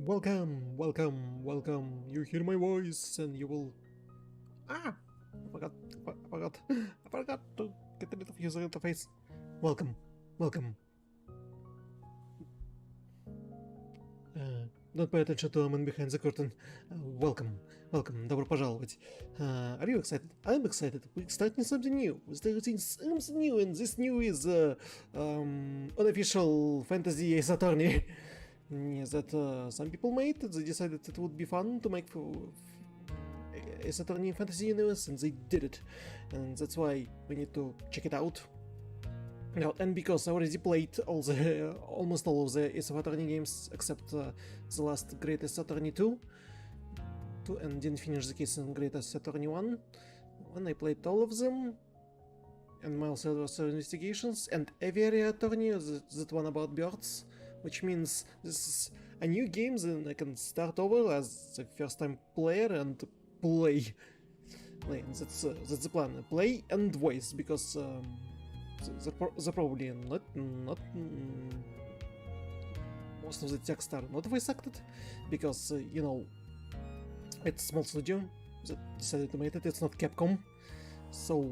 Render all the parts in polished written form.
Welcome, welcome, welcome. You hear my voice and you will... Ah! I forgot to get rid of user interface. Welcome, welcome. Don't pay attention to a man behind the curtain. Welcome, welcome, добро пожаловать. Are you excited? I'm excited. We're starting something new. We're starting something new, and this new is unofficial fantasy ace attorney that some people made. They decided it would be fun to make ace attorney fantasy universe, and they did it. And that's why we need to check it out. And because I already played almost all of the Ace of Attorney games except the last Greatest Attorney 2, and didn't finish the case in Greatest Attorney 1. When I played all of them, and Miles Silver's Investigations, and Aviary Attorney, that one about birds, which means this is a new game, then I can start over as a first-time player and play. That's the plan. Play and voice, because they're probably not most of the text are not voice acted, because you know, it's a small studio that decided to make it. It's not Capcom, so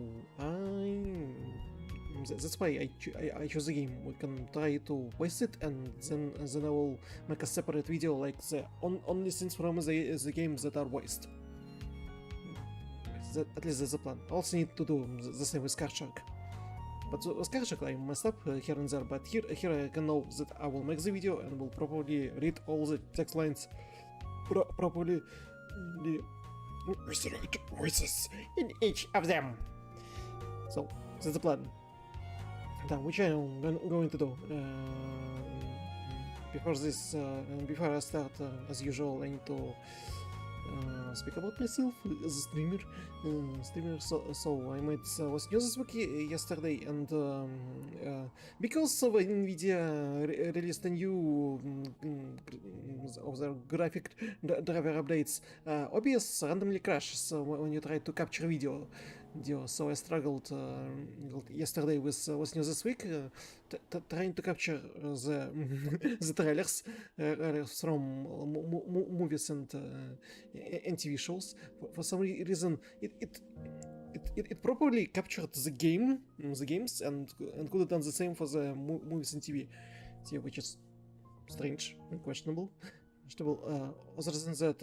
that's why I chose the game. We can try to voice it, and then I will make a separate video like the only things from the games that are voiced. At least that's the plan. I also need to do the same with Scarchark. But with Scarchark I messed up here and there, but here I can know that I will make the video and will probably read all the text lines properly with the right voices in each of them. So that's the plan. Then which I'm going to do. Before I start, as usual, I need to speak about myself as a streamer. So I made was news this week yesterday, and because of NVIDIA released a new of their graphic driver updates, OBS randomly crashes when you try to capture video. So I struggled yesterday with news this week, trying to capture the trailers from movies and TV shows. For some reason, it properly captured the games, and could have done the same for the movies and TV, which is strange and questionable. Other than that,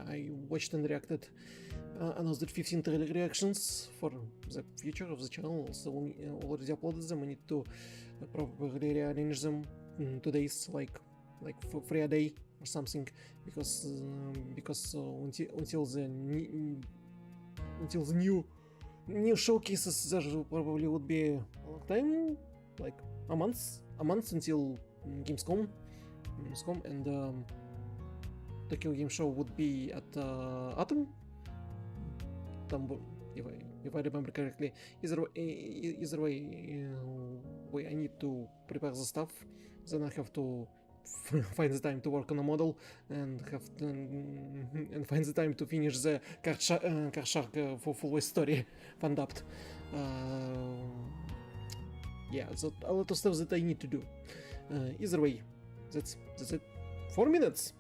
I watched and reacted. Another 15 trailer reactions for the future of the channel. So we already uploaded them. I need to probably rearrange them to days, like for 3 a day or something, because until the new showcases there probably would be a long time, like a month until Gamescom, and Tokyo Game Show would be at autumn. If I remember correctly. Either way, I need to prepare the stuff. Then I have to find the time to work on a model, and find the time to finish the Car Shark for full story fan dubbed. So a lot of stuff that I need to do. Either way, that's it. 4 minutes.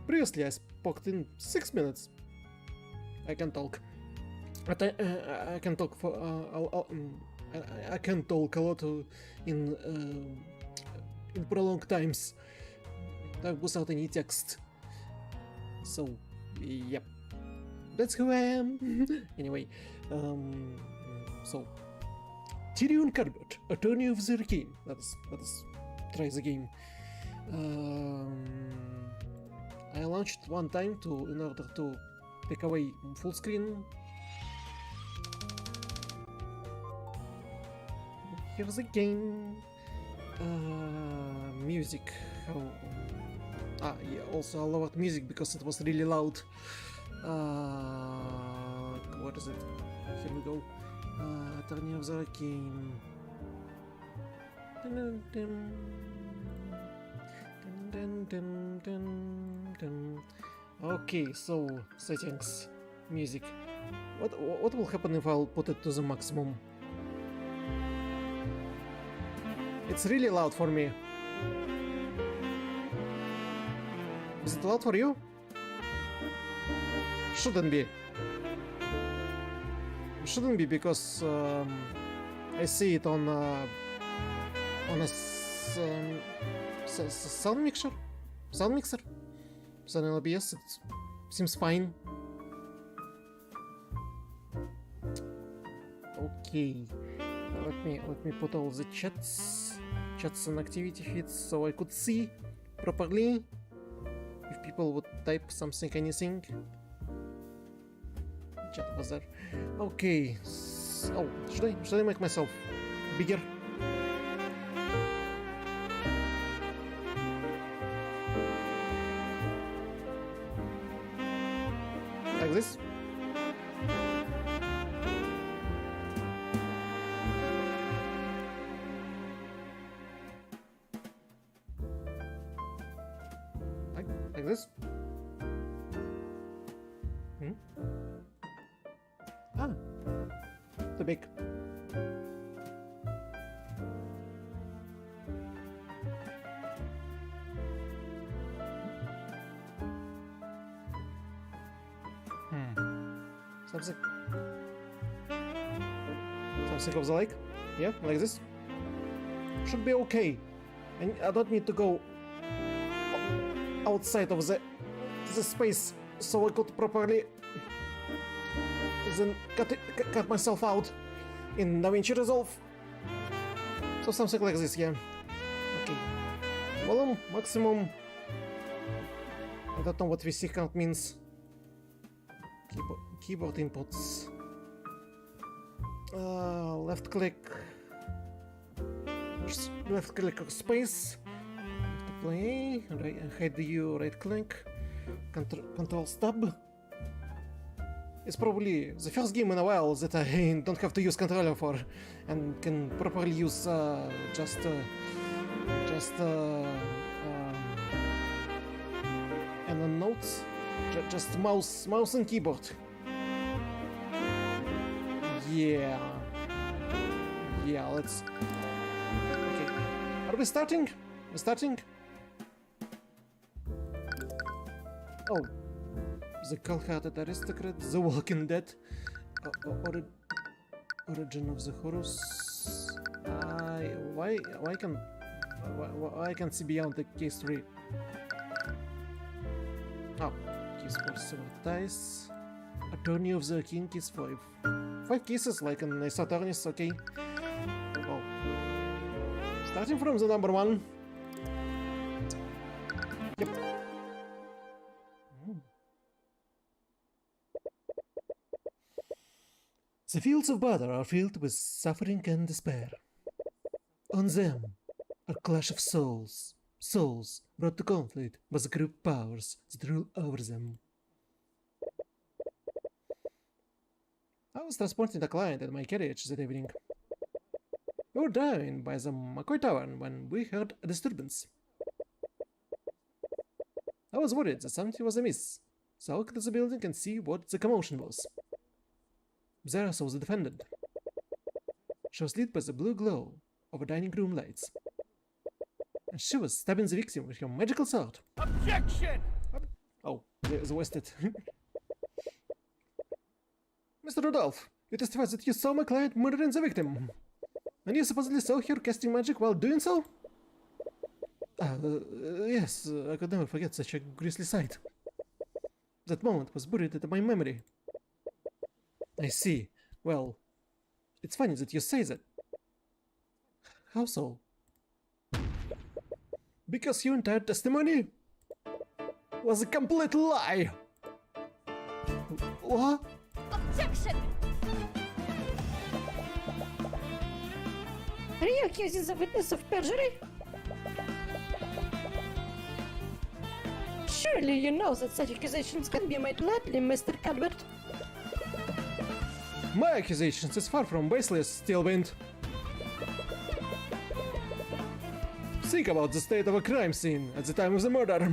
Previously I spoke in 6 minutes. I can talk. I can talk for I can talk a lot in prolonged times without any text. So yep, that's who I am. Anyway, so Tyrion Cuthbert, Attorney of the Arcane. Let us try the game. I launched one time in order to take away full screen. Here's the game. Music. Also I lowered music because it was really loud. What is it? Here we go. Attorney of the Arcane. Okay, so settings, music. What will happen if I'll put it to the maximum? It's really loud for me. Is it loud for you? Shouldn't be. Shouldn't be because I see it on a sound mixer. Sound mixer. So on OBS it seems fine. Okay. Let me put all the chats and activity feeds so I could see properly if people would type something, anything. Chat was there. Okay. Oh, should I make myself bigger? Like this? Like this? Ah, too big. Something of the like? Yeah, like this? Should be okay. And I don't need to go outside of the space so I could properly then cut myself out in DaVinci Resolve. So something like this, yeah. Okay. Volume, maximum. I don't know what VC count means. Keyboard inputs. Left click space to play. Hide you, right click. Control stab. It's probably the first game in a while that I don't have to use controller for and can properly use just and on notes, just mouse and keyboard. Yeah, let's... Okay, are we starting? We're starting? Oh, the cold-hearted aristocrat, the Walking Dead, origin of the Horus. Why can't see beyond the case 3? Oh, keys for 7 dice. Attorney of the King is 5. 5 cases like an Saturnus, okay. Oh. Starting from the number 1. Yep. The fields of battle are filled with suffering and despair. On them are clash of souls. Souls brought to conflict by the group powers that rule over them. I was transporting a client in my carriage that evening. We were driving by the McCoy Tavern when we heard a disturbance. I was worried that something was amiss, so I walked to the building and see what the commotion was. There I saw the defendant. She was lit by the blue glow of a dining room lights. And she was stabbing the victim with her magical sword. Objection! Oh, they wasted. Mr. Rodolph, you testified that you saw my client murdering the victim. And you supposedly saw her casting magic while doing so? Yes, I could never forget such a grisly sight. That moment was buried in my memory. I see. Well, it's funny that you say that. How so? Because your entire testimony was a complete lie! What? Objection! Are you accusing the witness of perjury? Surely you know that such accusations can be made lightly, Mr. Cuthbert. My accusations is far from baseless, Steelwind. Think about the state of a crime scene at the time of the murder.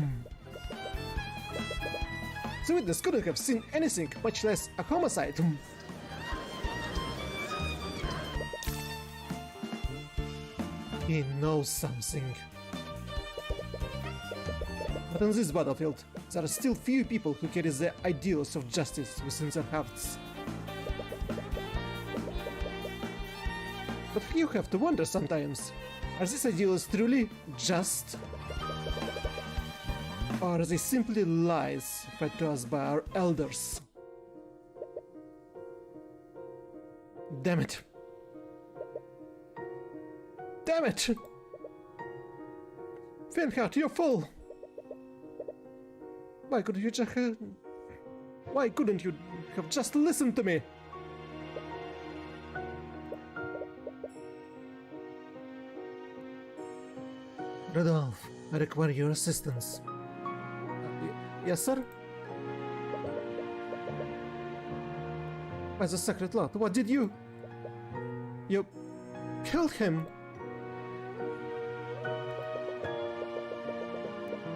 The witness couldn't have seen anything, much less a homicide. He knows something. But on this battlefield, there are still few people who carry the ideals of justice within their hearts. But you have to wonder sometimes, are these ideals truly just? Or are they simply lies fed to us by our elders? Damn it. Damn it! Finhart, you're full! Why couldn't you have just listened to me? Rodolphe, I require your assistance. Yes, sir? By the Sacred Lot, what did you... You... killed him?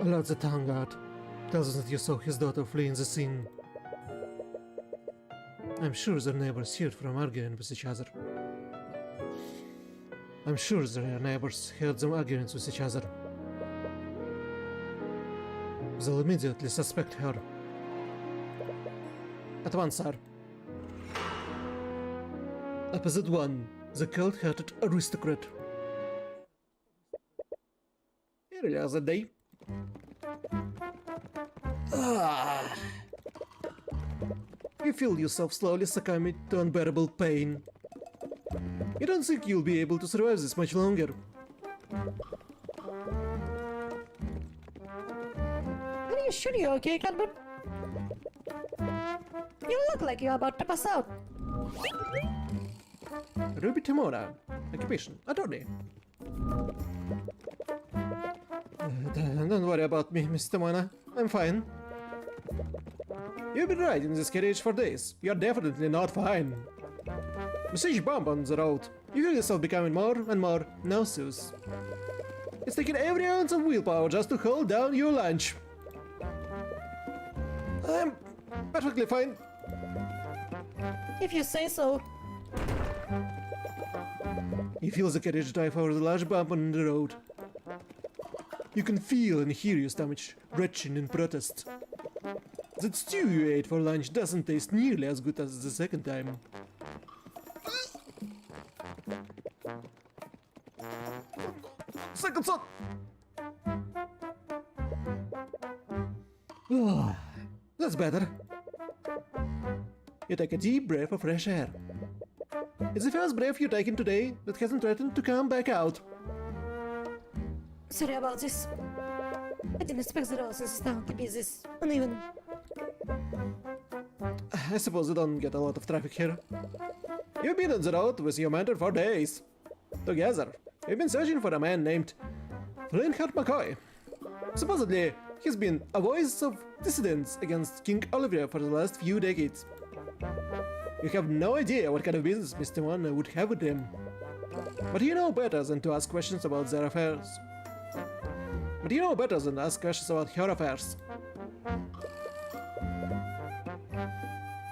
Lord the Town Guard tells us that you saw his daughter fleeing the scene. I'm sure their neighbors heard from arguing with each other. I'm sure their neighbors heard them arguing with each other. They'll immediately suspect her. At once, sir. Opposite 1, the cold-hearted aristocrat. Earlier that day. You feel yourself slowly succumbing to unbearable pain. You don't think you'll be able to survive this much longer. Are you sure you're okay, Cuthbert? You look like you're about to pass out. Ruby Timora. Occupation, attorney. Don't worry about me, Miss Timona. I'm fine. You've been riding this carriage for days. You're definitely not fine. You see each bump on the road. You feel yourself becoming more and more nauseous. It's taking every ounce of willpower just to hold down your lunch. I'm perfectly fine. If you say so. You feel the carriage drive over the large bump on the road. You can feel and hear your stomach retching in protest. That stew you ate for lunch doesn't taste nearly as good as the second time. Second thought! That's better. You take a deep breath of fresh air. It's the first breath you've taken today that hasn't threatened to come back out. Sorry about this. I didn't expect the roads in this town to be this uneven. I suppose you don't get a lot of traffic here. You've been on the road with your mentor for days. Together, you've been searching for a man named Reinhard McCoy. Supposedly, he's been a voice of dissidence against King Oliver for the last few decades. You have no idea what kind of business Mr. One would have with him. But you know better than to ask questions about their affairs. But you know better than to ask questions about her affairs.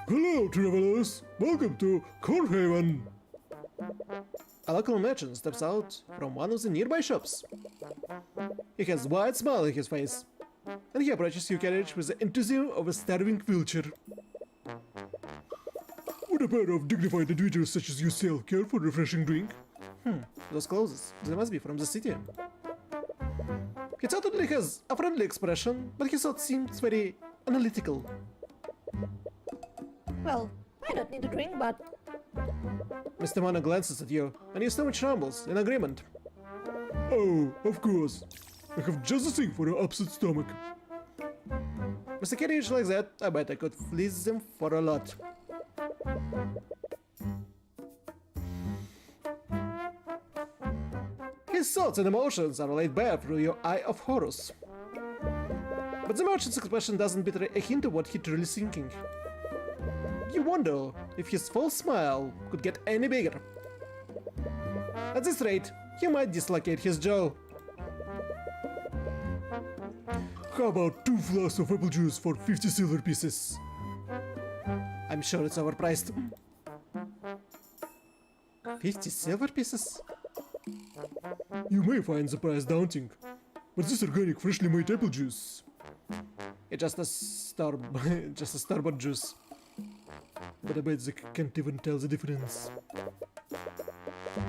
Hello, travelers! Welcome to Cornhaven! A local merchant steps out from one of the nearby shops. He has a wide smile on his face, and he approaches your carriage with the enthusiasm of a starving vulture. Would a pair of dignified individuals such as yourself care for a refreshing drink? Those clothes, they must be from the city. He certainly has a friendly expression, but his thought seems very analytical. Well, I don't need a drink, but... Mr. Mana glances at you, and your stomach trembles in agreement. Oh, of course. I have just the thing for an upset stomach. With a carriage like that, I bet I could fleece them for a lot. His thoughts and emotions are laid bare through your eye of Horus. But the merchant's expression doesn't betray a hint of what he's truly thinking. You wonder if his false smile could get any bigger. At this rate, he might dislocate his jaw. How about 2 flasks of apple juice for 50 silver pieces? I'm sure it's overpriced. 50 silver pieces? You may find the price daunting, but this organic, freshly made apple juice. It's just a just a Starbucks juice. But I bet they can't even tell the difference.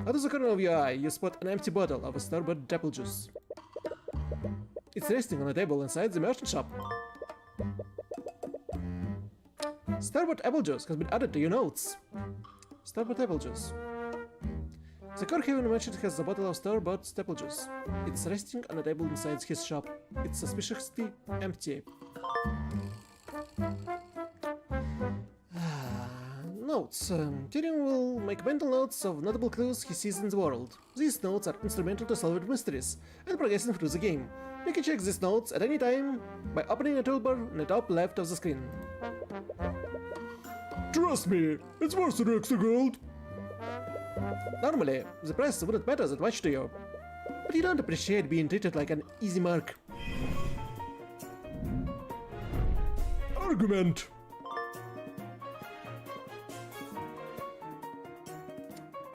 Out of the corner of your eye, you spot an empty bottle of a Starbucks apple juice. It's resting on a table inside the merchant shop. Starbucks apple juice has been added to your notes. Starbucks apple juice. The cork having merchant has a bottle of Starbucks apple juice. It's resting on a table inside his shop. It's suspiciously empty. Notes. Tyrion will make mental notes of notable clues he sees in the world. These notes are instrumental to solving mysteries and progressing through the game. You can check these notes at any time by opening a toolbar in the top left of the screen. Trust me, it's worth the extra gold. Normally, the price wouldn't matter that much to you, but you don't appreciate being treated like an easy mark. Argument.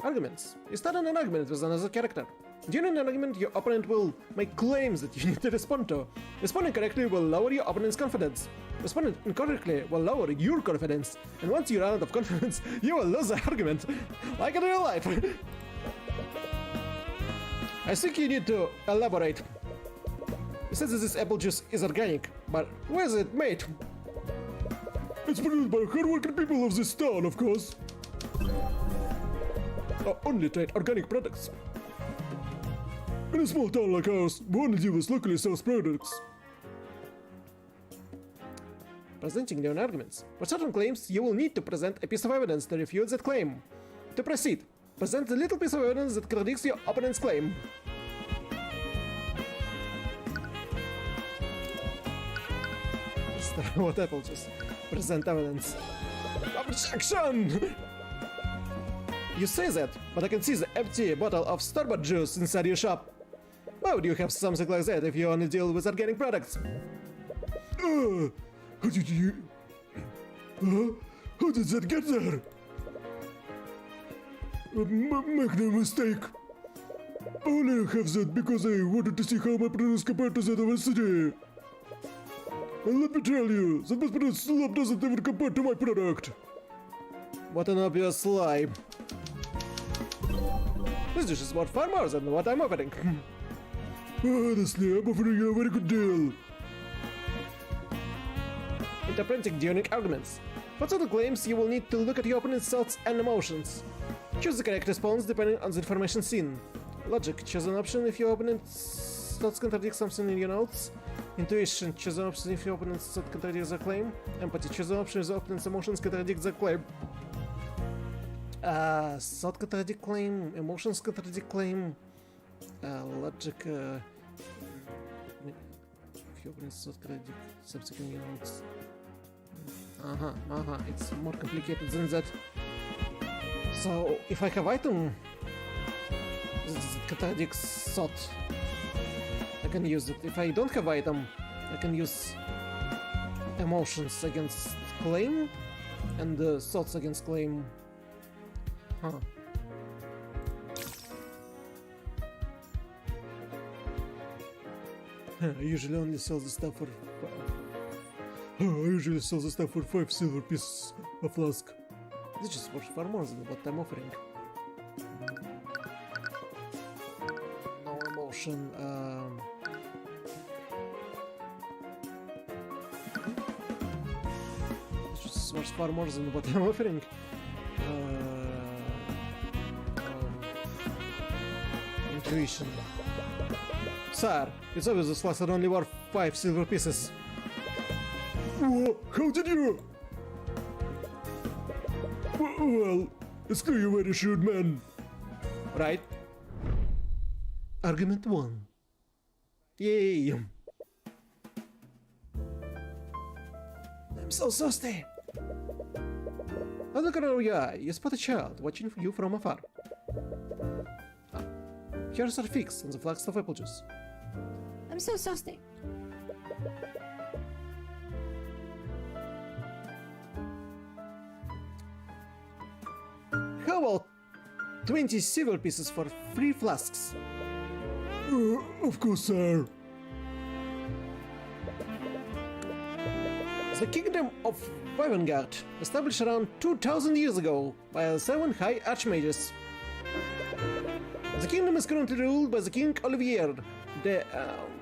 Arguments. You start an argument with another character. During an argument, your opponent will make claims that you need to respond to. Responding correctly will lower your opponent's confidence. Responding incorrectly will lower your confidence. And once you run out of confidence, you will lose the argument. Like in real life. I think you need to elaborate. You said that this apple juice is organic, but where is it made? It's produced by hardworking people of this town, of course. I only trade organic products. In a small town like ours, we only deal with locally sourced products. Presenting your arguments. For certain claims, you will need to present a piece of evidence to refute that claim. To proceed, present a little piece of evidence that contradicts your opponent's claim. What apple juice? Present evidence. Objection! You say that, but I can see the empty bottle of Starbucks juice inside your shop. Why would you have something like that if you only deal with organic products? How did you... how did that get there? Make no mistake. I only have that because I wanted to see how my products compare to that of a city. And let me tell you, that mass-produced slop doesn't even compare to my product. What an obvious lie. This dish is worth far more than what I'm offering. Honestly, I'm offering you a very good deal. Interpreting the unique arguments. For certain claims, you will need to look at your opponent's thoughts and emotions. Choose the correct response depending on the information seen. Logic, choose an option if your opponent's thoughts contradict something in your notes. Intuition, choose an option if your opponent's thoughts contradict the claim. Empathy, choose an option if the opponent's emotions contradict the claim. Thought contradict claim, emotions contradict claim. Logic, if your opponent's thoughts contradict something in your notes. It's more complicated than that. So, if I have item that contradicts thought, I can use it. If I don't have item, I can use emotions against claim and thoughts against claim. I usually only sell the stuff for... I usually sell the stuff for 5 silver pieces a flask. This is worth far more than what I'm offering. No emotion, this is worth far more than what I'm offering. Intuition. Sir, it's obvious this flask are only worth 5 silver pieces. Whoa, how did you? Well, it's clear you're very shrewd man. Right? Argument 1. Yay! I'm so thirsty! Out of the corner of your eye, you spot a child watching you from afar. Yours are fixed on the flask of apple juice. I'm so thirsty. How about 20 silver pieces for 3 flasks. Of course, sir. The kingdom of Vivengard, established around 2000 years ago by 7 high archmages. The kingdom is currently ruled by the King Olivier de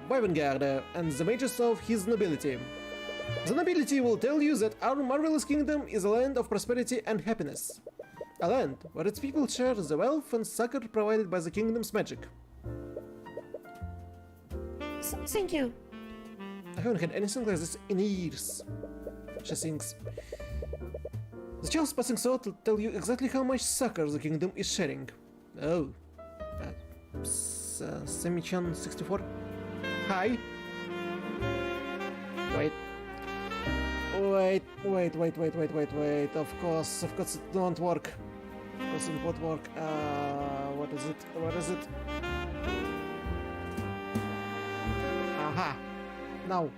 Vivengard and the mages of his nobility. The nobility will tell you that our marvelous kingdom is a land of prosperity and happiness. A land where its people share the wealth and succor provided by the kingdom's magic. Thank you. I haven't had anything like this in years, she thinks. The child's passing thought will tell you exactly how much succor the kingdom is sharing. Oh. Semichan 64. Hi. Wait. Of course it don't work. Of course it won't work. What is it? Aha. Now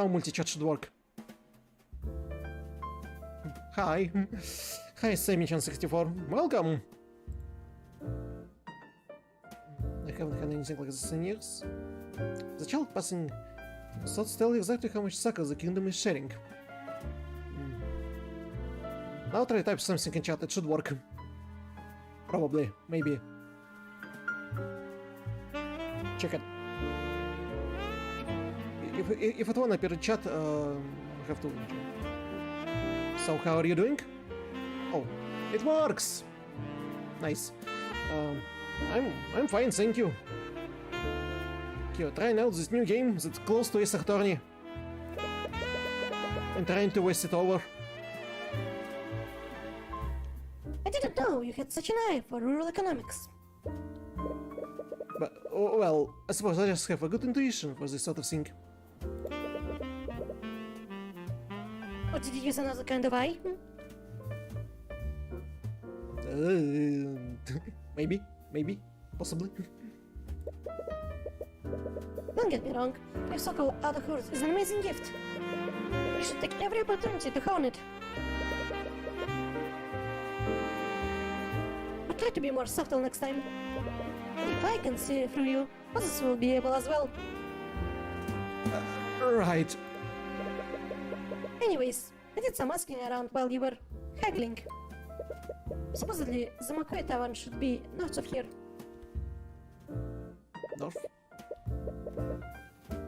multi-chat should work. Hi. Hi, Semichan64. Welcome. I haven't had anything like this in years. The child passing thoughts tell you exactly how much succor the kingdom is sharing. Now try to type something in chat, it should work. Probably, maybe. Check it. If it won't appear in chat, I have to... So how are you doing? Oh, it works! Nice. I'm fine, thank you. Okay, trying out this new game that's close to Ace Attorney. I'm trying to waste it over. I didn't know you had such an eye for rural economics. But, oh, well, I suppose I just have a good intuition for this sort of thing. Or did you use another kind of eye? Maybe, possibly. Don't get me wrong, your so-called other horse is an amazing gift. You should take every opportunity to hone it. But try to be more subtle next time. If I can see through you, others will be able as well. Right. Anyways, I did some asking around while you were haggling. Supposedly, the McCoy Tavern should be north of here. North?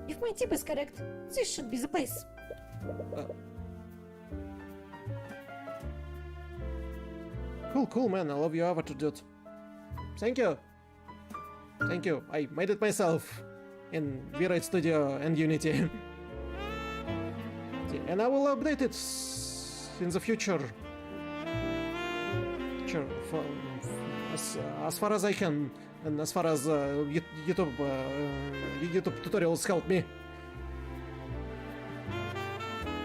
If my tip is correct, this should be the place. Cool, man. I love your avatar, dude. Thank you. I made it myself in V-Ride Studio and Unity. And I will update it in the future. Sure, as far as I can, and as far as YouTube tutorials help me.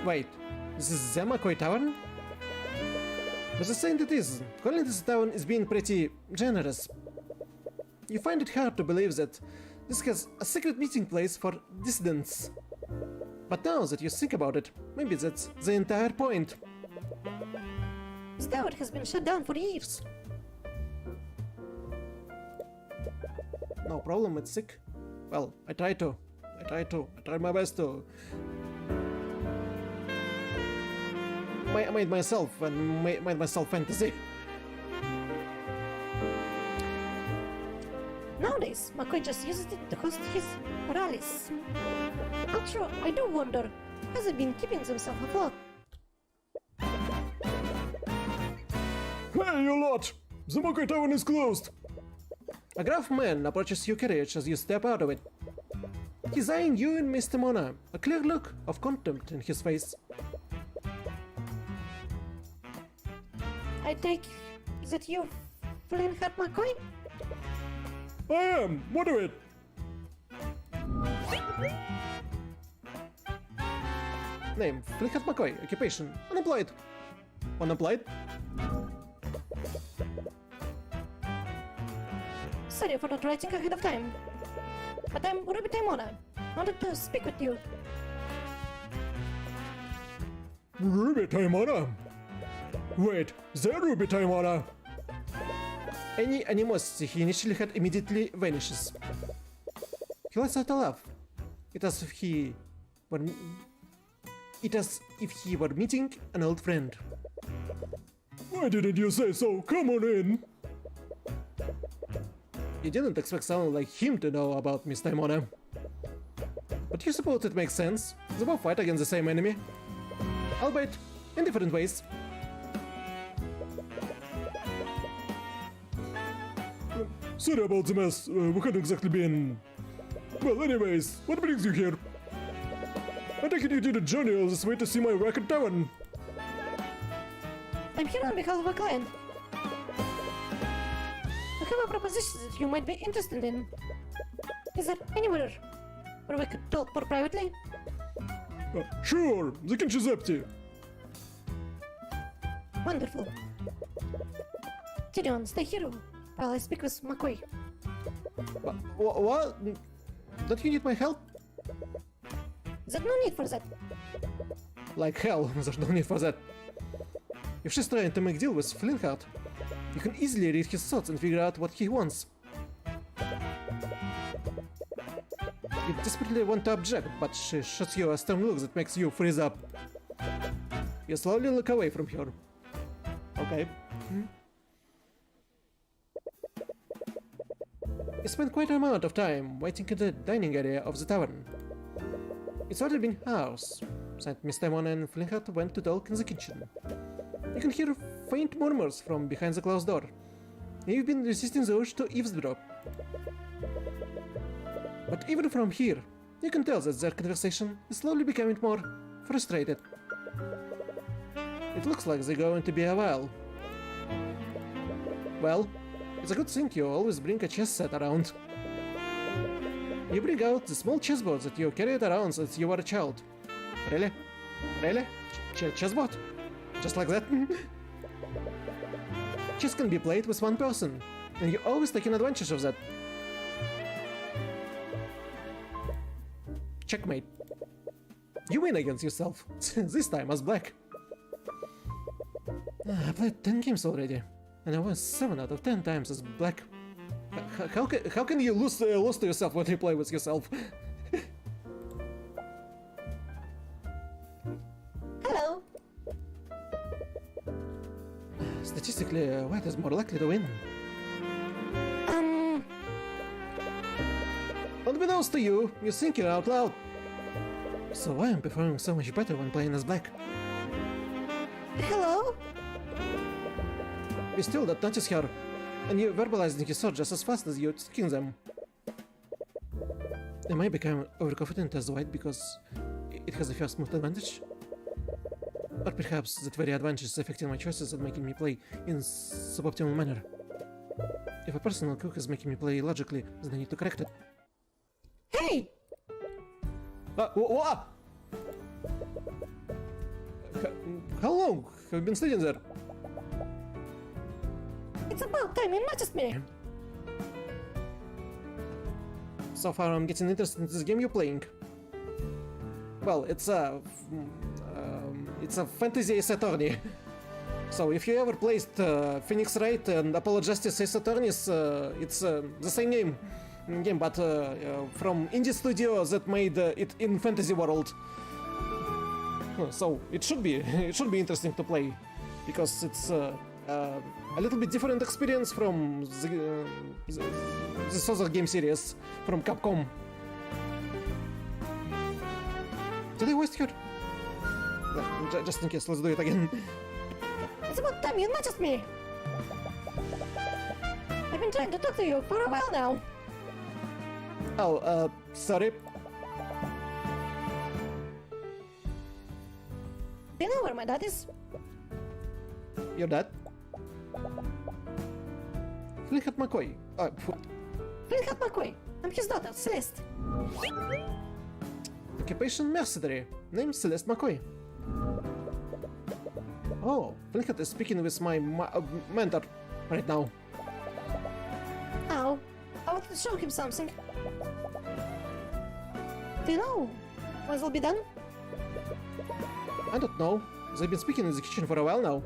Wait, this is the McCoy Tavern? But the saying it is, calling this town is being pretty generous. You find it hard to believe that this has a secret meeting place for dissidents. But now that you think about it, maybe that's the entire point. This tower has been shut down for years. No problem, it's sick. Well, I try my best to. I made myself fantasy. Nowadays, McCoy just uses it to host his rallies. Although, I do wonder, has he been keeping himself afloat? Hey, you lot! The McCoy Tavern is closed! A gruff man approaches your carriage as you step out of it. He's eyeing you and Mr. Mona, a clear look of contempt in his face. I take that you're Flintheart McCoy? I am! What of it? Name, Flintheart McCoy. Occupation, unemployed. Unemployed? Sorry for not writing ahead of time. But I'm Ruby Taimona. Wanted to speak with you. Ruby Taimona? Wait, the Ruby Taimona? Any animosity he initially had immediately vanishes. He lets out a laugh. It as if he were meeting an old friend. Why didn't you say so? Come on in. You didn't expect someone like him to know about Miss Taimona. But you suppose it makes sense. They both fight against the same enemy. Albeit in different ways. Sorry about the mess. We hadn't exactly been... Well, anyways, what brings you here? I take it you did a journey all this way to see my record tavern. I'm here on behalf of a client. I have a proposition that you might be interested in. Is there anywhere where we could talk more privately? Sure, the kitchen is empty. Wonderful. Tyrion, stay here while I speak with McCoy. What? Don't you need my help? There's no need for that. Like hell, there's no need for that. If she's trying to make deal with Flintheart, you can easily read his thoughts and figure out what he wants. You desperately want to object, but she shoots you a stern look that makes you freeze up. You slowly look away from her. Okay. You spend quite an amount of time waiting in the dining area of the tavern. It's already been hours since Miss Taimona and Flintheart went to talk in the kitchen. You can hear faint murmurs from behind the closed door. You've been resisting the urge to eavesdrop. But even from here, you can tell that their conversation is slowly becoming more frustrated. It looks like they're going to be a while. Well, it's a good thing you always bring a chess set around. You bring out the small chessboard that you carried around since you were a child. Really? Really? Chessboard? Just like that? Chess can be played with one person, and you always taking advantage of that. Checkmate. You win against yourself, this time as black. I played 10 games already, and I won 7 out of 10 times as black. How can you lose to yourself when you play with yourself? Hello. Statistically, white is more likely to win. Unbeknownst to you, you're thinking out loud. So why am I performing so much better when playing as black? Hello? You still don't notice her, and you're verbalizing your thoughts just as fast as you're speaking them. Am I becoming overconfident as white because it has a first move advantage? Or perhaps that very advantage is affecting my choices and making me play in suboptimal manner? If a personal cook is making me play logically, then I need to correct it. Hey! What? How long have you been sitting there? It's about time you noticed me! So far I'm getting interested in this game you're playing. Well, it's a fantasy ace attorney. So if you ever played Phoenix Wright and Apollo Justice Ace Attorneys, it's the same game, but from indie studio that made it in fantasy world. So it should be interesting to play, because it's a little bit different experience from this other game series from Capcom. Did I waste her? Just in case, let's do it again. It's about time you noticed me! I've been trying to talk to you for a while now. Oh, sorry. Do you know where my dad is? Your dad? Flintheart McCoy. Flintheart McCoy. I'm his daughter, Celeste. Occupation mercenary. Name Celeste McCoy. Oh, Flintheart is speaking with my mentor right now. Oh, I wanted to show him something. Do you know when it'll be done? I don't know. They've been speaking in the kitchen for a while now.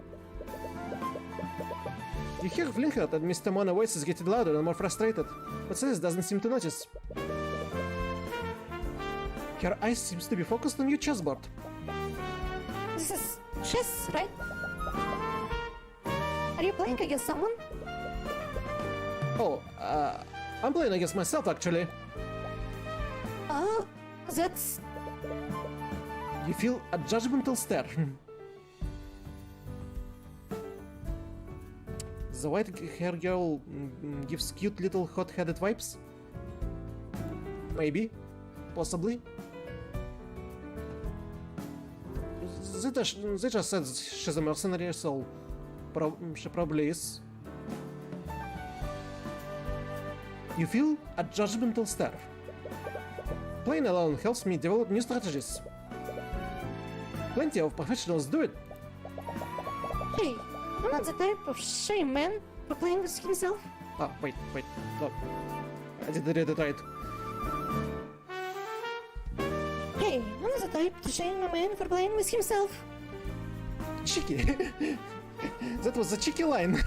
You hear Flintheart and Mr. Mona's voices getting louder and more frustrated, but Celeste doesn't seem to notice. Her eyes seems to be focused on your chessboard. This is chess, right? Are you playing against someone? Oh, I'm playing against myself actually. Oh, that's... You feel a judgmental stare. The white-haired girl gives cute little hot-headed vibes? Maybe. Possibly. They just said she's a mercenary, so she probably is. You feel a judgmental stare. Playing alone helps me develop new strategies. Plenty of professionals do it. Hey, I'm not the type of shy man for playing with himself. Ah, wait, look. I didn't read it right. Hey, I'm not the type to shame a man for playing with himself. Cheeky. That was a cheeky line.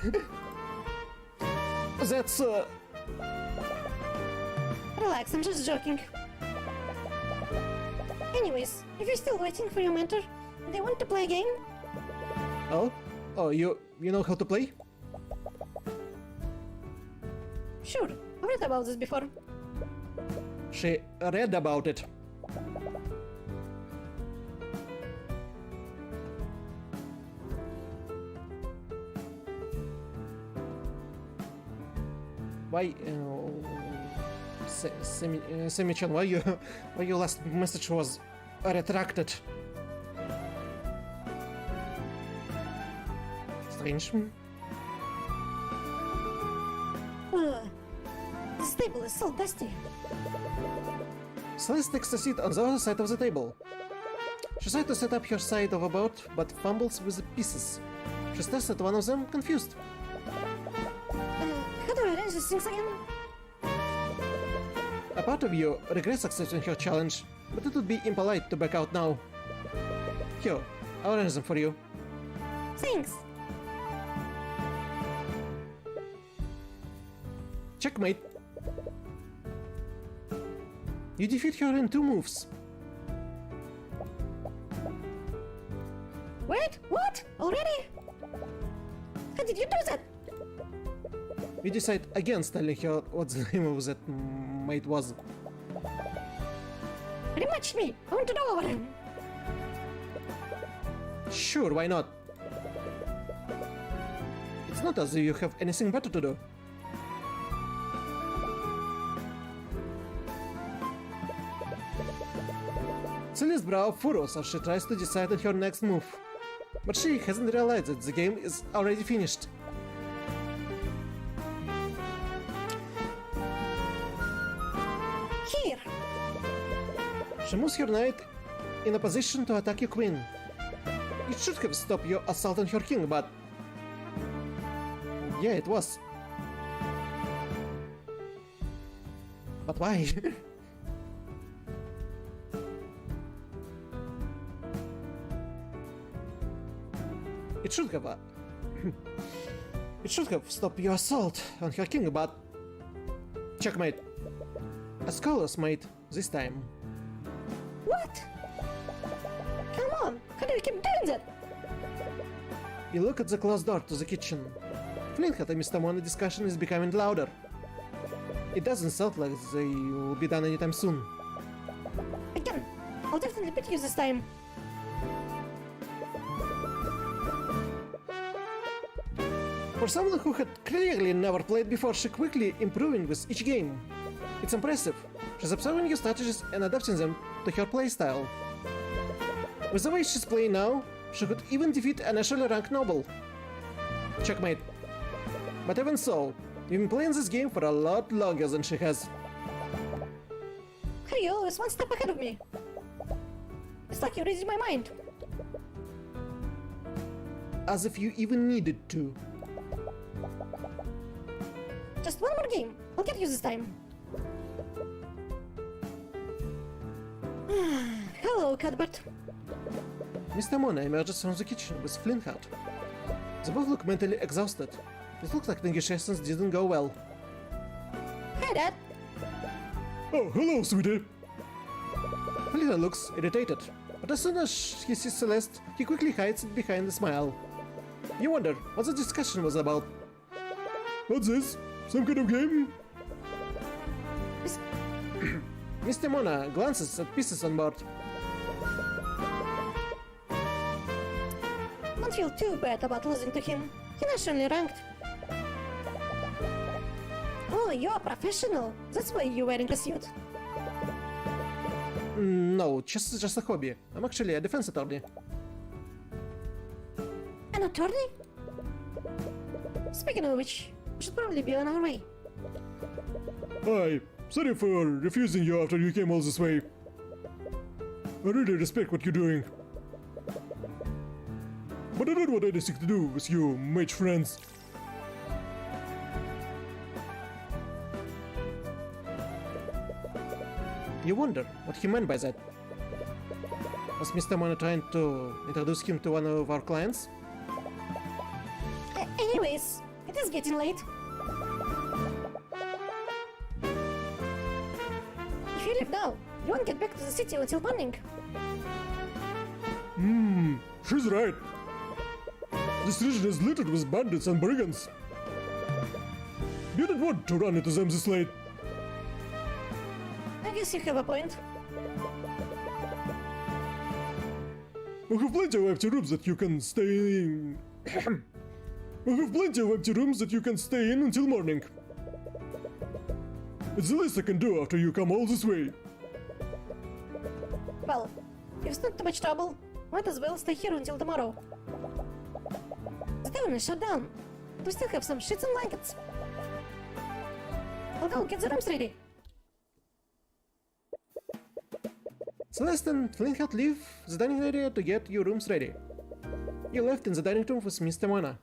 That's, Relax, I'm just joking. Anyways, if you're still waiting for your mentor, do you want to play a game? Oh, you know how to play? Sure, I've read about this before. She read about it. Why, Semi-chan, why your last message was retracted? Strange. This table is so dusty. Celeste takes a seat on the other side of the table. She tries to set up her side of a board, but fumbles with the pieces. She stares at one of them, confused. How do I arrange these things again? A part of you regrets accepting her challenge, but it would be impolite to back out now. Here, I'll arrange them for you. Thanks. Checkmate. You defeat her in 2 moves. Wait, what? Already? How did you do that? You decide against telling her what the name of that mate was. Rematch me! I want to know about him! Sure, why not? It's not as if you have anything better to do. Celeste's brow furrows as she tries to decide on her next move. But she hasn't realized that the game is already finished. Here! She moves her knight in a position to attack your queen. It should have stopped your assault on her king, but... yeah, it was. But why? It should have... it should have stopped your assault on her king, but... checkmate. A scholar's mate, this time. What? Come on! How do you keep doing that? You look at the closed door to the kitchen. Flintheart and Mr. Mona's discussion is becoming louder. It doesn't sound like they will be done anytime soon. Again! I'll definitely beat you this time. For someone who had clearly never played before, she quickly improving with each game. It's impressive. She's observing your strategies and adapting them to her playstyle. With the way she's playing now, she could even defeat a nationally ranked noble. Checkmate. But even so, you've been playing this game for a lot longer than she has. Are you always one step ahead of me? It's like you're reading my mind. As if you even needed to. Just one more game. I'll get you this time. Hello, Cuthbert. Mr. Mona emerges from the kitchen with Flintheart. They both look mentally exhausted. It looks like negotiations didn't go well. Hi, Dad. Oh, hello, sweetie. Flinka looks irritated, but as soon as he sees Celeste, he quickly hides it behind a smile. You wonder what the discussion was about. What's this? Some kind of game? Mr. Mona glances at pieces on board. Don't feel too bad about losing to him. He nationally ranked. Oh, you're a professional. That's why you're wearing a suit. No, just a hobby. I'm actually a defense attorney. An attorney? Speaking of which, we should probably be on our way. Hi. Sorry for refusing you after you came all this way. I really respect what you're doing. But I don't want anything to do with you, mage friends. You wonder what he meant by that. Was Mr. Mona trying to introduce him to one of our clients? Anyways, it is getting late. If you leave now, you won't get back to the city until morning. She's right. This region is littered with bandits and brigands. You don't want to run into them this late. I guess you have a point. We have plenty of empty rooms that you can stay in. We have plenty of empty rooms that you can stay in until morning. It's the least I can do after you come all this way. Well, if it's not too much trouble, might as well stay here until tomorrow. The tavern is shut down. We still have some sheets and blankets. I'll go get the rooms ready. Celeste and Flintheart leave the dining area to get your rooms ready. You left in the dining room with Mr. Mona.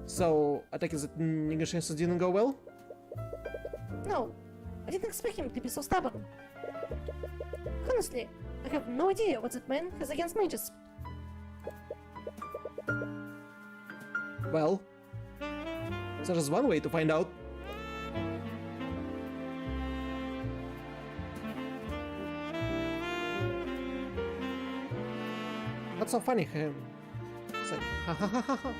So, I take it that negotiations didn't go well? No, I didn't expect him to be so stubborn. Honestly, I have no idea what that man has against mages. Well, there's one way to find out. What's so funny? Say, ha ha ha ha ha.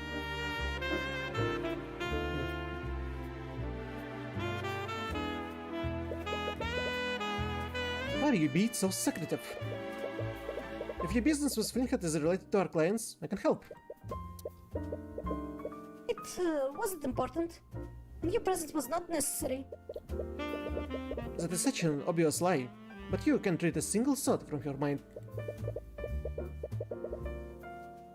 Why are you being so secretive? If your business with Flintheart is related to our clients, I can help. It wasn't important. Your presence was not necessary. That is such an obvious lie, but you can't read a single thought from her mind.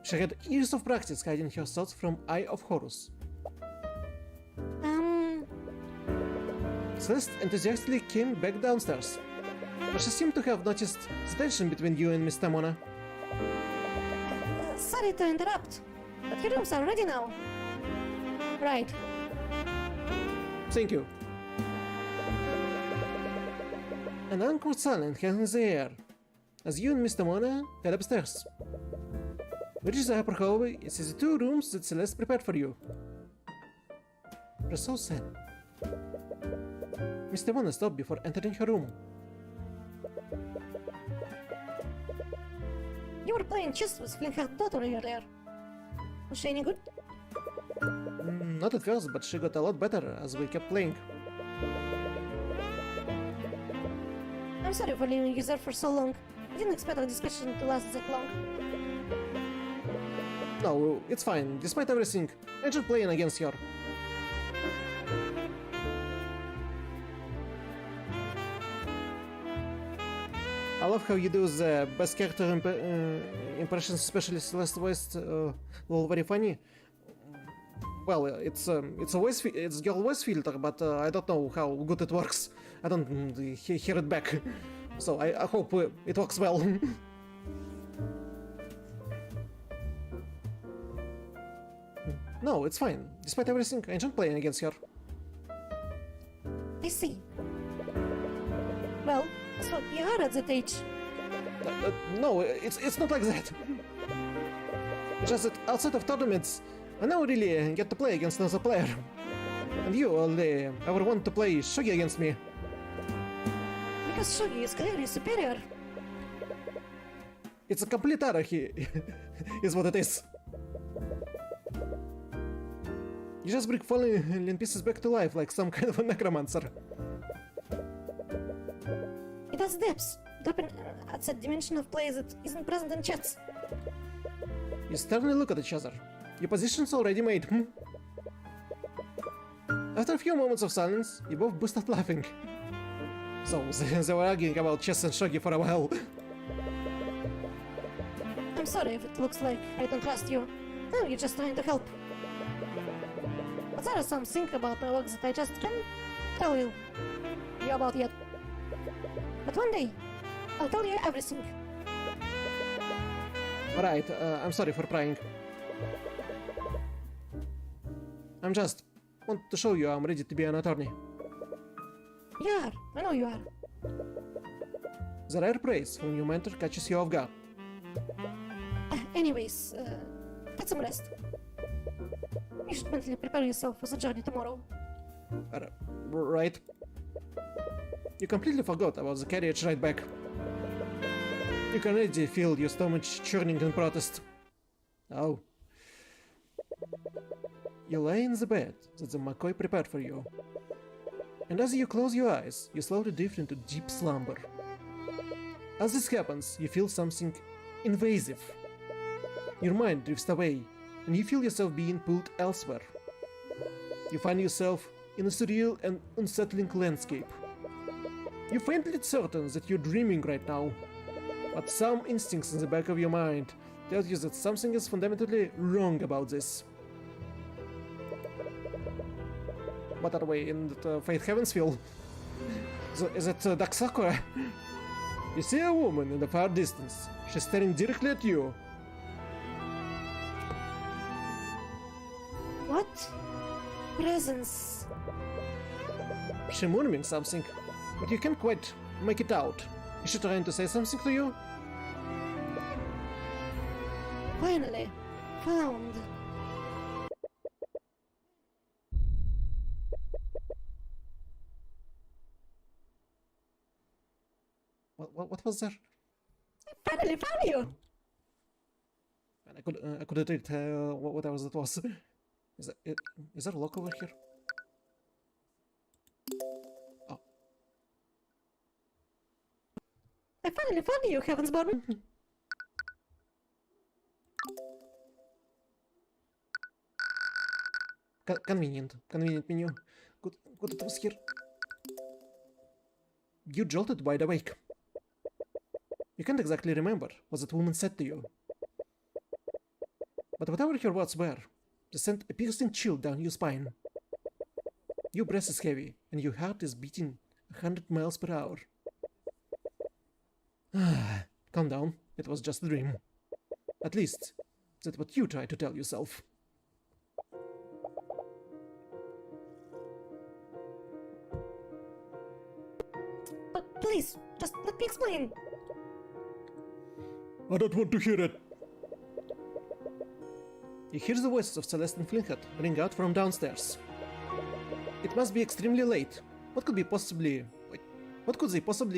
She had years of practice hiding her thoughts from Eye of Horus. Celeste enthusiastically came back downstairs, but she seemed to have noticed the tension between you and Mr. Mona. Sorry to interrupt, but your rooms are ready now. Right. Thank you. An awkward silence hangs in the air as you and Mr. Mona head upstairs. We reach the upper hallway and see the two rooms that Celeste prepared for you. You're so sad. Mr. Mona stopped before entering her room. You were playing chess with Flintheart's daughter earlier. Was she any good? Not at first, but she got a lot better as we kept playing. I'm sorry for leaving you there for so long. I didn't expect our discussion to last that long. No, it's fine. Despite everything, I enjoyed playing against her. I love how you do the best character impressions, especially Celeste voice, well, very funny. Well, it's girl voice filter, but I don't know how good it works. I don't hear it back, so I hope it works well. No, it's fine. Despite everything, I enjoyed playing against her. I see. Well, so you are at that age. No, it's not like that. Just that outside of tournaments, I now really get to play against another player. And you only ever want to play Shogi against me. Because Shogi is clearly superior. It's a complete anarchy, is what it is. You just bring fallen pieces back to life like some kind of a necromancer. It has depths. It opens at a dimension of play that isn't present in chats. You sternly look at each other. Your position's already made, hmm? After a few moments of silence, you both burst out laughing. So, they were arguing about chess and shogi for a while. I'm sorry if it looks like I don't trust you. No, you're just trying to help. But there are some things about my work that I just can't tell you about yet. But one day, I'll tell you everything. Alright, I'm sorry for prying. I'm just want to show you I'm ready to be an attorney. You are. I know you are. The rare praise from your mentor catches you off guard. Anyways, get some rest. You should mentally prepare yourself for the journey tomorrow. Right. You completely forgot about the carriage ride back. You can already feel your stomach churning in protest. Oh. You lay in the bed that the McCoy prepared for you. And as you close your eyes, you slowly drift into deep slumber. As this happens, you feel something invasive. Your mind drifts away, and you feel yourself being pulled elsewhere. You find yourself in a surreal and unsettling landscape. You're faintly certain that you're dreaming right now, but some instincts in the back of your mind tell you that something is fundamentally wrong about this. What are we in the Fate Heavensville? Is it Dark Sakura? You see a woman in the far distance. She's staring directly at you. What? Presence. She's murmuring something, but you can't quite make it out. Is she trying to say something to you? Finally. Found. What was there? I finally found you! And I couldn't read what else it was. Is there a lock over here? Oh. I finally found you, Heavensborn! Convenient menu. Good it was here. You jolted wide awake. You can't exactly remember what that woman said to you. But whatever her words were, they sent a piercing chill down your spine. Your breath is heavy, and your heart is beating 100 miles per hour. Calm down, it was just a dream. At least, that's what you try to tell yourself. But please, just let me explain. I don't want to hear it. You hear the voices of Celeste and Flinthead ring out from downstairs. It must be extremely late. What could they possibly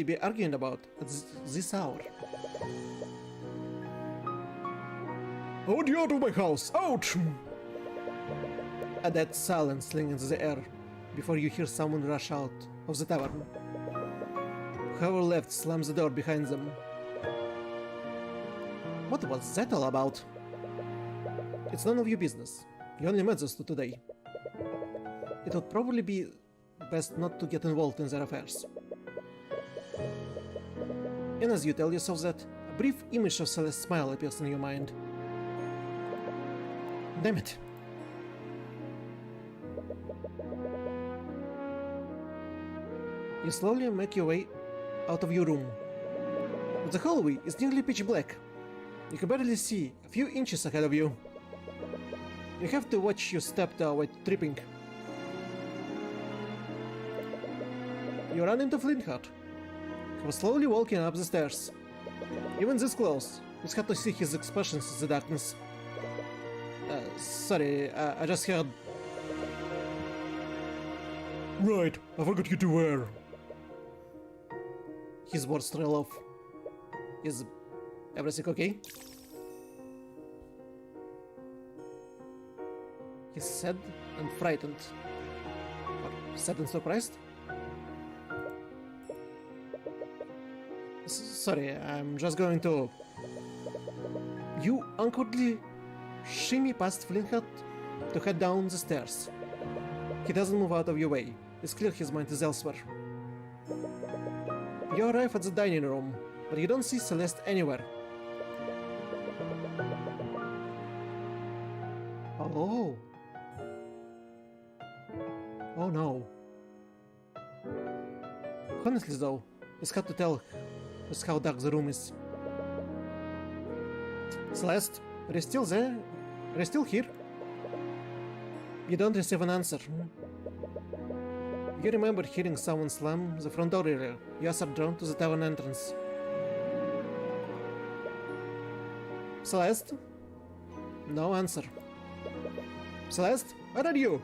be arguing about at this hour? I want you out of my house! Ouch! A dead silence slings in the air before you hear someone rush out of the tavern. Whoever left slams the door behind them. What was that all about? It's none of your business. You only met those two today. It would probably be best not to get involved in their affairs. And as you tell yourself that, a brief image of Celeste's smile appears in your mind. Damn it. You slowly make your way out of your room. But the hallway is nearly pitch black. You can barely see a few inches ahead of you. You have to watch your step to avoid tripping. You run into Flinthead, who was slowly walking up the stairs. Even this close, it's hard to see his expressions in the darkness. Sorry, I just heard. Right, I forgot you to wear. His words trail off. Is everything okay? He's sad and frightened. Or sad and surprised? Sorry, I'm just going to... You awkwardly shimmy past Flintheart to head down the stairs. He doesn't move out of your way. It's clear his mind is elsewhere. You arrive at the dining room, but you don't see Celeste anywhere. Oh. Oh no. Honestly though, it's hard to tell just how dark the room is. Celeste, are you still there? Are you still here? You don't receive an answer. You remember hearing someone slam the front door earlier. You are drawn to the tavern entrance. Celeste? No answer. Celeste, where are you?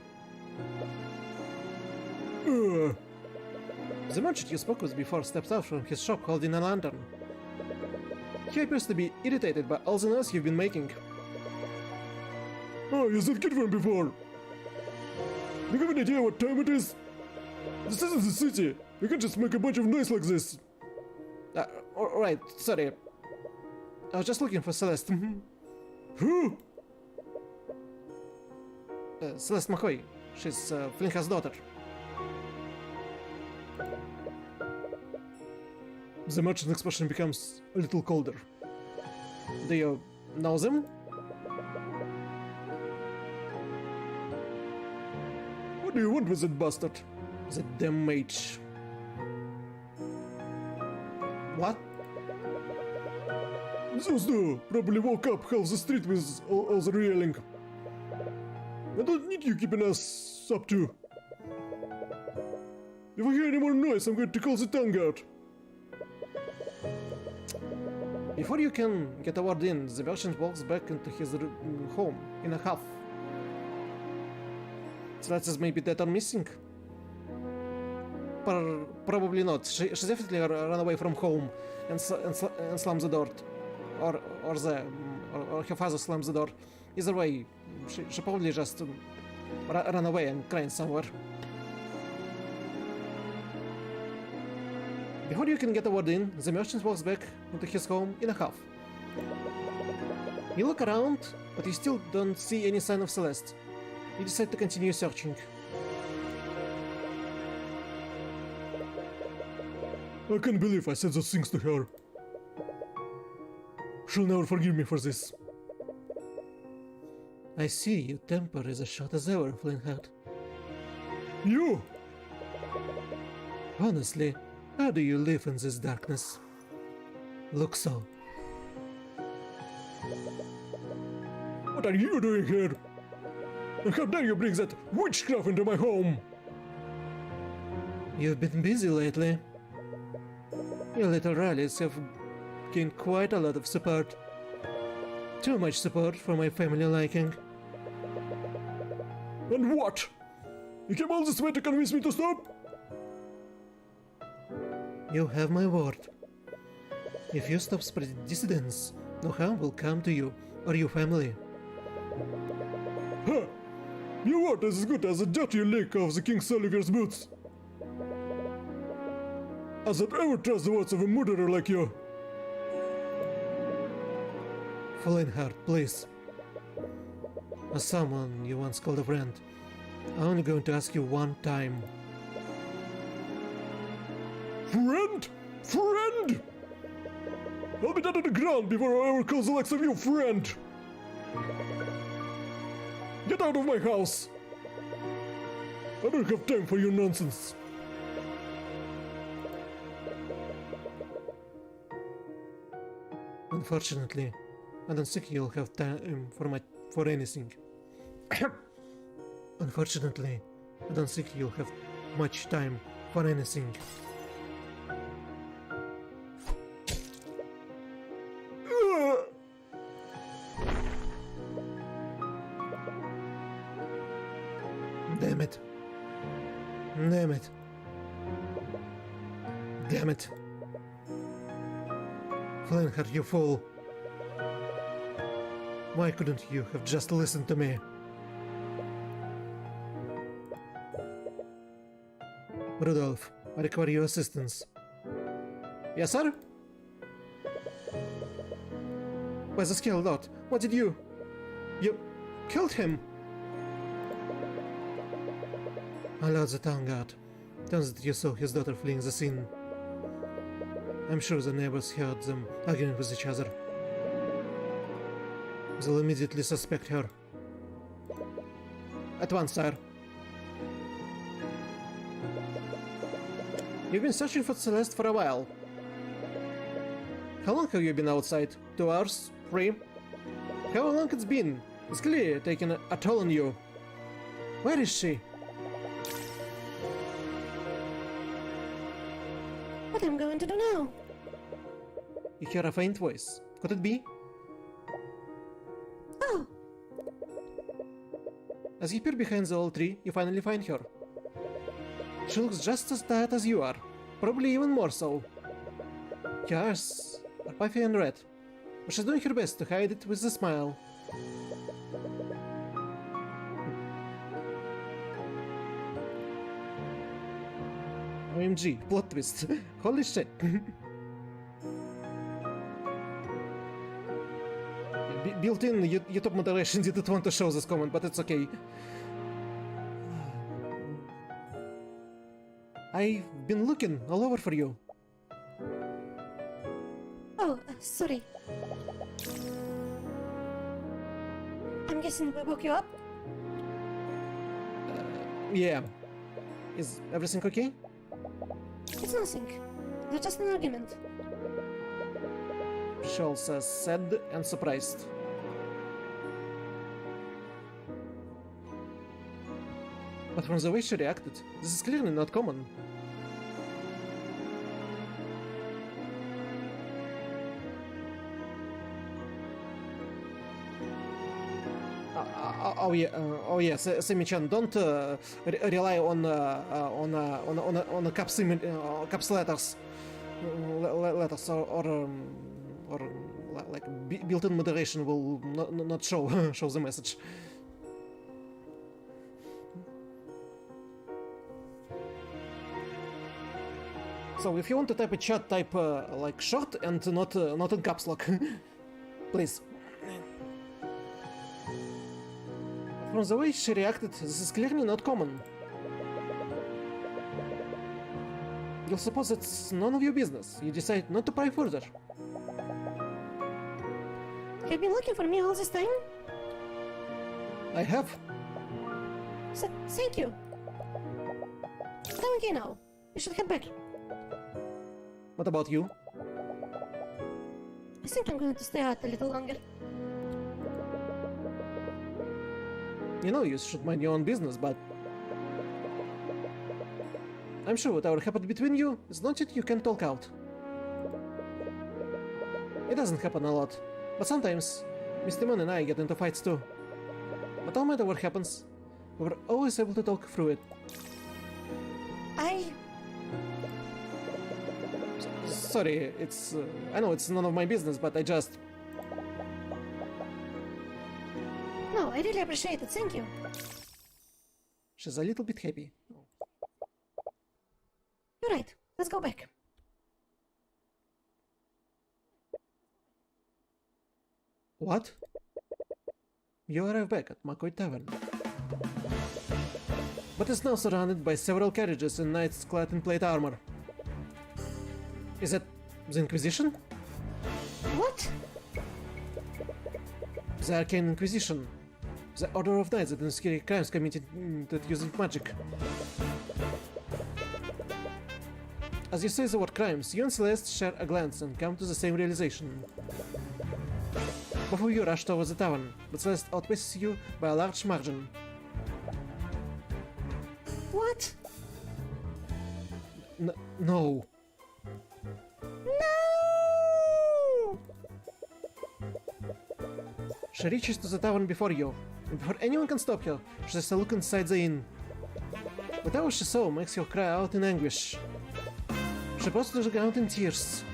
The merchant you spoke with before steps out from his shop holding a lantern. He appears to be irritated by all the noise you've been making. Oh, you said kid from before. Do you have any idea what time it is? This isn't the city. You can't just make a bunch of noise like this. Alright, sorry. I was just looking for Celeste. Who? Celeste McCoy. She's Flintheart's daughter. The merchant's expression becomes a little colder. Do you know them? What do you want with that bastard? The damn mage. What? Those two probably woke up half the street with all the yelling. I don't need you keeping us up to. If I hear any more noise, I'm going to call the town guard. Before you can get a word in, the merchant walks back into his home in a huff. Celeste is maybe dead or missing. Probably not. She definitely ran away from home and slammed the door. Or her father slams the door. Either way, she probably just ran away and crying somewhere. Before you can get a word in, the merchant walks back into his home in a huff. You look around, but you still don't see any sign of Celeste. You decide to continue searching. I can't believe I said those things to her. She'll never forgive me for this. I see your temper is as short as ever, Flintheart. You? Honestly, how do you live in this darkness? Look so. What are you doing here? And how dare you bring that witchcraft into my home? You've been busy lately. Your little rallies have gained quite a lot of support. Too much support for my family liking. And what? You came all this way to convince me to stop? You have my word. If you stop spreading dissidence, no harm will come to you or your family. Huh! Your word is as good as a dirty lick of the King Oliver's boots. As I'd ever trust the words of a murderer like you. Flintheart, please. As someone you once called a friend, I'm only going to ask you one time. Friend? Friend? I'll be dead on the ground before I ever call the likes of you friend. Get out of my house. I don't have time for your nonsense. Unfortunately, I don't think you'll have time for anything. Unfortunately, I don't think you'll have much time for anything. Damn it. Flintheart, you fool. Why couldn't you have just listened to me? Rudolph, I require your assistance. Yes, sir? Where's the skill dot? What did you... You killed him? Allowed the town guard. Turns that you saw his daughter fleeing the scene. I'm sure the neighbors heard them arguing with each other. They'll immediately suspect her. At once, sir. You've been searching for Celeste for a while. How long have you been outside? 2 hours? 3? How long it's been? It's clearly taking a toll on you. Where is she? What am I going to do now? You hear a faint voice. Could it be? Oh, As you peer behind the old tree, you finally find her. She looks just as tired as you are, probably even more so. Her eyes are puffy and red, but she's doing her best to hide it with a smile. OMG, plot twist. Holy shit. Built-in YouTube moderation didn't want to show this comment, but it's okay. I've been looking all over for you. oh, sorry. I'm guessing we woke you up? Yeah. Is everything okay? It's nothing. It's just an argument. Shell says sad and surprised. But from the way she reacted, this is clearly not common. Oh yeah, Semi-chan, don't rely on caps letters, or like built-in moderation will not show the message. So if you want to type a chat, type like short and not in caps lock, please. From the way she reacted, this is clearly not common. You'll suppose it's none of your business. You decide not to pry further. You've been looking for me all this time? I have. Thank you. I'm okay now. You should head back. What about you? I think I'm going to stay out a little longer. You know you should mind your own business, but... I'm sure whatever happened between you is not that you can talk out. It doesn't happen a lot, but sometimes Mr. Moon and I get into fights too. But no matter what happens, we were always able to talk through it. Sorry, it's... I know it's none of my business, but I just... No, I really appreciate it, thank you. She's a little bit happy. You're right, let's go back. What? You arrive back at McCoy Tavern. But it's now surrounded by several carriages and knights clad in plate armor. Is that the Inquisition? What? The Arcane Inquisition. The order of knights that investigate crimes committed using magic. As you say the word crimes, you and Celeste share a glance and come to the same realization. Both of you rush towards the tavern, but Celeste outpaces you by a large margin. What? No. No! She reaches to the tavern before you, and before anyone can stop her, she takes a look inside the inn. Whatever she saw makes her cry out in anguish. She falls to the ground in tears.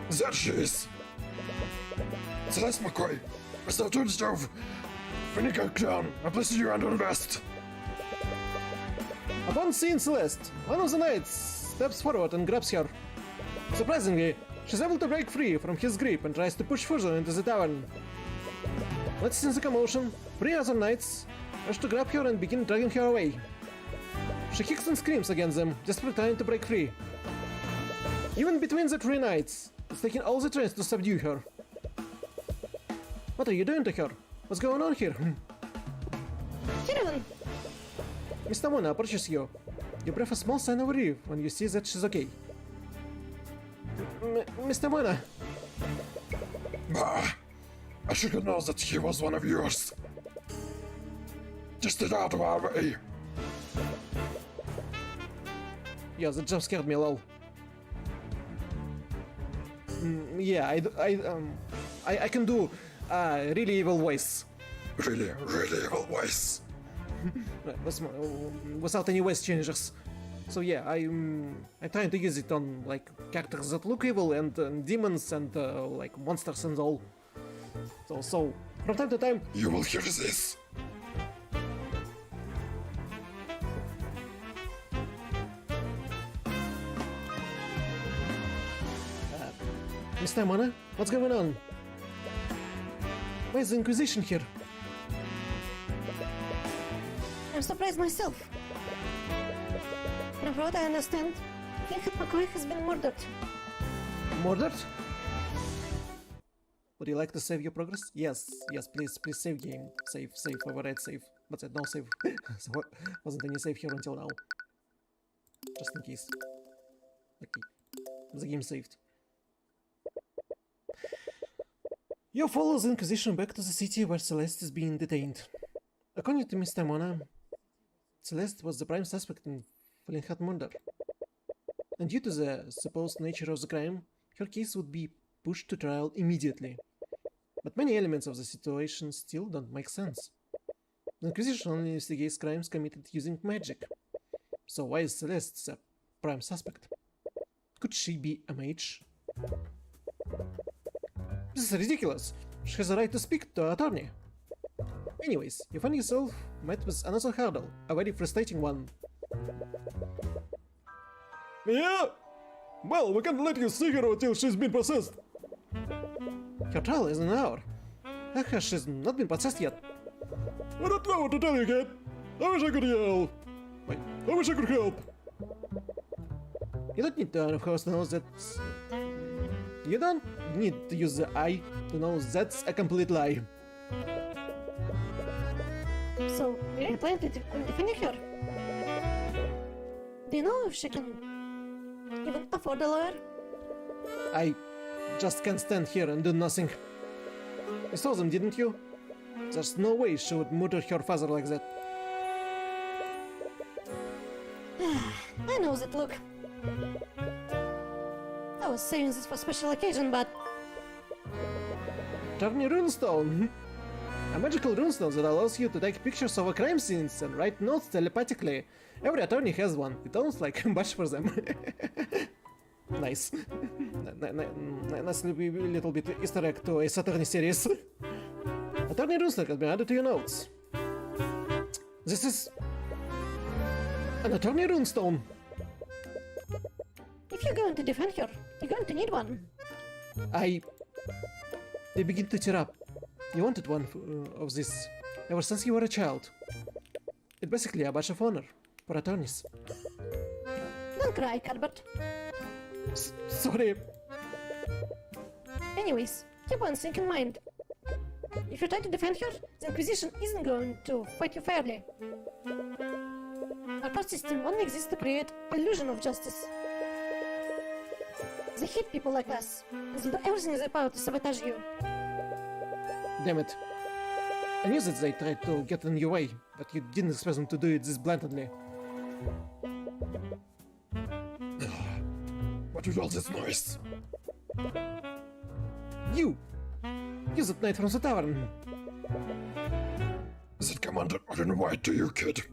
There she is. Celeste McCoy, Mr. Tombstone, Vinegar Clown, I place you under arrest. Upon seeing Celeste, one of the knights steps forward and grabs her. Surprisingly, she's able to break free from his grip and tries to push further into the tavern. Noticing the commotion, 3 other knights rush to grab her and begin dragging her away. She kicks and screams against them, desperately trying to break free. Even between the 3 knights, it's taking all the strength to subdue her. What are you doing to her? What's going on here? Tyrion! Mr. Mona approaches you. You breathe a small sign of relief when you see that she's okay. Mr. Mona! Bah! I should have known that he was one of yours. Just get out of our way. Yeah, that jump scared me, lol. Yeah, I can do a really evil voice. Really, really evil voice. Without any voice changes. So yeah, I'm trying to use it on like characters that look evil and demons and like monsters and all. So from time to time, You will hear this. Mr. Mona, what's going on? Why is the Inquisition here? I'm surprised myself. From what I understand, King McCoy has been murdered. Murdered? Would you like to save your progress? Yes, please save game. Save, override save. But said no save. So wasn't any save here until now. Just in case. Okay. The game saved. You follow the Inquisition back to the city where Celeste is being detained. According to Mr. Mona, Celeste was the prime suspect in Fallenhat murder. And due to the supposed nature of the crime, her case would be pushed to trial immediately. But many elements of the situation still don't make sense. The Inquisition only investigates crimes committed using magic. So why is Celeste the prime suspect? Could she be a mage? This is ridiculous. She has a right to speak to an attorney. Anyways, you find yourself met with another hurdle, a very frustrating one. Yeah? Well, we can't let you see her until she's been possessed. Her trial is in an hour. How has she not been possessed yet? I don't know what to tell you, kid. I wish I could yell. Wait, I wish I could help. you don't need to, of course, know that... You don't need to use the I to know that's a complete lie. So, you plan to defend her? Do you know if she can even afford a lawyer? I just can't stand here and do nothing. You saw them, didn't you? There's no way she would murder her father like that. I know that look. I was saving this for special occasion, but Tiny runestone. A magical runestone that allows you to take pictures of crime scenes and write notes telepathically. Every attorney has one. It owns like much for them. Nice. Nice little bit Easter egg to a Attorney series. Attorney runestone has been added to your notes. This is an attorney runestone. if you're going to defend her, you're going to need one. They begin to tear up. You wanted one of this ever since you were a child. It's basically a badge of honor for attorneys. Don't cry, Cuthbert. Sorry. Anyways, keep one thing in mind. If you try to defend her, the Inquisition isn't going to fight you fairly. Our court system only exists to create illusion of justice. They hate people like us, and they do everything in their power to sabotage you. Damn it. I knew that they tried to get in your way, but you didn't expect them to do it this blatantly. What is all this noise? You! You're that knight from the tavern! Is it Commander Red and White to you, kid?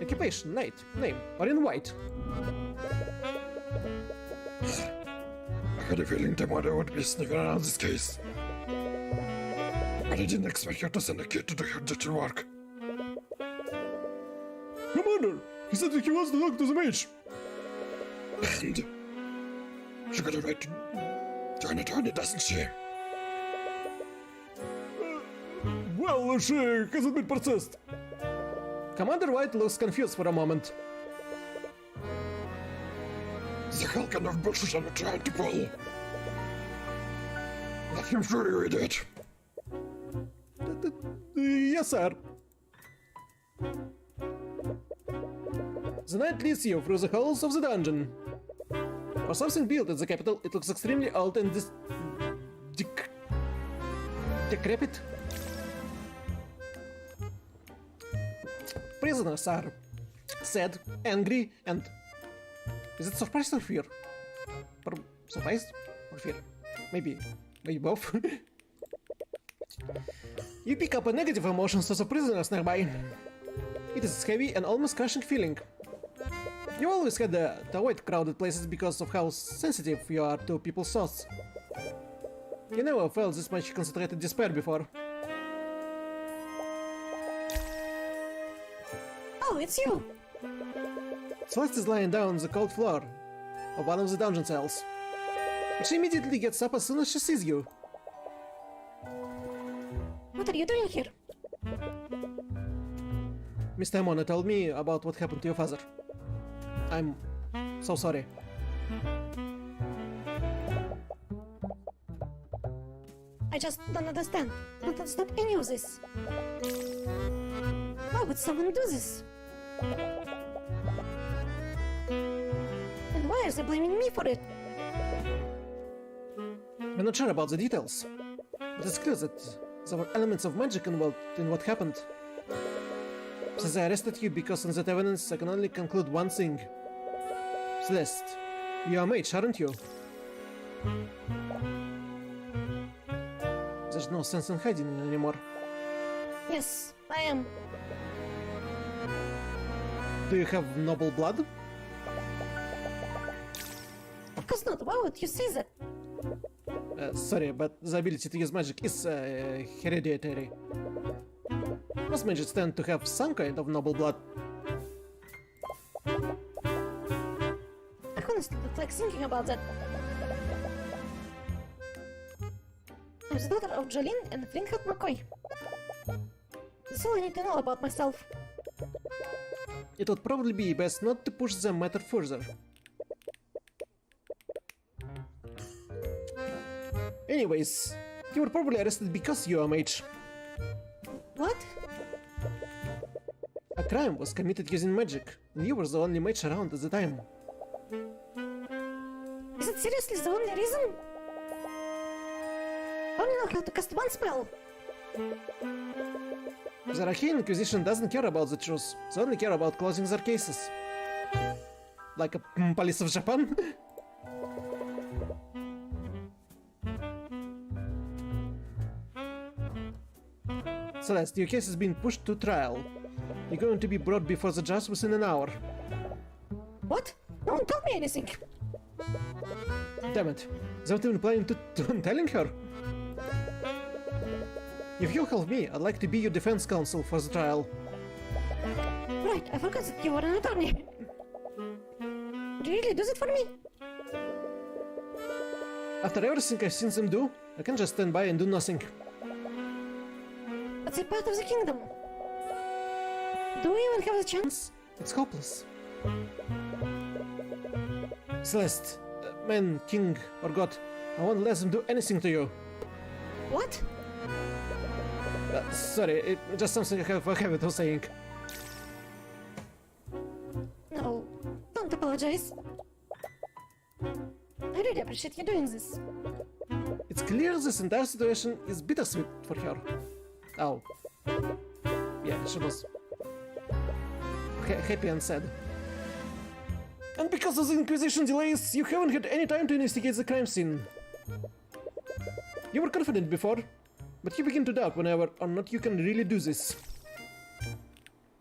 Occupation, knight. Name, Orin White. I had a feeling the mother would be sniffing around this case. But I didn't expect her to send a kid to do her dirty work. Commander! He said that he wants to talk to the mage! And... she got a right to an attorney, doesn't she? Well, she hasn't been processed. Commander White looks confused for a moment. The hell kind of bullshit am I trying to pull? Let him show you, idiot. Yes, sir. The knight leads you through the halls of the dungeon. For something built at the capital, it looks extremely old and decrepit. Prisoners are sad, angry, and... is it surprised or fear? Surprised or fear? Maybe both. You pick up a negative emotions of the prisoners nearby. It is heavy and almost crushing feeling. You always had to avoid crowded places because of how sensitive you are to people's thoughts. You never felt this much concentrated despair before. Oh, it's you! Celeste is lying down on the cold floor of one of the dungeon cells. She immediately gets up as soon as she sees you. What are you doing here? Mr. Mona told me about what happened to your father. I'm so sorry. I just don't understand. Don't understand any of this. Why would someone do this? And why are they blaming me for it? We're not sure about the details, but it's clear that there were elements of magic involved in what happened. Since I arrested you because on that evidence, I can only conclude one thing. Celeste, you are a mage, aren't you? There's no sense in hiding it anymore. Yes, I am. Do you have noble blood? Of course not. Why would you say that? Sorry, but the ability to use magic is hereditary. Most mages tend to have some kind of noble blood. I honestly don't like thinking about that. I'm the daughter of Jolene and Flinthead McCoy. That's all I need to know about myself. It would probably be best not to push the matter further. Anyways, you were probably arrested because you are a mage. What? A crime was committed using magic, and you were the only mage around at the time. Is it seriously the only reason? I only know how to cast one spell. The Arcane Inquisition doesn't care about the truth, they only care about closing their cases. Like a police of Japan? Celeste, your case is being pushed to trial. You're going to be brought before the judge within an hour. What? No one told me anything. Damn it. Is that even planning to telling her? If you'll help me, I'd like to be your defense counsel for the trial. Right, I forgot that you were an attorney. Would you really do that for me? After everything I've seen them do, I can just stand by and do nothing. But they're part of the kingdom. Do we even have a chance? It's hopeless. Celeste, man, king, or god, I won't let them do anything to you. What? Sorry, it's just something I have a habit of saying. No, don't apologize. I really appreciate you doing this. It's clear this entire situation is bittersweet for her. Oh. Yeah, she was happy and sad. And because of the Inquisition delays, you haven't had any time to investigate the crime scene. You were confident before, but you begin to doubt whenever or not you can really do this.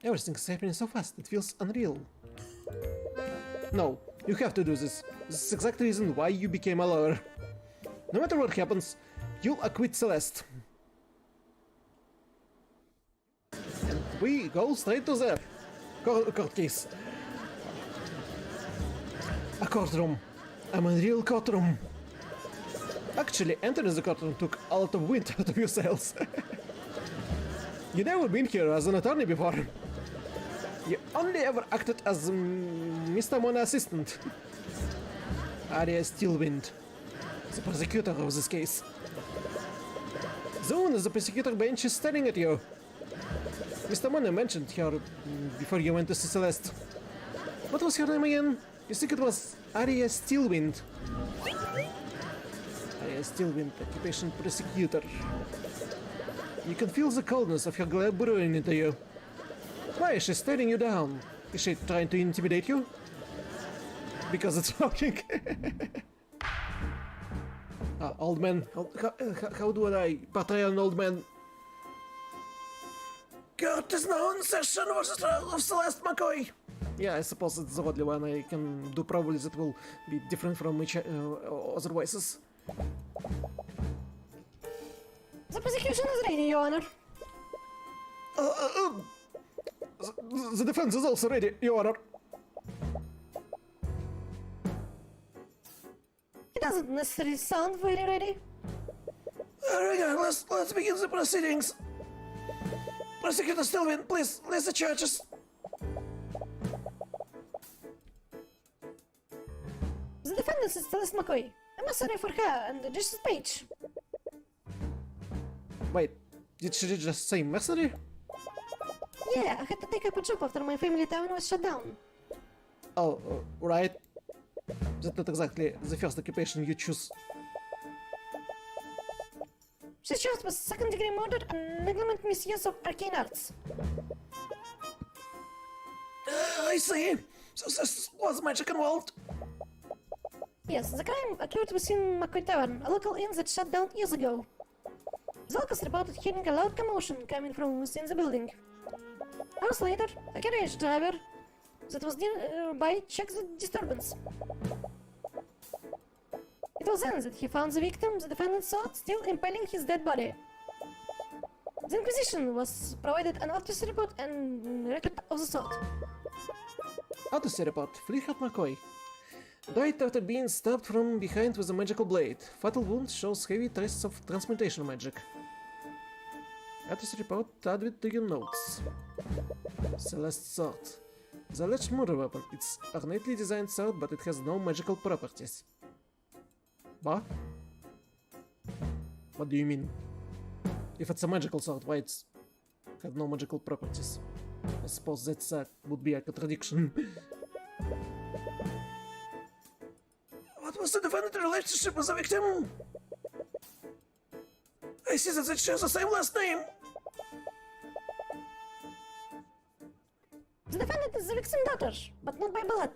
Everything's happening so fast, it feels unreal. No, you have to do this. This is the exact reason why you became a lawyer. No matter what happens, you'll acquit Celeste. And we go straight to the court case. A courtroom. A real courtroom. Actually, entering the courtroom took a lot of wind out of your sails. You never been here as an attorney before. You only ever acted as Mr. Mona assistant. Arya Steelwind, the prosecutor of this case. Soon the prosecutor bench is staring at you. Mr. Mona mentioned her before you went to see Celeste. What was her name again? You think it was Arya Steelwind? Arya Steelwind, occupation prosecutor. You can feel the coldness of her glare brewing into you. Why is she staring you down? Is she trying to intimidate you? Because it's working. Old man. How do I portray an old man? Court is now in session for the trial of Celeste McCoy. Yeah, I suppose it's the only one I can do probably that will be different from each other voices. The prosecution is ready, Your Honor. The defense is also ready, Your Honor. It doesn't necessarily sound very ready. Regardless, let's begin the proceedings. Prosecutor Steelwind, please, list the charges. The defendant is Celeste McCoy. I'm sorry for her and Justice Page. Wait, did she just say mercenary? Yeah, I had to take up a job after my family town was shut down. Oh, right. That's not exactly the first occupation you choose. She's charged with second-degree murder and negligent misuse of arcane arts. I see. So this was magic involved. Yes, the crime occurred within McCoy Tavern, a local inn that shut down years ago. Zolkas reported hearing a loud commotion coming from within the building. Hours later, a carriage driver that was nearby checked the disturbance. It was then that he found the victim the defendant sought still impaling his dead body. The Inquisition was provided an autopsy report and record of the sort. Autopsy report, Fleetheart McCoy. Died after being stabbed from behind with a magical blade. Fatal wound shows heavy traces of transmutation magic. Autopsy report added to your notes. Celeste sword. The alleged murder weapon. It's ornately designed sword, but it has no magical properties. What? What do you mean? If it's a magical sword, why it's have no magical properties? I suppose that would be a contradiction. What was the defendant's relationship with the victim? I see that it shares the same last name. The defendant is the victim's daughter, but not by blood.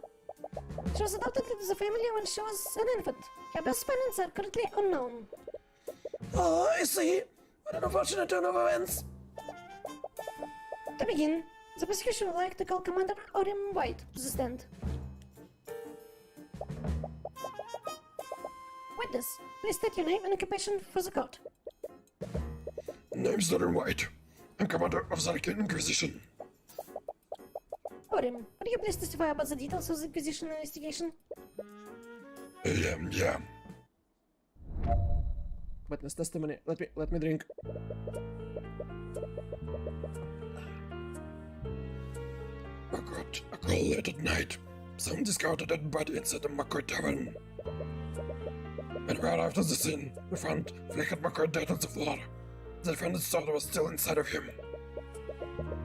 She was adopted into the family when she was an infant. Her best parents are currently unknown. Oh, I see. What an unfortunate turn of events. To begin, the prosecution would like to call Commander Orion White to the stand. Witness, please state your name and occupation for the court. Name's Tyrion White. I'm commander of the Arcane Inquisition. Orion, would you please testify about the details of the Inquisition investigation? Yeah. Witness testimony. Let me drink. I got a call late at night. Someone discovered a dead body inside the McCoy Tavern. When we arrived at the scene, we found Fleetheart McCoy dead on the floor. The defendant's sword was still inside of him.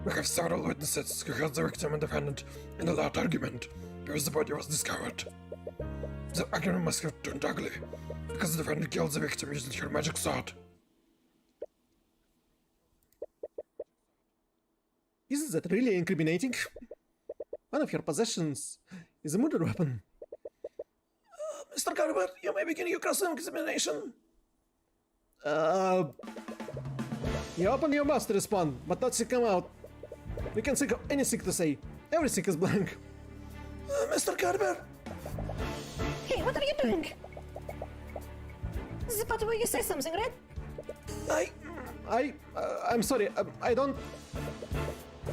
We have several witnesses who heard the victim and defendant in a loud argument because the body was discovered. The argument must have turned ugly because the defendant killed the victim using her magic sword. Isn't that really incriminating? One of your possessions is a murder weapon. Mr. Cuthbert, you may begin your cross-examination. You open your mouth to respond, but not to come out. We can't think of anything to say. Everything is blank. Mr. Cuthbert! Hey, what are you doing? This is the part where you say something, right? I'm sorry, I don't...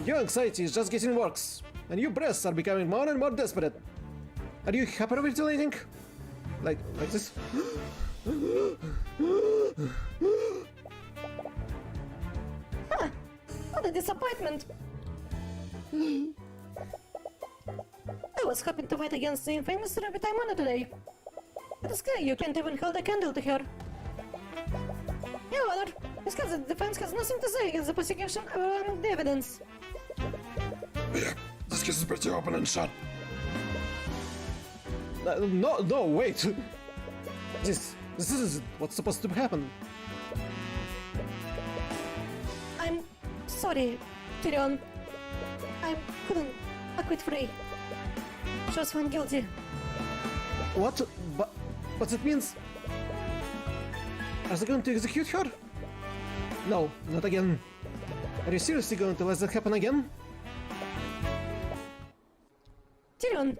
Your anxiety is just getting worse, and your breaths are becoming more and more desperate. Are you hyperventilating? Like this? Huh, what a disappointment. I was hoping to fight against the infamous Rabbit today. But it's clear you can't even hold a candle to her. Your Honor, it's because the defense has nothing to say against the prosecution or the evidence. Yeah, this case is pretty open and shut. No, wait! This is what's supposed to happen. I'm sorry, Tyrion. I couldn't acquit Frey. She was found guilty. What? But it means... Are they going to execute her? No, not again. Are you seriously going to let that happen again? Tyrion,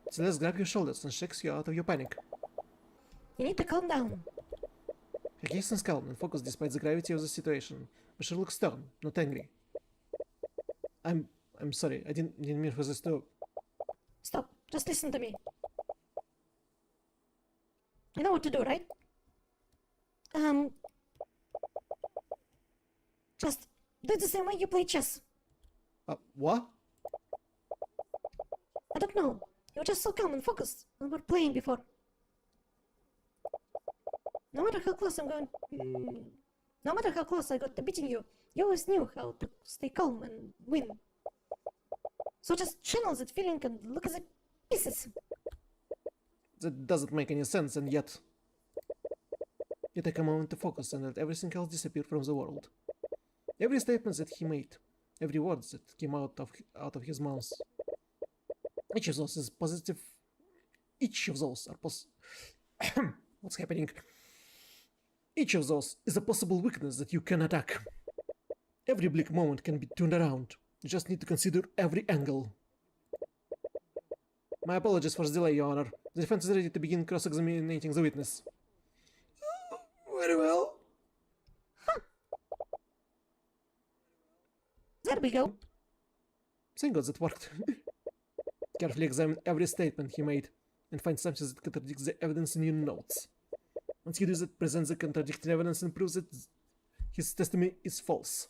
Celeste grabs your shoulders and shakes you out of your panic. you need to calm down. Her gaze is calm and focused despite the gravity of the situation, but she looks stern, not angry. I'm sorry, I didn't mean for this to... Stop, just listen to me. You know what to do, right? Just do it the same way you play chess. What? I don't know. You were just so calm and focused when we were playing before. No matter how close no matter how close I got to beating you, you always knew how to stay calm and win. So just channel that feeling and look at the pieces. That doesn't make any sense, and yet... You take a moment to focus and let everything else disappear from the world. Every statement that he made, every word that came out of his mouth, each of those is positive. Each of those are What's happening? Each of those is a possible weakness that you can attack. Every bleak moment can be turned around. You just need to consider every angle. My apologies for the delay, Your Honor. The defense is ready to begin cross-examining the witness. Very well. There we go. Thank God that worked. Carefully examine every statement he made and find something that contradicts the evidence in your notes. Once you do that, present the contradicting evidence and prove that his testimony is false.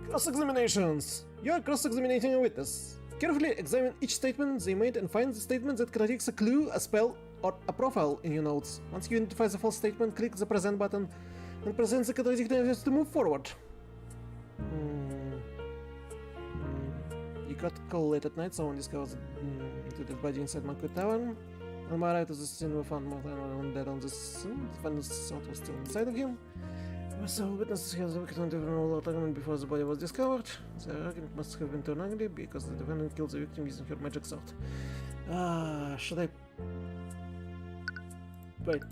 Cross-examinations. You are cross-examining a witness. Carefully examine each statement they made and find the statement that contradicts a clue, a spell, or a profile in your notes. Once you identify the false statement, click the present button and present the contradicting evidence to move forward. You got a call late at night, someone discovers the dead body inside Market Tavern. On my right of the scene, we found more than dead on the scene. The defendant's sword was still inside of him. Several witnesses have the victim argument before the body was discovered. The argument must have been turned ugly because the defendant killed the victim using her magic sword. Should I... Wait.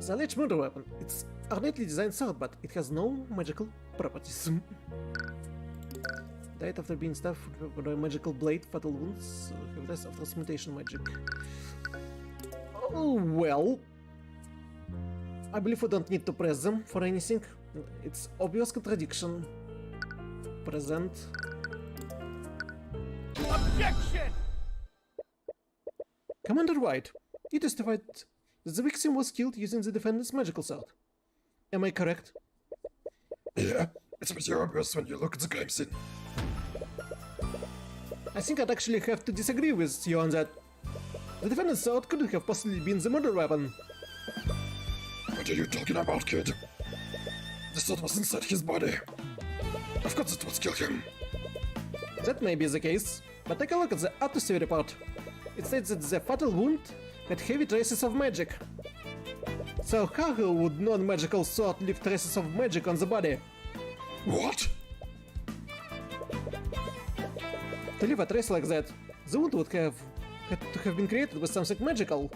The alleged murder weapon. It's ornately designed sword, but it has no magical properties. Died after being stabbed with a magical blade, fatal wounds, have less of transmutation magic. Oh, well, I believe we don't need to press them for anything. It's obvious contradiction. Present. Objection! Commander White, you testified that the victim was killed using the defendant's magical sword. Am I correct? Yeah, it's pretty obvious when you look at the crime scene. I think I'd actually have to disagree with you on that. The defendant's sword couldn't have possibly been the murder weapon. What are you talking about, kid? The sword was inside his body. Of course it was killed him. That may be the case, but take a look at the autopsy report. It states that the fatal wound had heavy traces of magic. So how would non-magical sword leave traces of magic on the body? What? To leave a trace like that, the wound would have had to have been created with something magical.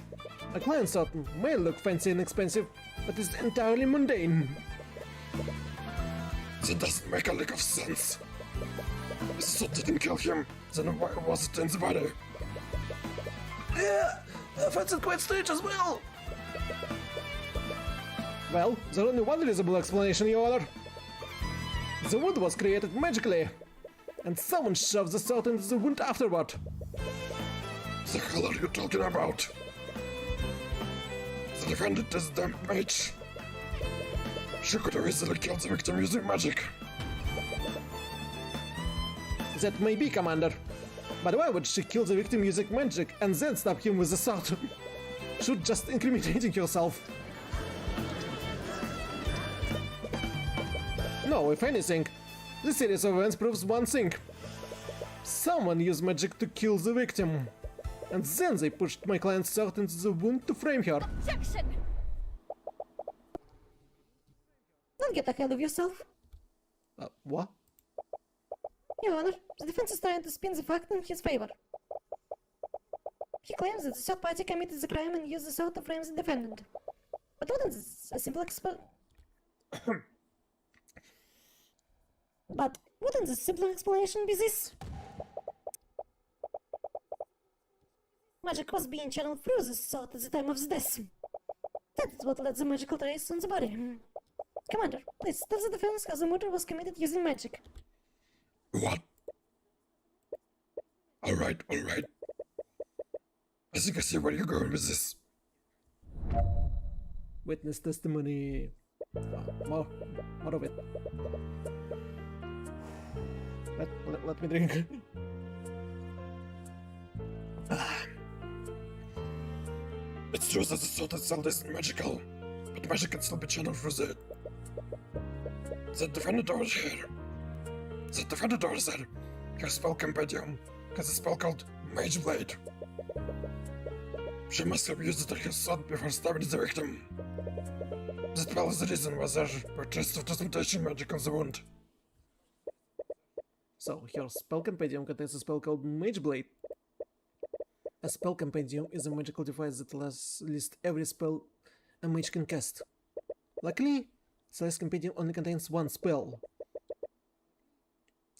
A client sword may look fancy and expensive, but is entirely mundane. That doesn't make a lick of sense. If the sword didn't kill him, then why was it in the body? Yeah, I find it quite strange as well. Well, there's only one reasonable explanation, Your Honor. The wound was created magically, and someone shoved the sword into the wound afterward. The hell are you talking about? The defendant is the mage. She could have easily killed the victim using magic. That may be, Commander. But why would she kill the victim using magic and then stab him with the sword? Should just incriminating herself. No, if anything, this series of events proves one thing. Someone used magic to kill the victim. And then they pushed my client's sword into the wound to frame her. Objection! Don't get ahead of yourself. What? Your Honor, the defense is trying to spin the fact in his favor. He claims that the third party committed the crime and used the sword to frame the defendant. But wouldn't a simple explanation be this? Magic was being channeled through the sword at the time of the death. That's what led the magical trace on the body. Commander, please tell the defense how the murder was committed using magic. What? Alright. I think I see where you're going with this. Witness testimony. More of it. Let me drink. It's true that the sword itself isn't magical, but magic can still be channeled through it. The defendant over here. The defendant over there. Her spell compendium has a spell called Mage Blade. She must have used it on her sword before stabbing the victim. The spell is the reason why there were traces of transmutation magic on the wound. So, her spell compendium contains a spell called Mage Blade. A spell compendium is a magical device that lists every spell a mage can cast. Luckily, Celeste's compendium only contains one spell.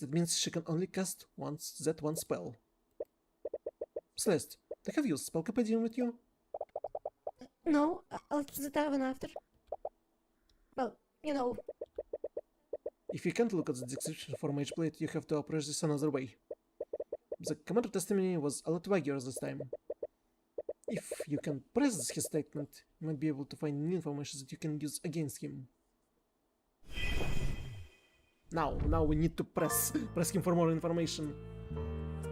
That means she can only cast that one spell. Celeste, do you have used spell compendium with you? No, I'll use the tavern after. Well, you know. If you can't look at the description for Mage Blade, you have to approach this another way. The commander testimony was a lot vaguer this time. If you can press his statement, you might be able to find new information that you can use against him. Now we need to press him for more information.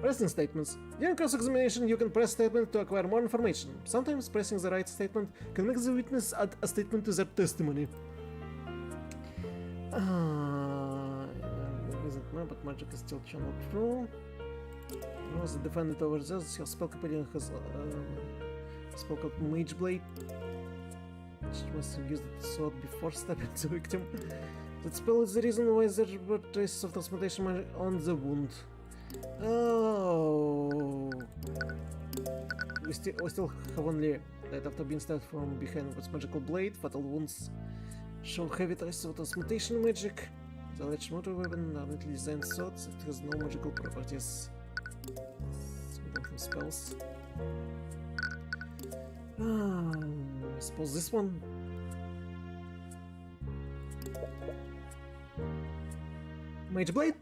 Pressing statements. During cross-examination, you can press statement to acquire more information. Sometimes pressing the right statement can make the witness add a statement to their testimony. But magic is still channeled through. The defendant over there, her spell compendium has a spell called Mage Blade. She must have used the sword before stabbing the victim. That spell is the reason why there were traces of transmutation magic on the wound. Oh, we still have only that after being stabbed from behind with magical blade, fatal wounds show heavy traces of transmutation magic. The alleged motor weapon ornately designed sword that has no magical properties. So we don't have spells. I suppose this one. Mage Blade?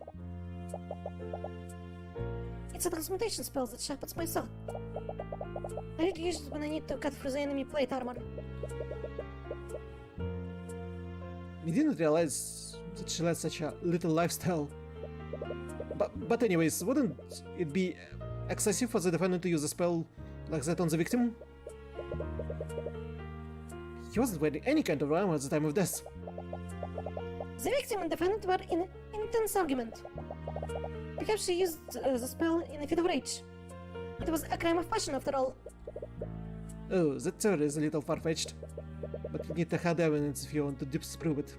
It's a transmutation spell that sharpens my sword. I really use it when I need to cut through the enemy plate armor. We didn't realize that she led such a little lifestyle. But anyways, wouldn't it be excessive for the defendant to use a spell like that on the victim? He wasn't wearing any kind of armor at the time of death. The victim and defendant were in intense argument. Perhaps she used the spell in a fit of rage. It was a crime of passion after all. Oh, that theory is a little far-fetched. But we need the hard evidence if you want to disprove it.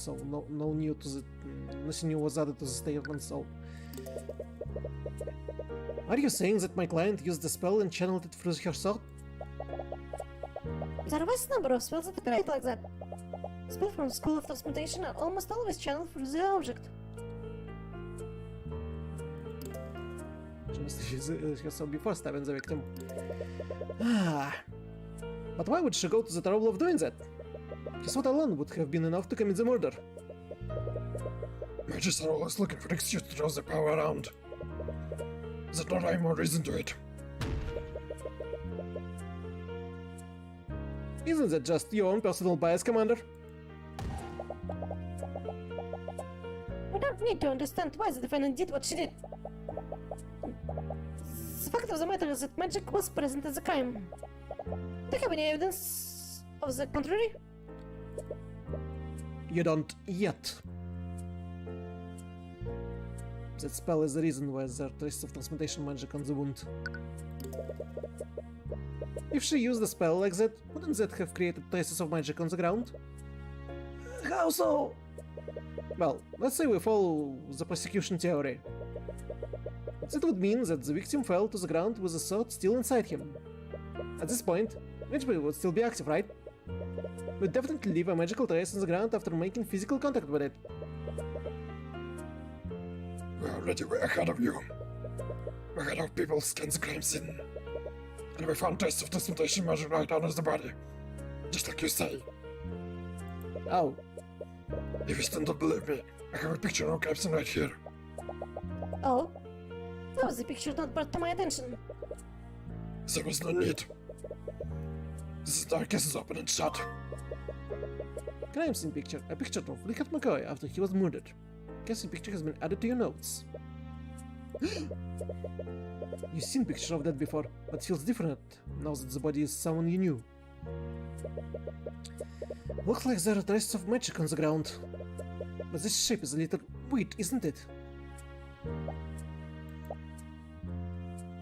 so no nothing new was added to the statement, so... Are you saying that my client used the spell and channeled it through her sword? There are a vast number of spells that operate like that. Spells from School of Transmutation are almost always channeled through the object. She must use herself before stabbing the victim. But why would she go to the trouble of doing that? His sword alone would have been enough to commit the murder. Mages are always looking for an excuse to throw their power around. There's no rhyme or reason to it. Isn't that just your own personal bias, Commander? We don't need to understand why the defendant did what she did. The fact of the matter is that magic was present at the crime. Do you have any evidence of the contrary? You don't yet. That spell is the reason why there are traces of transmutation magic on the wound. If she used the spell like that, wouldn't that have created traces of magic on the ground? How so? Well, let's say we follow the prosecution theory. That would mean that the victim fell to the ground with the sword still inside him. At this point, magic would still be active, right? We'd definitely leave a magical trace on the ground after making physical contact with it. We're already way ahead of you. We had our people scan the crime scene. And we found traces of transmutation magic right under the body. Just like you say. Oh. If you still don't believe me, I have a picture of our crime scene right here. Oh? How was the picture not brought to my attention? There was no need. This dark case is open and shut. Crime scene picture. A picture of Richard McCoy after he was murdered. Crime scene picture has been added to your notes. You've seen pictures of that before, but feels different now that the body is someone you knew. Looks like there are traces of magic on the ground. But this shape is a little weird, isn't it?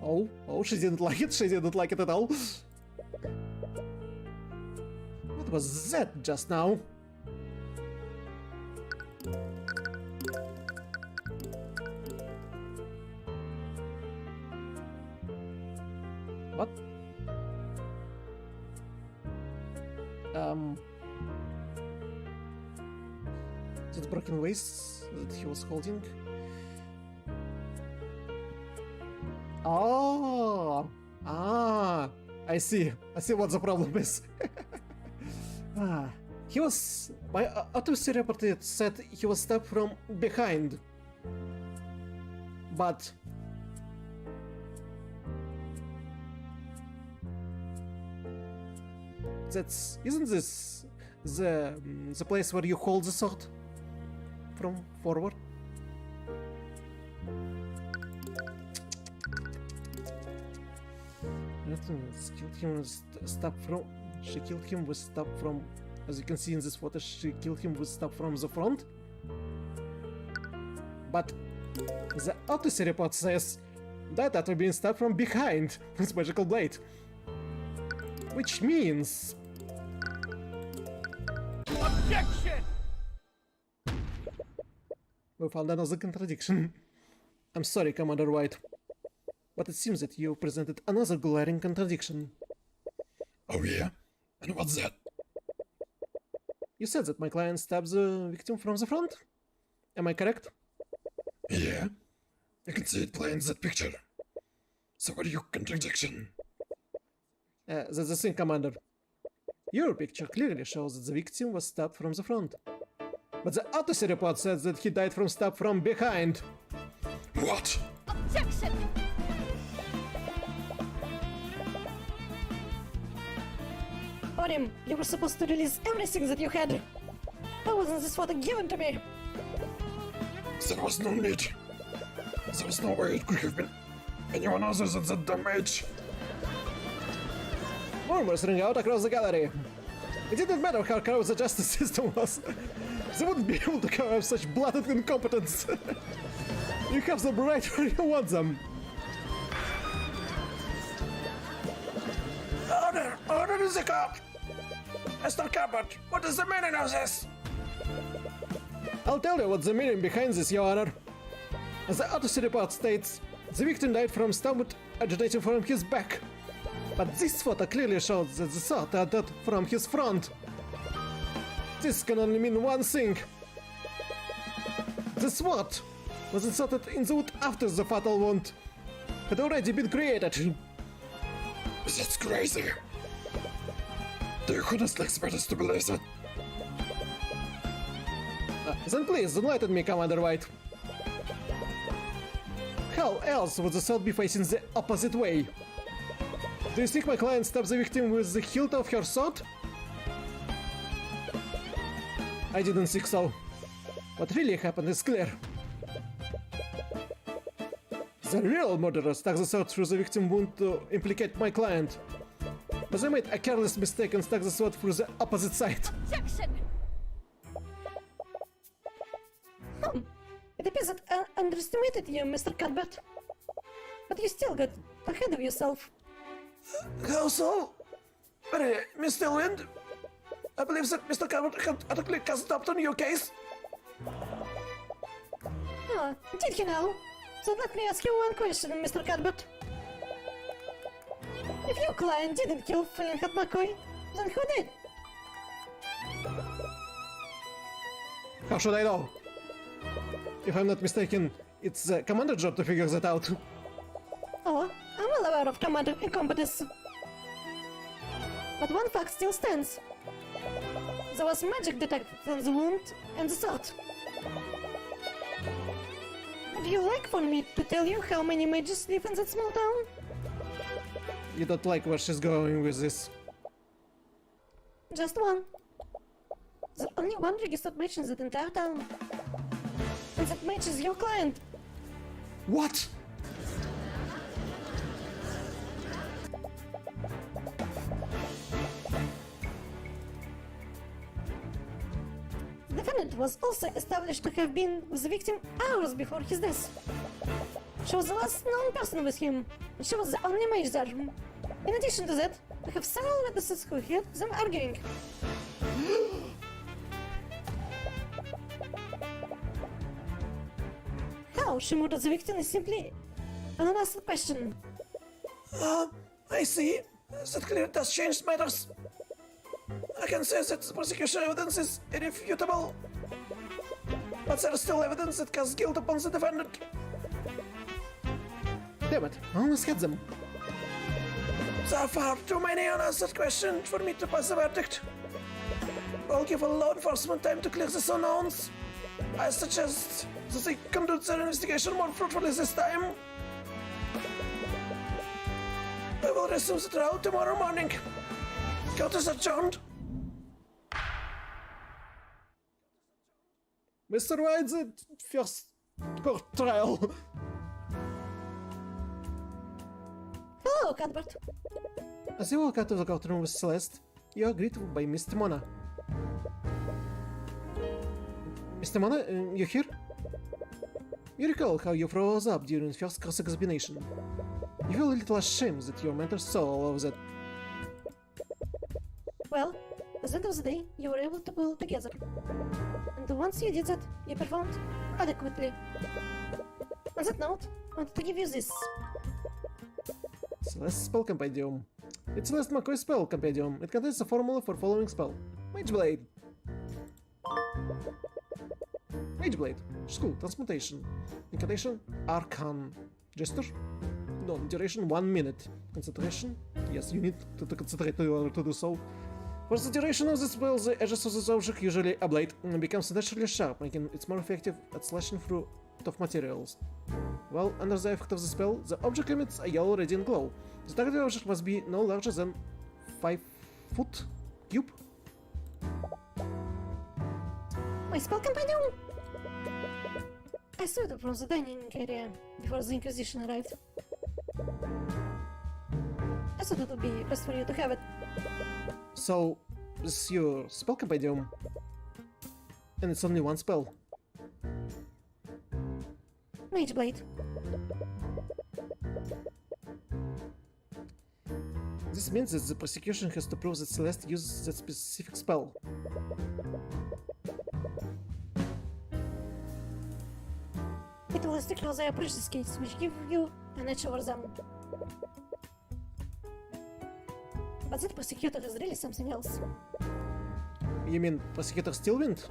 Oh, she didn't like it. She didn't like it at all. What was that just now? What? Is it broken vase that he was holding? Oh! I see what the problem is. He was... My autopsy report said he was stabbed from behind. But... Isn't this the place where you hold the sword from forward? She killed him with stab from, as you can see in this photo, she killed him with stab from the front. But the autopsy report says that after being stabbed from behind with magical blade. Which means... Objection! We found another contradiction. I'm sorry, Commander White, but it seems that you presented another glaring contradiction. Oh yeah? And what's that? You said that my client stabs the victim from the front? Am I correct? Yeah. You can see it plain in that picture. So what are your contradiction? That's the thing, Commander. Your picture clearly shows that the victim was stabbed from the front. But the autopsy report says that he died from stab from behind. What? Objection! Orim, you were supposed to release everything that you had. Why wasn't this photo given to me? There was no need. There was no way it could have been anyone other than that damage. Murmurs ring out across the gallery. It didn't matter how corrupt the justice system was. They wouldn't be able to cover up such blatant incompetence. You have them right where you want them. Order is a cop! Mr. Cuthbert, what is the meaning of this? I'll tell you what the meaning behind this, Your Honor. As the autopsy report states, the victim died from stomach agitating from his back. But this photo clearly shows that the sword started from his front. This can only mean one thing. The sword was inserted in the wood after the fatal wound had already been created. That's crazy. Do you honestly expect us to believe that? Then please enlighten me, Commander White. How else would the sword be facing the opposite way? Do you think my client stabbed the victim with the hilt of her sword? I didn't think so. What really happened is clear. The real murderer stuck the sword through the victim's wound to implicate my client. But they made a careless mistake and stuck the sword through the opposite side. Objection! It appears that I underestimated you, Mr. Cuthbert. But you still got ahead of yourself. How so? Miss Stillwind, I believe that Mr. Cuthbert had utterly cast doubt on your case. Ah, did you know? So let me ask you one question, Mr. Cuthbert. If your client didn't kill Flinthead McCoy, then who did? How should I know? If I'm not mistaken, it's the commander's job to figure that out. Oh, I'm well aware of commander incompetence. But one fact still stands. There was magic detected on the wound and the sword. Would you like for me to tell you how many mages live in that small town? You don't like where she's going with this. Just one. There's only one registered mage in that entire town. And that mage is your client. What? The defendant was also established to have been with the victim hours before his death. She was the last known person with him, and she was the only mage there. In addition to that, we have several witnesses who heard them arguing. How she murdered the victim is simply an unasked question. I see. That clearly does change matters. I can say that the prosecution evidence is irrefutable. But there is still evidence that casts guilt upon the defendant. Damn it, I almost had them. There are far too many unanswered questions for me to pass a verdict. I'll give law enforcement time to clear these unknowns. I suggest that they conduct their investigation more fruitfully this time. I will resume the trial tomorrow morning. Court is adjourned. Mr. White, the first court trial. Hello, Cuthbert. As you walk out of the courtroom with Celeste, you are greeted by Miss Timona. Miss Timona, you here? You recall how you froze up during first cross-examination. You feel a little ashamed that your mentor saw all of that. Well, at the end of the day, you were able to pull it together. And once you did that, you performed adequately. On that note, I wanted to give you this. Celeste Spell Compendium. It's Celeste McCoy Spell Compendium. It contains a formula for following spell. Mage Blade. Mage Blade. School. Transmutation. Incantation. Arcane. Gesture. No, duration 1 minute. Concentration. Yes, you need to concentrate in order to do so. For the duration of the spell, the edges of the object, usually a blade, becomes naturally sharp, making it more effective at slashing through tough materials. While under the effect of the spell, the object emits a yellow radiant glow. The target object must be no larger than 5 foot cube. My spell companion? I saw it from the dining area before the Inquisition arrived. I thought it would be best for you to have it. So, this is your spell compendium. And it's only one spell. Mage Blade. This means that the prosecution has to prove that Celeste uses that specific spell. It will strictly their precious case, which give you an edge over them. But that prosecutor is really something else. You mean Prosecutor Stillwind?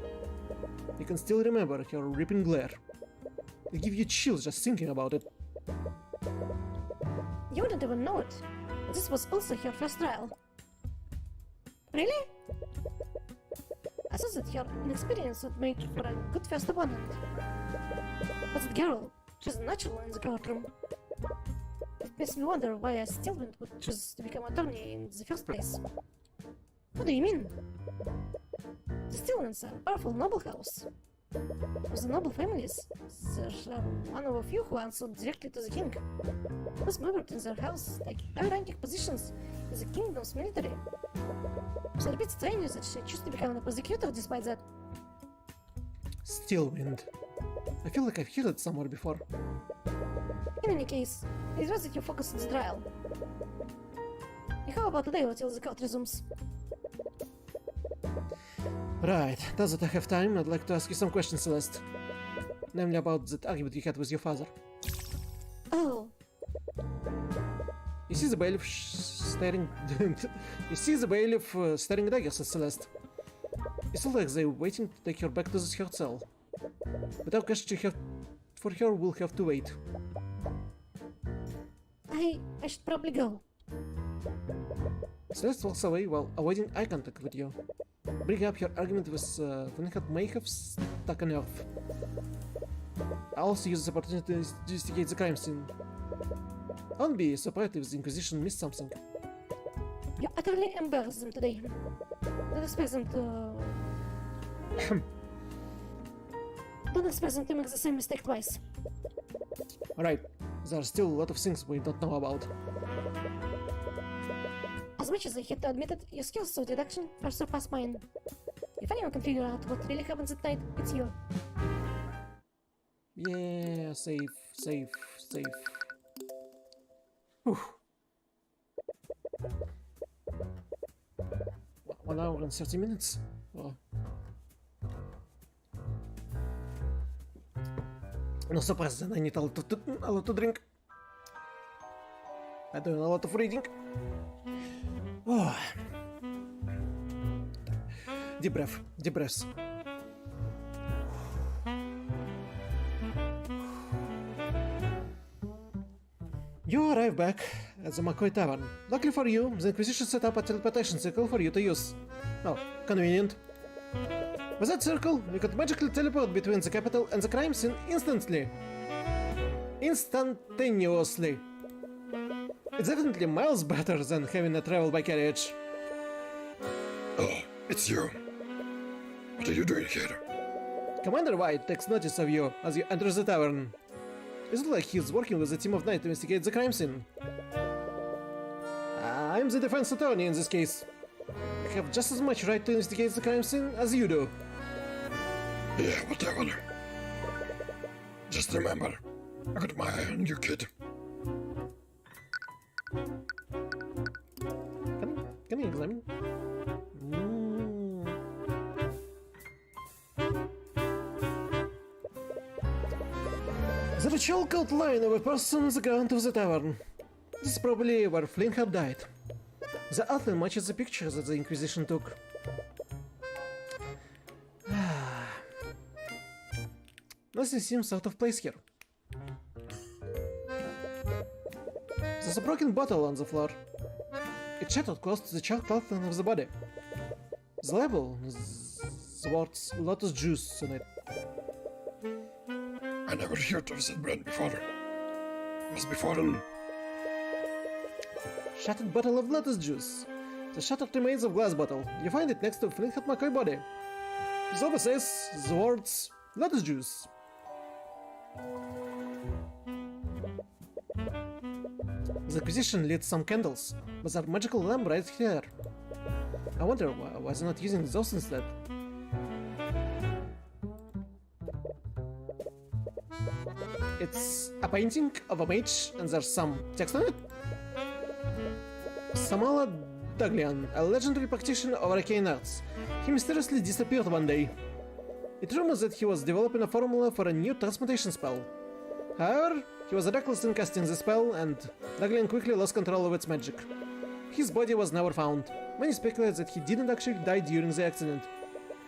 You can still remember her ripping glare. It gives you chills just thinking about it. You wouldn't even know it. But this was also her first trial. Really? I thought that her inexperience would make for a good first opponent. But that girl, she's natural in the courtroom. It makes me wonder why a Stillwind would choose to become attorney in the first place. What do you mean? The Stillwinds are a powerful noble house. Of the noble families, they're one of a few who answer directly to the king. Those members in their house take high-ranking positions in the kingdom's military. So a bit strange that she chose to become a prosecutor despite that. Stillwind. I feel like I've heard it somewhere before. In any case, I'd rather you focus on the trial. How about today until the court resumes? Right, now that I have time, I'd like to ask you some questions, Celeste. Namely about that argument you had with your father. Oh, You see the bailiff staring... you see the bailiff staring daggers at Celeste. It's like they're waiting to take her back to the court cell. But our question for her will have to wait. I should probably go. Celeste walks away while avoiding eye contact with you. Bring up your argument with Vinhat may have stuck a nerve. I also use this opportunity to investigate the crime scene. I won't be surprised if the Inquisition missed something. You utterly embarrassed them today. Don't expect them to... Don't expect them to make the same mistake twice. Alright, there are still a lot of things we don't know about. As much as I hate to admit it, your skills of deduction far surpass mine. If anyone can figure out what really happens at night, it's you. Yeah, safe. Whew. 1 hour and 30 minutes? Oh. No surprise that I need a lot to drink. I'm doing a lot of reading. Oh. Deep breaths. You arrive back at the McCoy Tavern. Luckily for you, the Inquisition set up a teleportation circle for you to use. Oh, convenient. With that circle, you could magically teleport between the capital and the crime scene instantly. Instantaneously. It's definitely miles better than having to travel by carriage. Oh, it's you. What are you doing here? Commander White takes notice of you as you enter the tavern. It looks like he's working with a team of knights to investigate the crime scene. I'm the defense attorney in this case. I have just as much right to investigate the crime scene as you do. Yeah, whatever. Just remember, I got my eye on you, kid. Can I examine? The chalk outline of a person on the ground of the tavern. This is probably where Flynn had died. The outline matches the picture that the Inquisition took. Nothing seems out of place here. There's a broken bottle on the floor. It shattered close to the chalk outline of the body. The label is the words lotus juice on it. I never heard of that brand before. Must be foreign. Shattered bottle of lotus juice. The shattered remains of glass bottle. You find it next to Flint McCoy body. It also says the words lotus juice. The Inquisition lit some candles, but their magical lamp right here. I wonder why they're not using those instead. It's a painting of a mage and there's some text on it. Samala Daglian, a legendary practitioner of arcane arts. He mysteriously disappeared one day. It rumors that he was developing a formula for a new transmutation spell. However, he was reckless in casting the spell, and Daglian quickly lost control of its magic. His body was never found. Many speculate that he didn't actually die during the accident.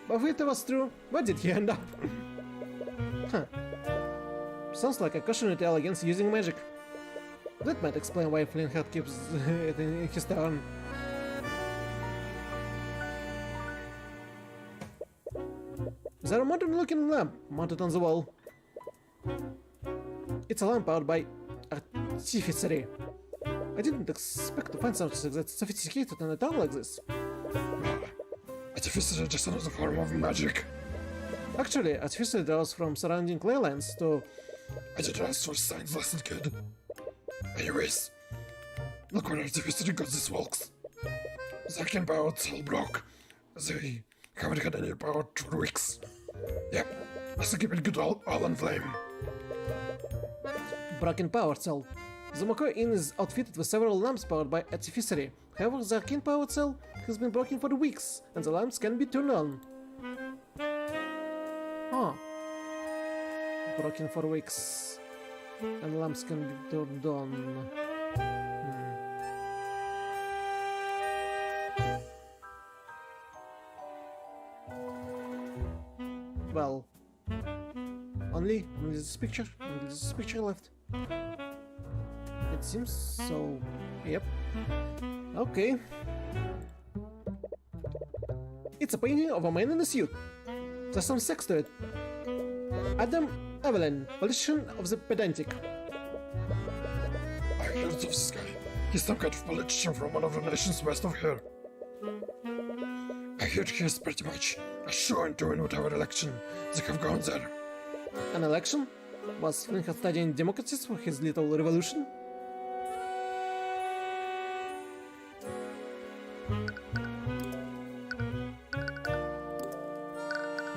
But if it was true, where did he end up? Huh. Sounds like a cautionary tale against using magic. That might explain why Flinthead keeps it in his tavern. There's a modern-looking lamp mounted on the wall. It's a lamp powered by artificery. I didn't expect to find something that's sophisticated in a town like this. Artificer is just another form of magic. Actually, artificery draws from surrounding leylands to... I did ask for a science lesson, kid. Anyways, look where artificer got these walks. The Arcane power cell broke. They haven't had any power for weeks. Yep, that's a keeping good all in flame. Broken power cell. The McCoy Inn is outfitted with several lamps powered by artificery. However, the Arcane power cell has been broken for weeks, and the lamps can be turned on. Huh. Broken for weeks, and lamps can be turned on. Well, only this picture left. It seems so. Yep. Okay. It's a painting of a man in a suit. There's some sex to it. Adam Evelyn, politician of the pedantic. I heard of this guy. He's some kind of politician from one of the nations west of here. I heard he is pretty much assured to win whatever election they have gone there. An election? Was Flynn studying democracies for his little revolution?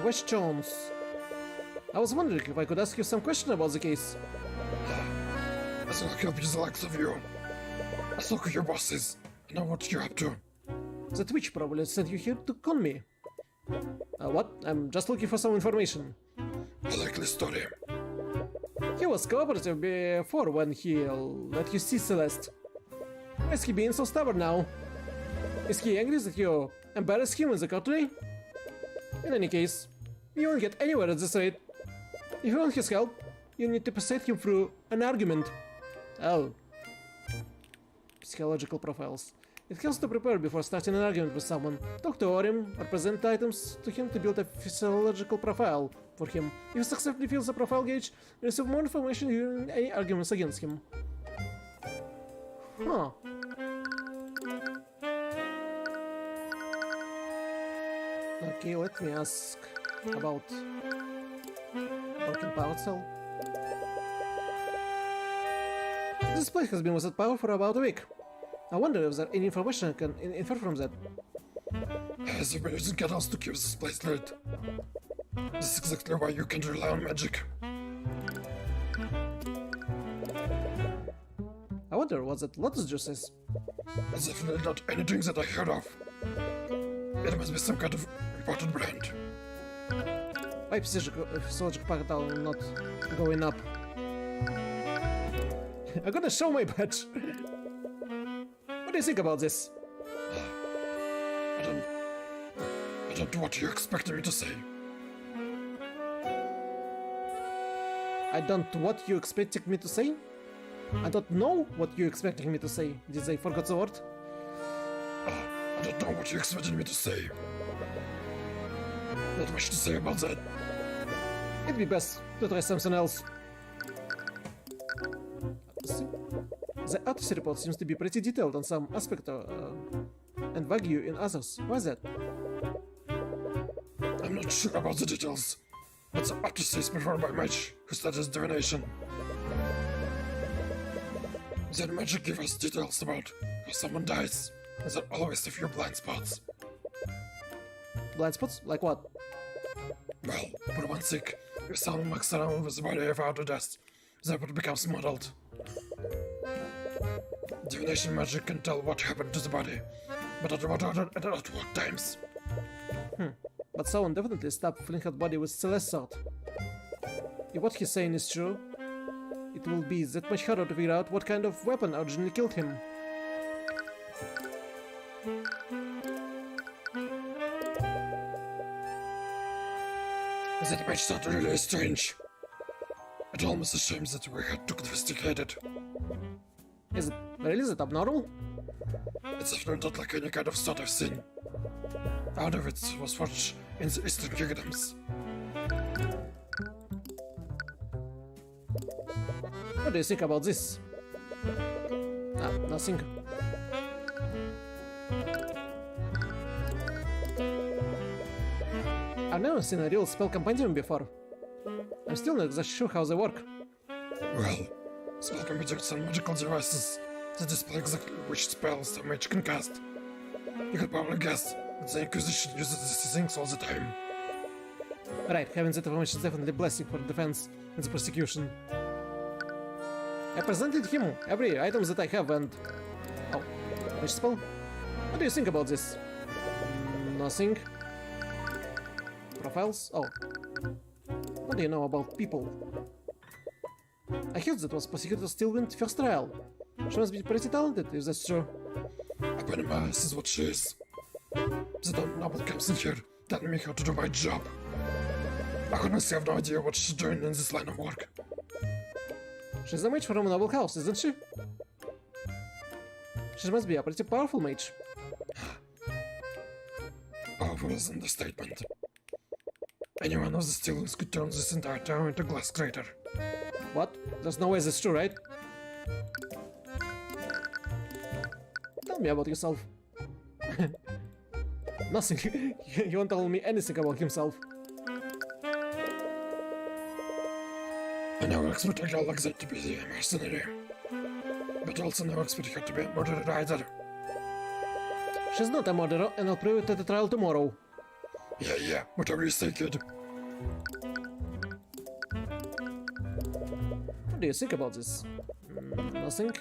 Questions. I was wondering if I could ask you some question about the case. As long as you'll be the likes of you. As long as your bosses know what you're up to. The Twitch probably sent you here to con me. What? I'm just looking for some information. A likely story. He was cooperative before when he let you see Celeste. Why is he being so stubborn now? Is he angry that you embarrassed him in the court today? In any case, you won't get anywhere at this rate. If you want his help, you need to persuade him through an argument. Oh. Psychological profiles. It helps to prepare before starting an argument with someone. Talk to him or present items to him to build a physiological profile for him. If you successfully fill the profile gauge, you receive more information during any arguments against him. Huh. Okay, let me ask about broken power cell. This place has been without power for about a week. I wonder if there's any information I can infer from that. As you've been using kettles to keep this place lit. This is exactly why you can rely on magic. I wonder what that lotus juice is. It's definitely not anything that I heard of. It must be some kind of important brand. Why physiological portal not going up? I'm gonna show my badge. What do you think about this? I don't know what you expected me to say. I don't what you expected me to say? I don't know what you expected me to say. Did I forget the word? I don't know what you expected me to say. Not much to say about that. It'd be best to try something else. The autopsy report seems to be pretty detailed on some aspect and vague in others. Why is that? I'm not sure about the details, but the autopsy is performed by mage who studies divination. Their magic gives us details about how someone dies, and there are always a few blind spots. Blind spots? Like what? Well, for one sick, if someone walks around with the body of out of dust, that would become muddled. Divination magic can tell what happened to the body, but at what times. But someone definitely stabbed Flinthead's body with Celeste sword. If what he's saying is true, it will be that much harder to figure out what kind of weapon originally killed him. That might sound really strange. It almost a shame that we had to investigate it. Is it really that abnormal? It's definitely not like any kind of sort of thing. I wonder if it was forged in the Eastern Kingdoms. What do you think about this? Ah, nothing. I've never seen a real spell compendium before. I'm still not exactly sure how they work. Well, spell computers are magical devices that display exactly which spells a mage can cast. You could probably guess that the Inquisition uses these things all the time. Right, having that information is definitely a blessing for the defense and the prosecution. I presented him every item that I have and... Oh, which spell? What do you think about this? Nothing. Profiles? Oh. What do you know about people? I heard that was prosecutor Stillwind first trial. She must be pretty talented, if that's true. Eponymous this is what she is. The noble comes in here, telling me how to do my job. I honestly have no idea what she's doing in this line of work. She's a mage from a noble house, isn't she? She must be a pretty powerful mage. Powerful is an understatement. Anyone of the Steelers could turn this entire town into a glass crater. What? There's no way that's true, right? Tell me about yourself. Nothing. He won't tell me anything about himself. I never expected Alexander to be a mercenary. But also never expected her to be a murderer either. She's not a murderer, and I'll prove it at the trial tomorrow. Yeah, whatever you say, kid. What do you think about this? Nothing?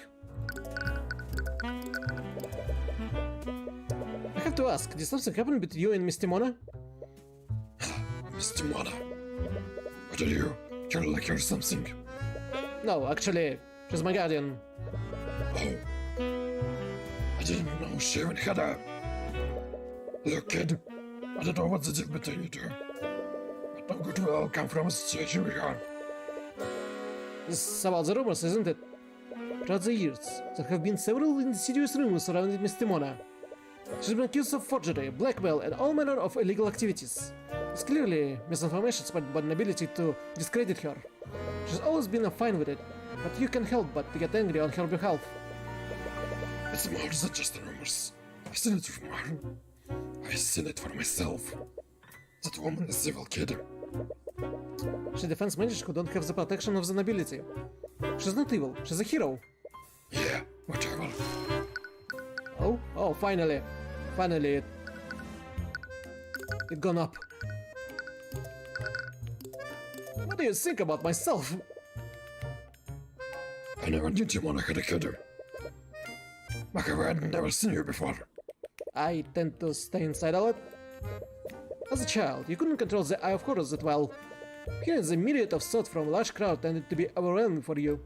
I have to ask, did something happen between you and Miss Timona? Miss Timona? What are you? You're like you're something. No, actually, she's my guardian. Oh. I didn't know she even had a... Look, kid. I don't know what's the deal between you two. But no good will come from a situation we are. This is about the rumors, isn't it? Throughout the years, there have been several insidious rumors surrounding Miss Timona. She's been accused of forgery, blackmail, and all manner of illegal activities. It's clearly misinformation spread by an ability to discredit her. She's always been fine with it, but you can't help but to get angry on her behalf. It's more than just the rumors. I've seen it from her. I've seen it for myself. That woman is evil, kid. She defends mages who don't have the protection of the nobility. She's not evil, she's a hero. Yeah, whatever. Oh, finally. Finally, it gone up. What do you think about myself? I never knew Timona had a kid. Like I'd never seen you before. I tend to stay inside a lot. As a child, you couldn't control the Eye of Horus that well. Hearing the myriad of thought from a large crowd tended to be overwhelming for you.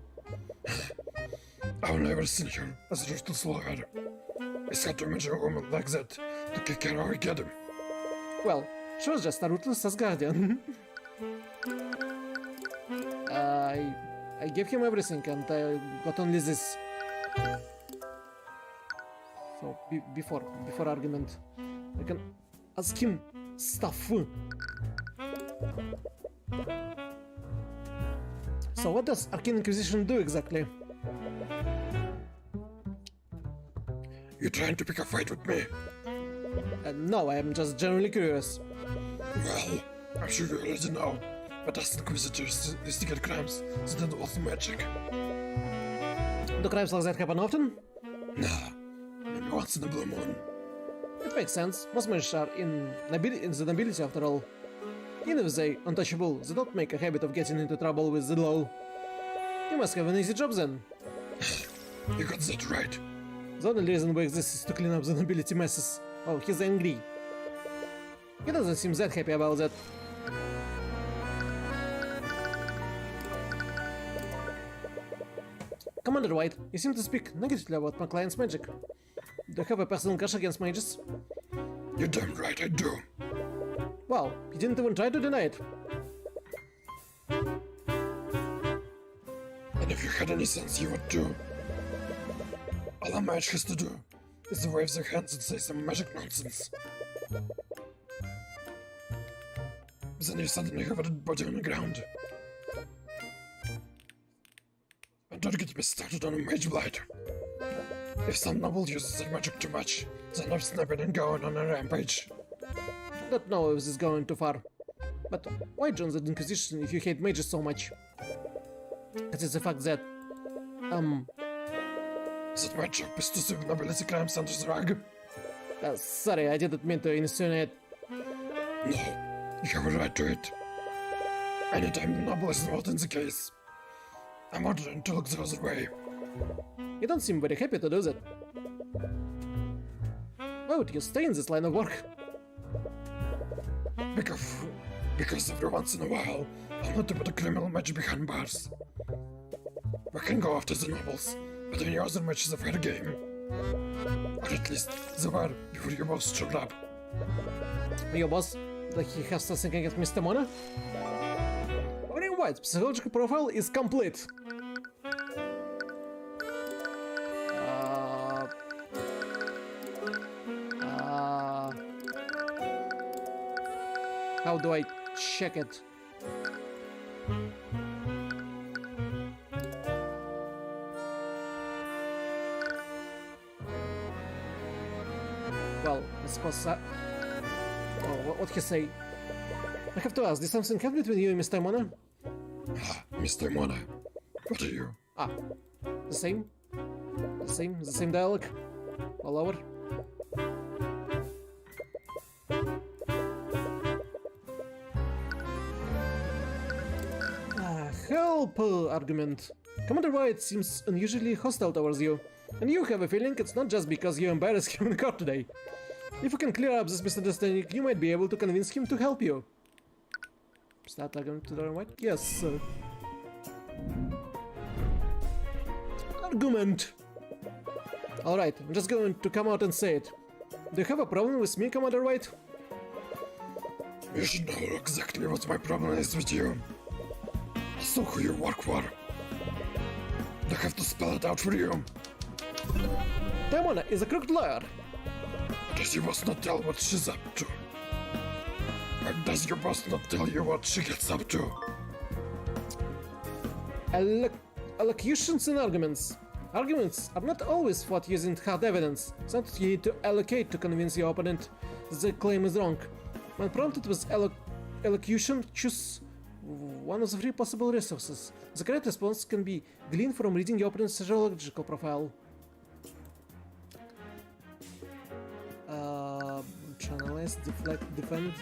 I've never seen her as a ruthless lawyer. It's hard to imagine a woman like that to kick care of her kid. Well, she was just a ruthless as guardian. I gave him everything and I got only this. So, before argument, I can ask him stuff. So what does Arcane Inquisition do exactly? You trying to pick a fight with me? No, I am just generally curious. Well, I'm sure you already know, but as Inquisitors investigate crimes that involve magic. Do crimes like that happen often? Nah, maybe once in a blue moon. It makes sense. Most mages are in the nobility after all. Even if they untouchable, they don't make a habit of getting into trouble with the law. You must have an easy job then. You got that right. The only reason we exist is to clean up the nobility messes. Oh, he's angry. He doesn't seem that happy about that. Commander White, you seem to speak negatively about my client's magic. Do you have a personal grudge against mages? You're damn right I do. Wow, you didn't even try to deny it. And if you had any sense, you would too. All a mage has to do is wave their hands and say some magic nonsense. Then you suddenly have a dead body on the ground. And don't get me started on a mage blight. If some noble uses their magic too much, then I'm snapping and going on a rampage. I don't know if this is going too far. But why join the Inquisition if you hate mages so much? It is the fact that... Is it my job is to sweep nobility crimes under the rug? Sorry, I didn't mean to insinuate... No, you have a right to it. Anytime the noble is not in the case, I'm ordering to look the other way. You don't seem very happy to do that. Why would you stay in this line of work? Because every once in a while, I want to put a criminal match behind bars. We can go after the nobles, but any other matches are fair game. Or at least they were before your boss showed up. Your boss? Like he has something against Mr. Mona? Very White's psychological profile is complete. How do I check it? Well, I suppose that... Oh, what he say? I have to ask, did something happen between you and Mr. Mona? Mr. Mona, what are you? Ah, the same? The same dialogue? All over? Help argument. Commander White seems unusually hostile towards you, and you have a feeling it's not just because you embarrassed him in court today. If you can clear up this misunderstanding, you might be able to convince him to help you. Is that argument to Tyrion White? Yes, sir. Argument. Alright, I'm just going to come out and say it. Do you have a problem with me, Commander White? You should know exactly what my problem is with you. So who you work for? I have to spell it out for you. Mona is a crooked lawyer. Does your boss not tell what she's up to? Or does your boss not tell you what she gets up to? Allocutions and arguments. Arguments are not always fought using hard evidence. Sometimes you need to allocate to convince your opponent that the claim is wrong. When prompted with allocution, choose one of the three possible resources. The correct response can be gleaned from reading your opponent's psychological profile. Channelize, deflect, defend.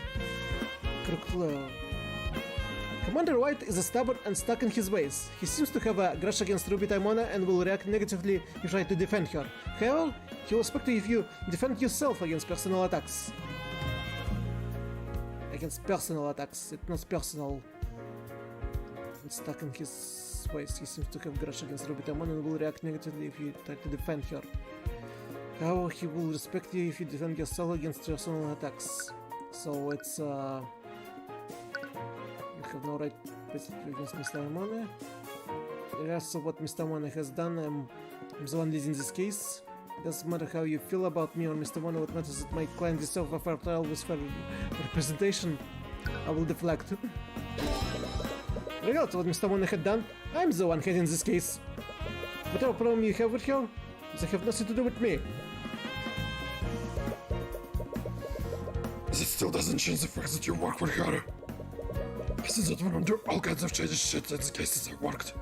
Commander White is stubborn and stuck in his ways. He seems to have a grudge against Ruby Taimona and will react negatively if you try to defend her. However, he will expect you if you defend yourself against personal attacks. Against personal attacks, it's not personal. It's stuck in his ways. He seems to have grudge against Ruby Taimona and will react negatively if you try to defend her. However, he will respect you if you defend yourself against personal attacks. So it's you have no right basically against Mr. Taimona. Regardless of what Mr. Taimona has done, I'm the one leading this case. It doesn't matter how you feel about me or Mr. Taimona, what matters is that my client deserves a fair trial with fair representation. I will deflect. Regardless of what Mr. Taimona had done, I'm the one heading this case. Whatever problem you have with her, they have nothing to do with me. That still doesn't change the fact that you work for her. I said that women do all kinds of shady shit in the cases I worked.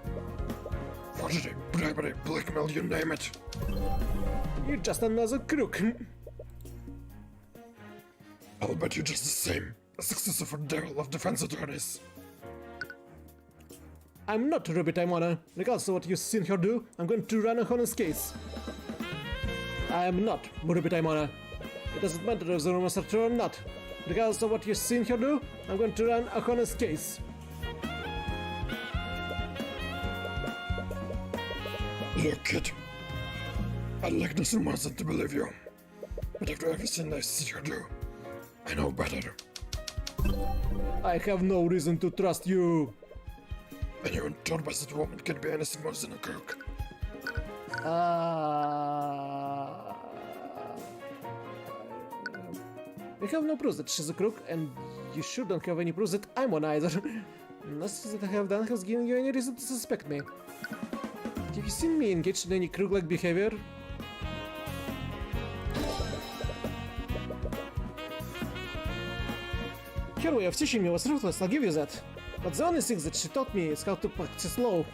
Forgery, bribery, blackmail, you name it. You're just another crook. I'll bet you're just the same. A successor devil of defense attorneys. I'm not Ruby Taimona. Regardless of what you've seen her do, I'm going to run a honest case. I am not Ruby Taimona. It doesn't matter if the rumors are true or not. Regardless of what you've seen her do, I'm going to run a honest case. Look, kid. I'd like nothing more than to believe you. But after everything I see you do, I know better. I have no reason to trust you. And you told us that woman can be anything more than a crook. We have no proof that she's a crook, and you sure don't have any proof that I'm one either. Nothing that I have done has given you any reason to suspect me. Have you seen me engaged in any crook-like behavior? Her way of teaching me was ruthless, I'll give you that. But the only thing that she taught me is how to practice law.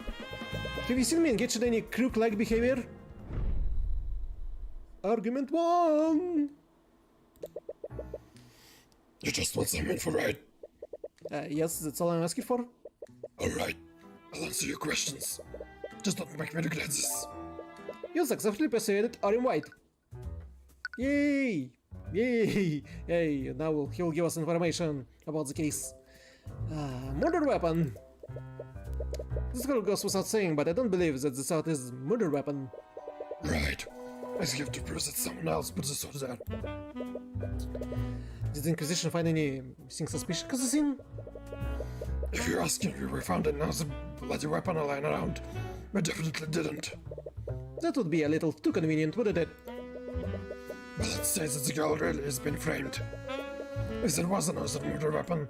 Have you seen me engaged in any crook-like behavior? Argument 1! You just want some info, right? Yes, that's all I'm asking for. Alright, I'll answer your questions. Just don't make me regret this. You successfully persuaded Orin White. Yay! Yay! Yay! Now he'll give us information about the case. Murder weapon! This girl goes without saying, but I don't believe that the sword is murder weapon. Right. I have to prove that someone else put the sword there. Did the Inquisition find anything suspicious at the scene? If you're asking if we found another bloody weapon lying around, we definitely didn't. That would be a little too convenient, wouldn't it? But let's say that the girl really has been framed. If there was another murder weapon,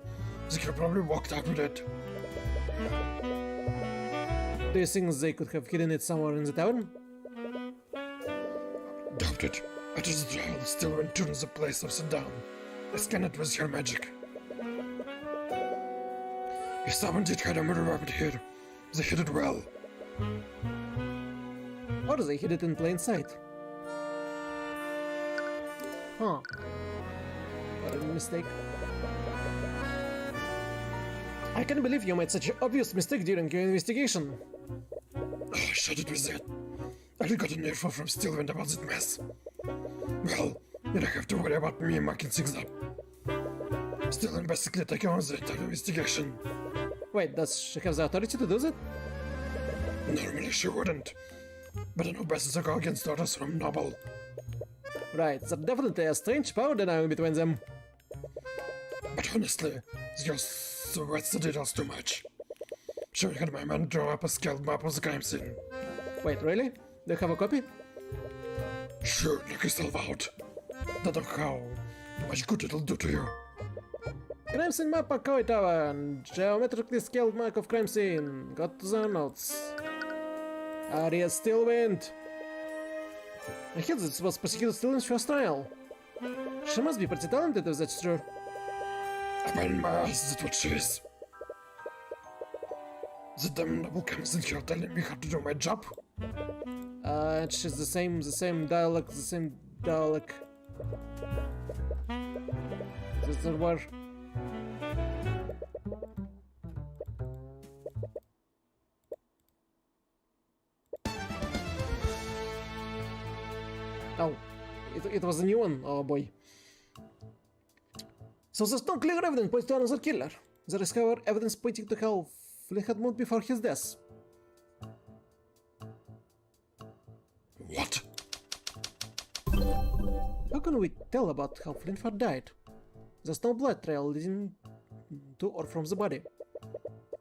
they could have probably walked out with it. Do you think they could have hidden it somewhere in the tavern? Doubt it. After the trial, still when turns the place upside down. I scanned it with her magic. If someone did hide a murder weapon here, they hid it well. Or they hid it in plain sight? Huh. What a mistake. I can't believe you made such an obvious mistake during your investigation. Oh, shut it with that. I got an info from Stillwind about that mess. Well, you don't have to worry about me mucking things up. Stillwind basically taking on the entire investigation. Wait, does she have the authority to do that? Normally she wouldn't. But I know best to go against orders from Noble. Right, there's definitely a strange power dynamic between them. But honestly, this girl sweats the details too much. She had my man draw up a scaled map of the crime scene. Wait, really? Do you have a copy? Sure, knock yourself out. Don't know how much good it'll do to you. Crime scene map McCoy Tavern. Geometrically scaled map of crime scene. Got to the notes. Aria Stillwind. I heard this was prosecuted Stillwind's first trial. She must be pretty talented if that's true. In my eyes, that's what she is. The damn Noble comes in here telling me how to do my job. She's the same dialect, That's the word. Oh, it was a new one, oh boy. So there's no clear evidence pointing to another killer. There is, however, evidence pointing to how Flynn had moved before his death. What? How can we tell about how Flynn had died? There's no blood trail leading to or from the body.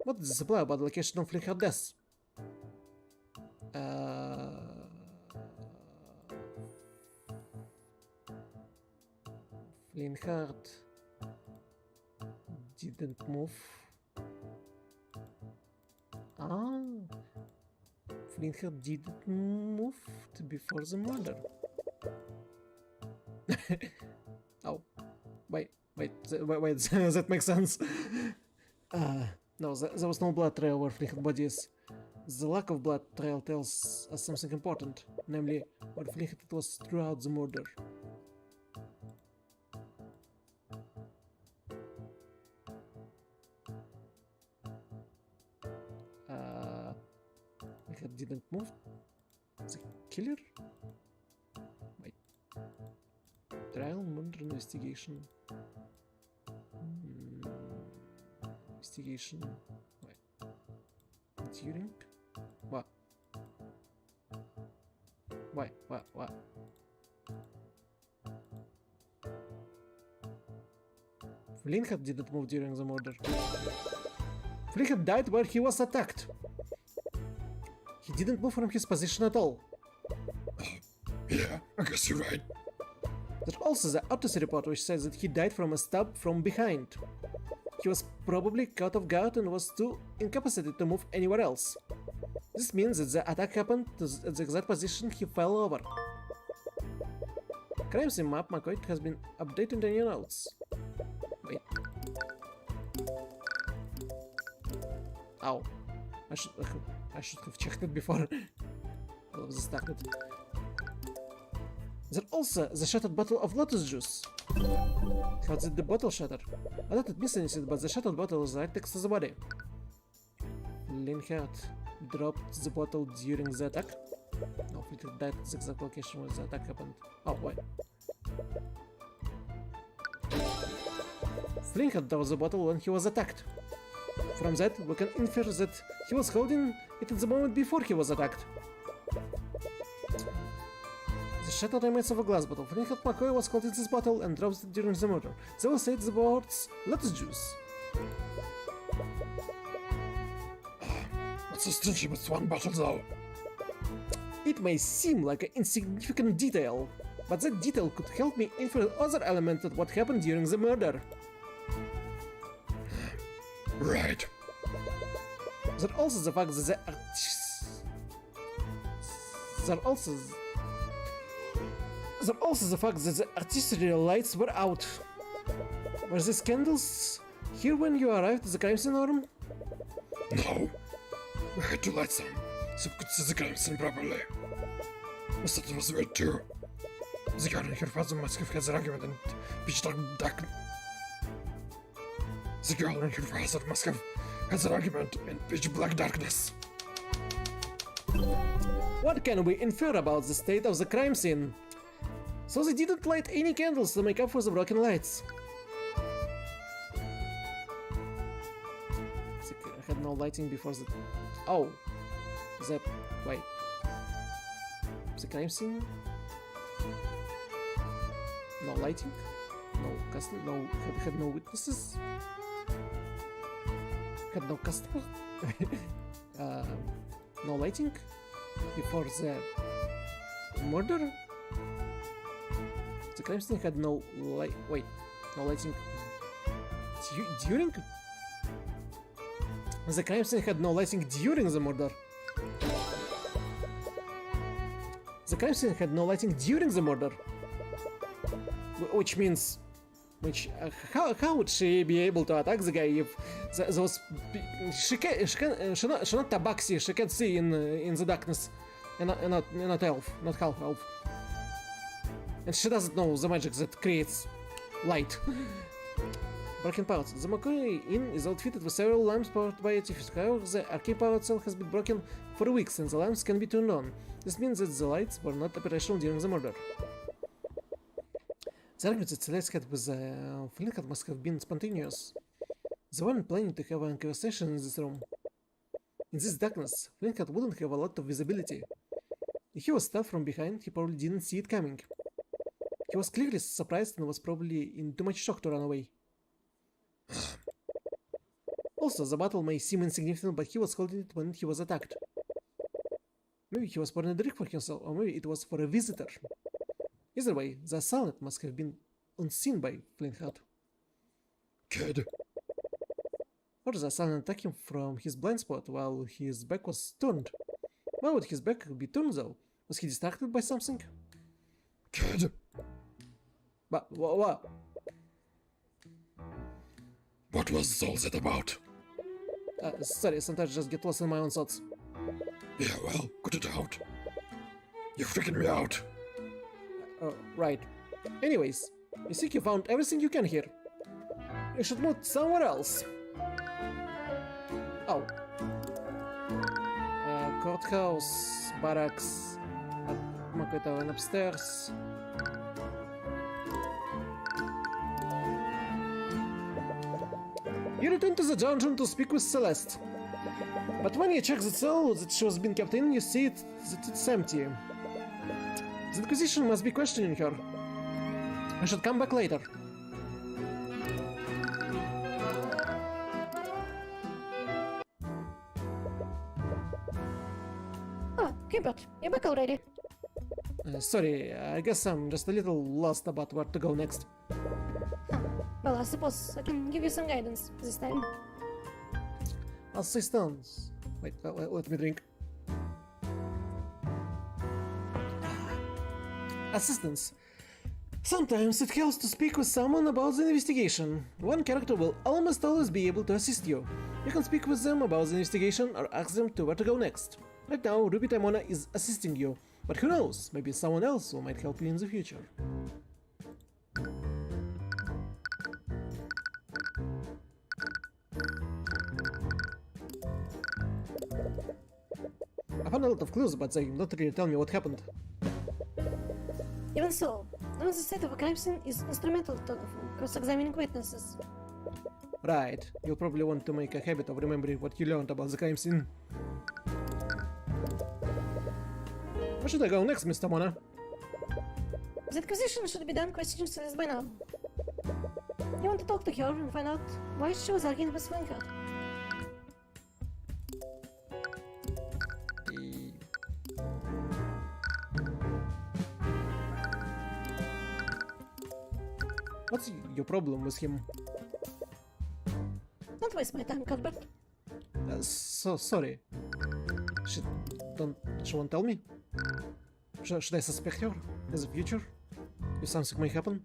What does this imply about the location of Flynn's death? Flynnhard didn't move. Flynnhard didn't move before the murder. Oh, wait, that makes sense. No, there was no blood trail where Flynnhard body is. The lack of blood trail tells us something important, namely, where Flynnhard was throughout the murder. Flynnhard didn't move? The killer? Wait. Trial, murder, investigation. Investigation. Wait. Turing? What? Why? What? Flinthead didn't move during the murder. Flinthead died where he was attacked. He didn't move from his position at all. Yeah, I guess you're right. There's also the autopsy report which says that he died from a stab from behind. He was probably caught off guard and was too incapacitated to move anywhere else. This means that the attack happened at the exact position he fell over. Crime scene map McCoy has been updated in your notes. Wait. Ow. I should have checked it before all of this started. There's also the shattered bottle of lotus juice. How did the bottle shatter? I didn't miss anything, but the shattered bottle was right next to the body. Linhardt dropped the bottle during the attack. No, Flicker died at the exact location where the attack happened. Oh, wait. Linhardt dropped the bottle when he was attacked. From that, we can infer that he was holding it at the moment before he was attacked. The shattered remains of a glass bottle. Linhardt McCoy was holding this bottle and dropped it during the murder. They will say the words lotus juice. What's so strange with one bottle though? It may seem like an insignificant detail, but that detail could help me infer other elements of what happened during the murder. Right. There's also the fact that the artificial lights were out. Were these candles here when you arrived at the crime scene, Norm? No. We had to light some, so we could see the crime scene properly. I thought it was weird too. The girl and her father must have had an argument in pitch dark. The girl and her father must have had an argument in pitch black darkness. What can we infer about the state of the crime scene? So they didn't light any candles to make up for the broken lights. I had no lighting before the... Oh. The... Wait. The crime scene? No lighting? No customer? No... Had no witnesses? Had no customer? No lighting? Before the... murder? The crime scene had no light... Wait. No lighting... During? The crime scene had no lighting during the murder. The crime scene had no lighting during the murder. Which means... how would she be able to attack the guy if those... She not tabaxi, she can't see in the darkness. And not elf, not half elf. And she doesn't know the magic that creates light. Broken parts. The McCoy Inn is outfitted with several lamps powered by artifice. However, the arcane power cell has been broken for weeks and the lamps can be turned on. This means that the lights were not operational during the murder. The argument that the lights had with Flinthead must have been spontaneous. They weren't planning to have a conversation in this room. In this darkness, Flinthead wouldn't have a lot of visibility. If he was stabbed from behind, he probably didn't see it coming. He was clearly surprised and was probably in too much shock to run away. Also, the battle may seem insignificant, but he was holding it when he was attacked. Maybe he was pouring a drink for himself, or maybe it was for a visitor. Either way, the assailant must have been unseen by Flinthead. Kid. Or the assailant attacked him from his blind spot while his back was turned. Why would his back be turned though? Was he distracted by something? Kid. But what? What was all that about? Sorry, sometimes I just get lost in my own thoughts. Yeah, well, cut it out. You're freaking me out. Right. Anyways, you think you found everything you can here. You should move somewhere else. Oh. Courthouse, barracks, McCoy Tower upstairs. You return to the dungeon to speak with Celeste. But when you check the cell that she was being kept in, you see that it's empty. The Inquisition must be questioning her. I should come back later. Oh, Cuthbert, you're back already. Sorry, I guess I'm just a little lost about where to go next. Well, I suppose I can give you some guidance this time. Assistance. Wait, let me drink. Assistance. Sometimes it helps to speak with someone about the investigation. One character will almost always be able to assist you. You can speak with them about the investigation or ask them to where to go next. Right now, Ruby Taimona is assisting you, but who knows, maybe someone else who might help you in the future. I found a lot of clues, but they not really tell me what happened. Even so, knowing the state of a crime scene is instrumental to cross-examining witnesses. Right, you'll probably want to make a habit of remembering what you learned about the crime scene. Where should I go next, Mr. Mona? The Inquisition should be done questioning Celeste by now. You want to talk to her and find out why she chose Arcane with Swanker. What's your problem with him? Don't waste my time, Cuthbert. So sorry. She won't tell me? Should I suspect her in the future? If something may happen?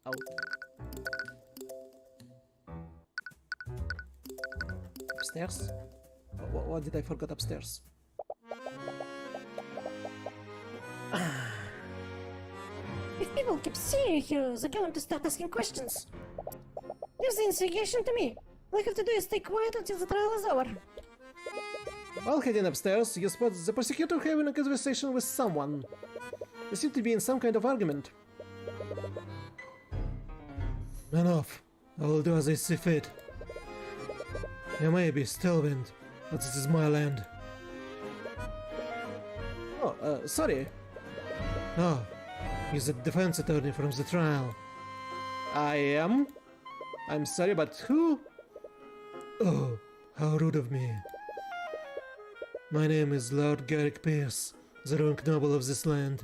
Oh. Upstairs? What did I forget upstairs? If people keep seeing you here, they're going to start asking questions. Leave the investigation to me. All you have to do is stay quiet until the trial is over. While heading upstairs, you spot the prosecutor having a conversation with someone. They seem to be in some kind of argument. Enough. I will do as I see fit. You may be Stillwind, but this is my land. Oh, sorry. No, he's a defense attorney from the trial. I am? I'm sorry, but who? Oh, how rude of me. My name is Lord Garrick Pierce, the rank noble of this land.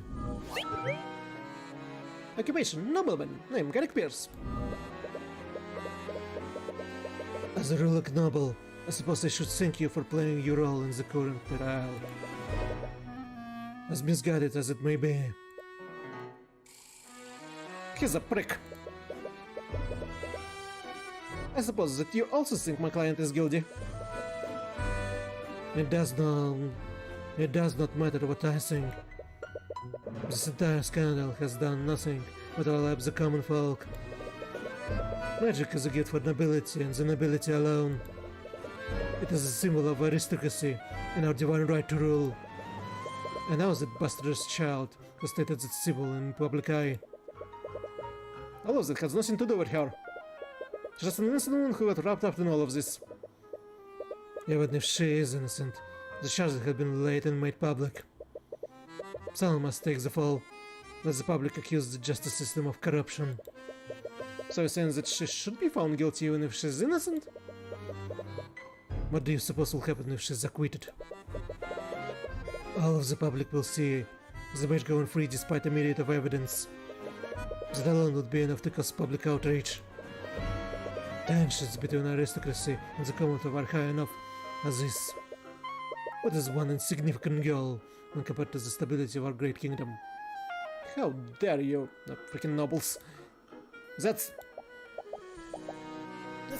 Occupation, nobleman. Name, Garrick Pierce. As a Rulik noble, I suppose I should thank you for playing your role in the current trial. As misguided as it may be. He's a prick. I suppose that you also think my client is guilty. It does not matter what I think. This entire scandal has done nothing but overlap the common folk. Magic is a gift for nobility, and the nobility alone. It is a symbol of aristocracy and our divine right to rule. And now that bastard's child who stated that symbol in public eye. All of that has nothing to do with her. She's just an innocent woman who got wrapped up in all of this. Even if she is innocent, the charges have been laid and made public. Someone must take the fall. Let the public accuse the justice system of corruption. So you're saying that she should be found guilty even if she's innocent? What do you suppose will happen if she's acquitted? All of the public will see the match going free despite a myriad of evidence. That alone would be enough to cause public outrage. Tensions between aristocracy and the Commonwealth are high enough as is. What is one insignificant girl when compared to the stability of our great kingdom? How dare you, freaking nobles! That's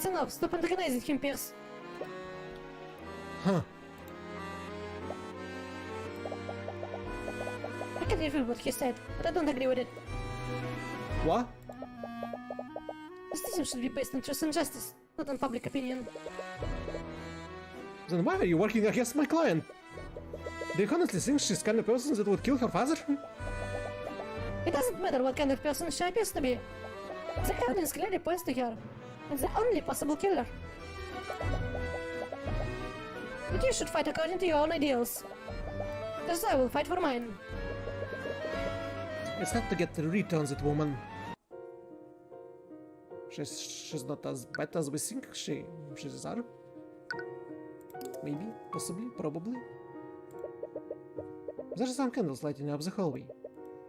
enough. Stop antagonizing him, Pierce. Huh. I can hear what he said, but I don't agree with it. What? The system should be based on truth and justice, not on public opinion. Then why are you working against my client? Do you honestly think she's the kind of person that would kill her father? It doesn't matter what kind of person she appears to be. The evidence clearly points to her, and the only possible killer. But you should fight according to your own ideals. Just as I will fight for mine. It's not to get the returns, that woman. She's not as bad as we think she's are. Maybe, possibly, probably. There are some candles lighting up the hallway.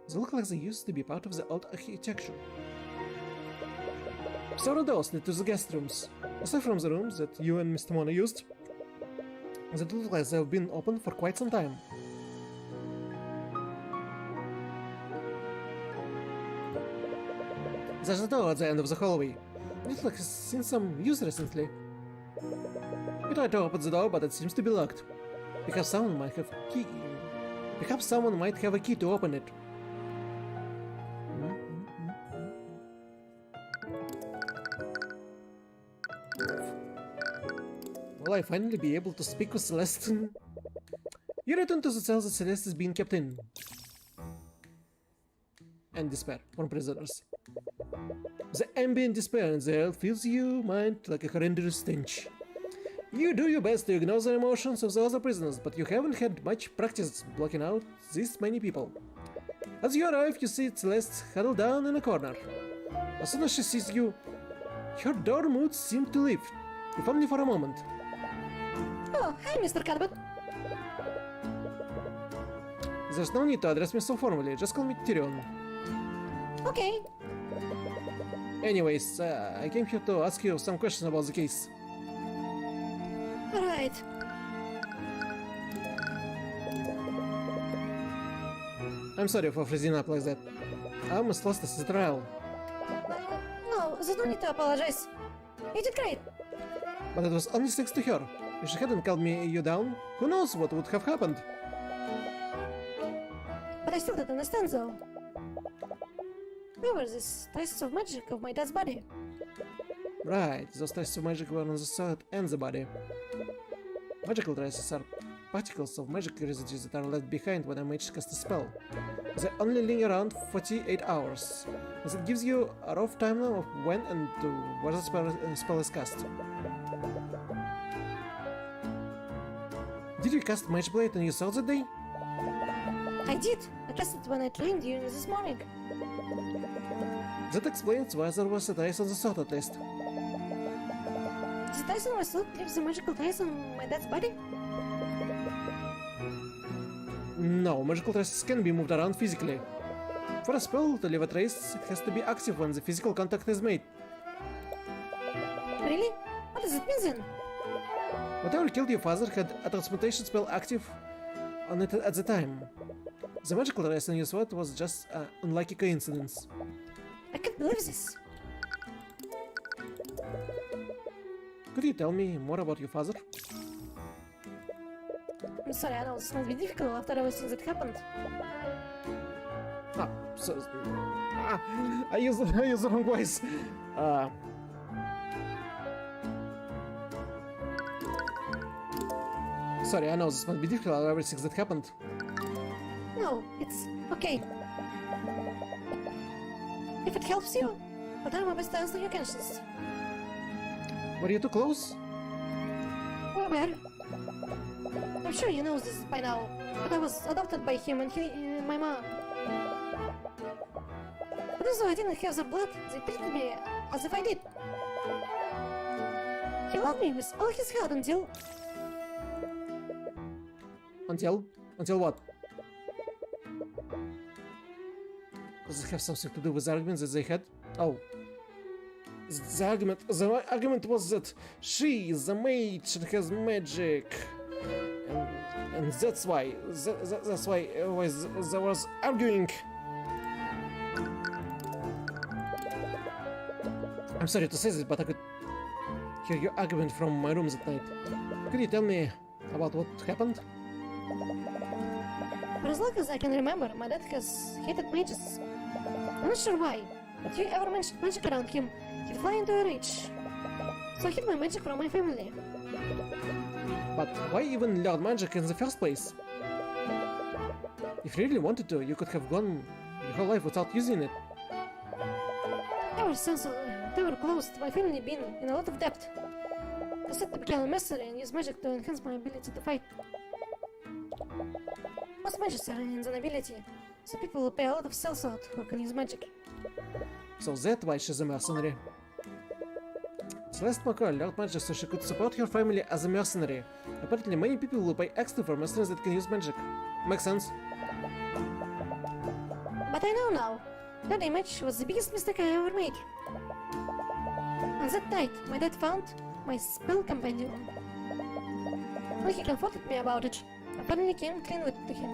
They look like they used to be part of the old architecture. Several doors lead to the guest rooms. Aside from the rooms that you and Mr. Mona used, that look like they've been open for quite some time. There's a door at the end of the hallway. It looks like it's seen some use recently. You try to open the door, but it seems to be locked. Perhaps someone might have a key to open it. Will I finally be able to speak with Celeste? You return to the cell that Celeste is being kept in. And despair from prisoners. The ambient despair in there fills your mind like a horrendous stench. You do your best to ignore the emotions of the other prisoners, but you haven't had much practice blocking out these many people. As you arrive, you see Celeste huddled down in a corner. As soon as she sees you, her dark moods seem to lift, if only for a moment. Oh, hi, Mr. Cuthbert. There's no need to address me so formally, just call me Tyrion. Okay. Anyways, I came here to ask you some questions about the case. Alright. I'm sorry for freezing up like that. I almost lost this trial. No, there's no need to apologize. You did great. But it was only thanks to her. If she hadn't called you down, who knows what would have happened? But I still don't understand, though. Where were these traces of magic of my dad's body? Right, those traces of magic were on the sword and the body. Magical traces are particles of magic residues that are left behind when a mage casts a spell. They only linger around 48 hours, and that gives you a rough timeline of when and where the spell is cast. Did you cast Mage Blade on yourself that day? I did. I cast it when I trained you this morning. That explains why there was a trace on the sword at least. Did the trace on my suit leave the magical trace on my dad's body? No, magical traces can be moved around physically. For a spell to leave a trace, it has to be active when the physical contact is made. Really? What does it mean then? Whatever killed your father had a transmutation spell active on it at the time. The magical trace on your sword was just an unlucky coincidence. I can't believe this. Could you tell me more about your father? I'm sorry, I know this might be difficult after everything that happened. I used the wrong voice. Sorry, I know this might be difficult after everything that happened. No, it's okay. If it helps you, I'll try my best to answer your questions. Were you too close? Where? I'm sure you know this by now, but I was adopted by him and my mom. But although I didn't have their blood, they treated me as if I did. He loved me with all his heart until... Until what? Does it have something to do with the arguments that they had? Oh. The argument was that she is a mage and has magic. And that's why there was arguing. I'm sorry to say this, but I could hear your argument from my room that night. Could you tell me about what happened? For as long as I can remember, my dad has hated mages. I'm not sure why, but if you ever mentioned magic around him, he'd fly into a rage. So I hid my magic from my family. But why even learn magic in the first place? If you really wanted to, you could have gone your whole life without using it. Ever since they were closed, my family been in a lot of debt. I said to become a mercenary and use magic to enhance my ability to fight. Most magics are an ability, so people will pay a lot of sellsword who can use magic. So that's why she's a mercenary. Celeste McCoy learned magic so she could support her family as a mercenary. Apparently many people will pay extra for mercenaries that can use magic. Makes sense. But I know now. That image was the biggest mistake I ever made. On that night, my dad found my spell compendium. When he comforted me about it, I finally came clean with it to him.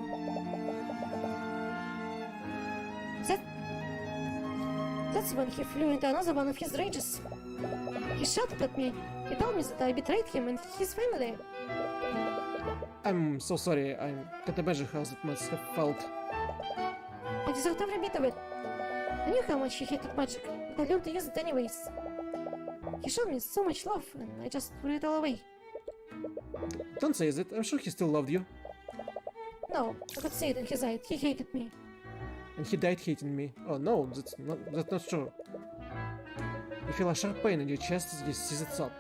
That's when he flew into another one of his rages. He shouted at me. He told me that I betrayed him and his family. I'm so sorry, I can't imagine how that must have felt. I deserved every bit of it. I knew how much he hated magic, but I learned to use it anyways. He showed me so much love, and I just threw it all away. Don't say that, I'm sure he still loved you. No, I could see it in his eyes. He hated me. And he died hating me. Oh no, that's not true. You feel a sharp pain in your chest as you see that thought.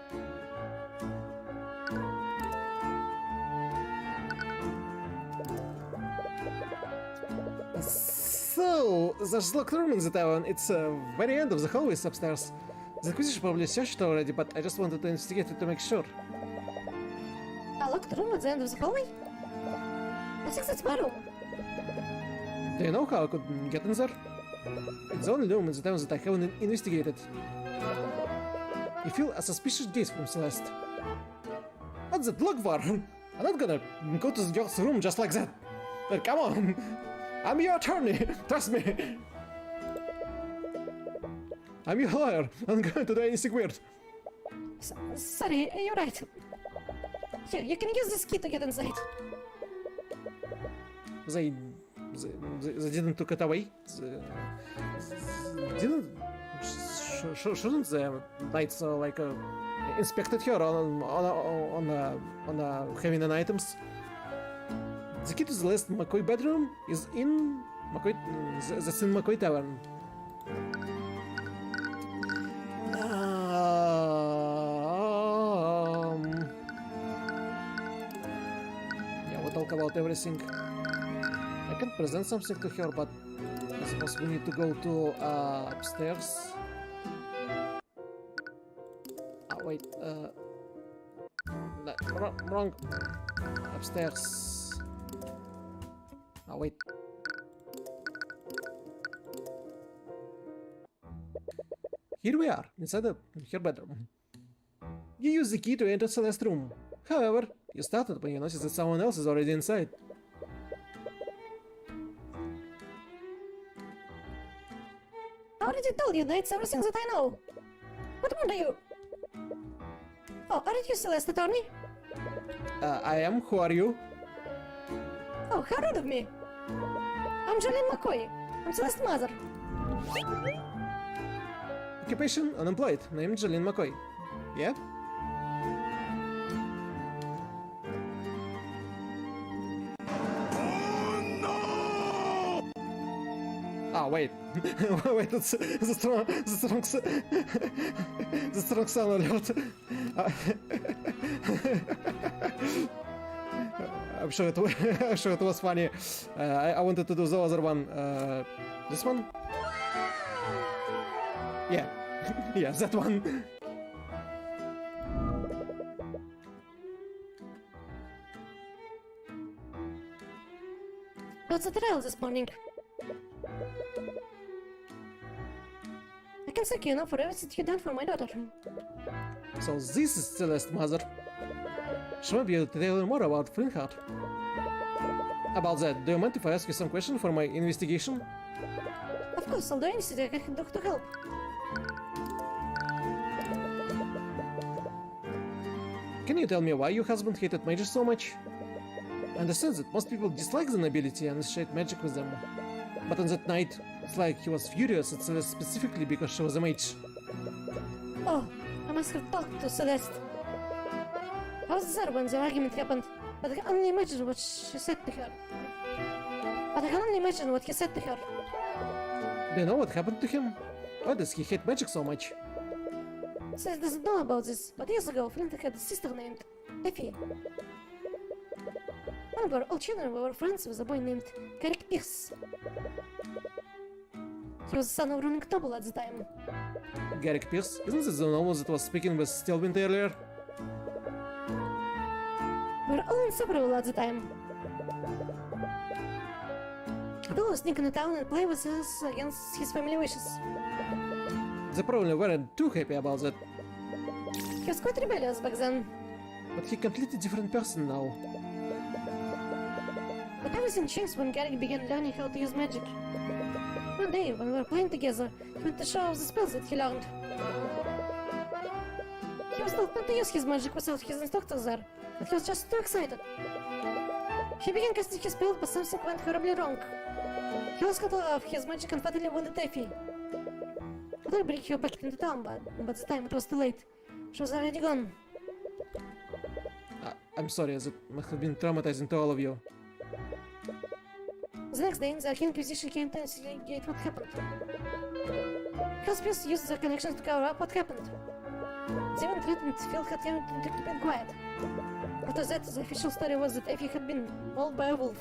So, there's locked room in the town. It's very end of the hallways upstairs. The Inquisition probably searched already, but I just wanted to investigate it to make sure. A locked room at the end of the hallway? I think that's my room. Do you know how I could get in there? It's the only room in the town that I haven't investigated. You feel a suspicious gaze from Celeste. What's that look for? I'm not gonna go to the girl's room just like that. But come on! I'm your attorney, trust me! I'm your lawyer, I'm not going to do anything weird. Sorry, you're right. Here, you can use this key to get inside. They didn't took it away? Shouldn't the knights inspected her on having an items? The key to the last McCoy bedroom is in McCoy. That's in McCoy Tavern. Yeah, we'll talk about everything. I can present something to her, but I suppose we need to go to upstairs. Wait. Wrong. Upstairs. Oh, wait. Here we are, inside her bedroom. You use the key to enter Celeste's room. However, you started when you noticed that someone else is already inside. I already told you, that's everything that I know. What more do you? Oh, aren't you Celeste attorney? I am. Who are you? Oh, how rude of me. I'm Jolene McCoy. I'm Celeste's mother. Occupation, unemployed. Name Jolene McCoy. Yeah? Ah, wait. Wait, that's the strong sound alert. I'm sure it was funny. I wanted to do the other one. This one? Yeah. Yeah, that one. What's the trial this morning? I can thank you now for everything you've done for my daughter. So this is Celeste's mother. She might be able to tell you more about Flintheart. About that, do you mind if I ask you some questions for my investigation? Of course, I'll do anything I can do to help. Can you tell me why your husband hated mages so much? I understand that most people dislike the nobility and associate magic with them. But on that night, it's like he was furious at Celeste specifically because she was a mage. Oh, I must have talked to Celeste. I was there when the argument happened, but I can only imagine what she said to her. But I can only imagine what he said to her. Do you know what happened to him? Why does he hate magic so much? Seth doesn't know about this, but years ago, Flint had a sister named Effie. One of our old children were friends with a boy named Garrick Pierce. He was the son of running noble at the time. Garrick Pierce? Isn't this the novel that was speaking with Stelvin earlier? We were all inseparable at the time. Bill would sneak into town and play with us against his family wishes. They probably weren't too happy about that. He was quite rebellious back then. But he's a completely different person now. But everything changed when Garrick began learning how to use magic. One day, when we were playing together, he went to show off the spells that he learned. He was told not to use his magic without his instructor there, but he was just too excited. He began casting his spell, but something went horribly wrong. He lost control of his magic and fatally wounded Effie. I tried to bring her back into town, but by the time it was too late. She was already gone. I'm sorry, that must have been traumatizing to all of you. The next day, the Arcane Inquisition came to investigate what happened. Cuthbert used their connections to cover up what happened. They even threatened Phil had him to keep quiet. After that, the official story was that Effie had been mauled by a wolf.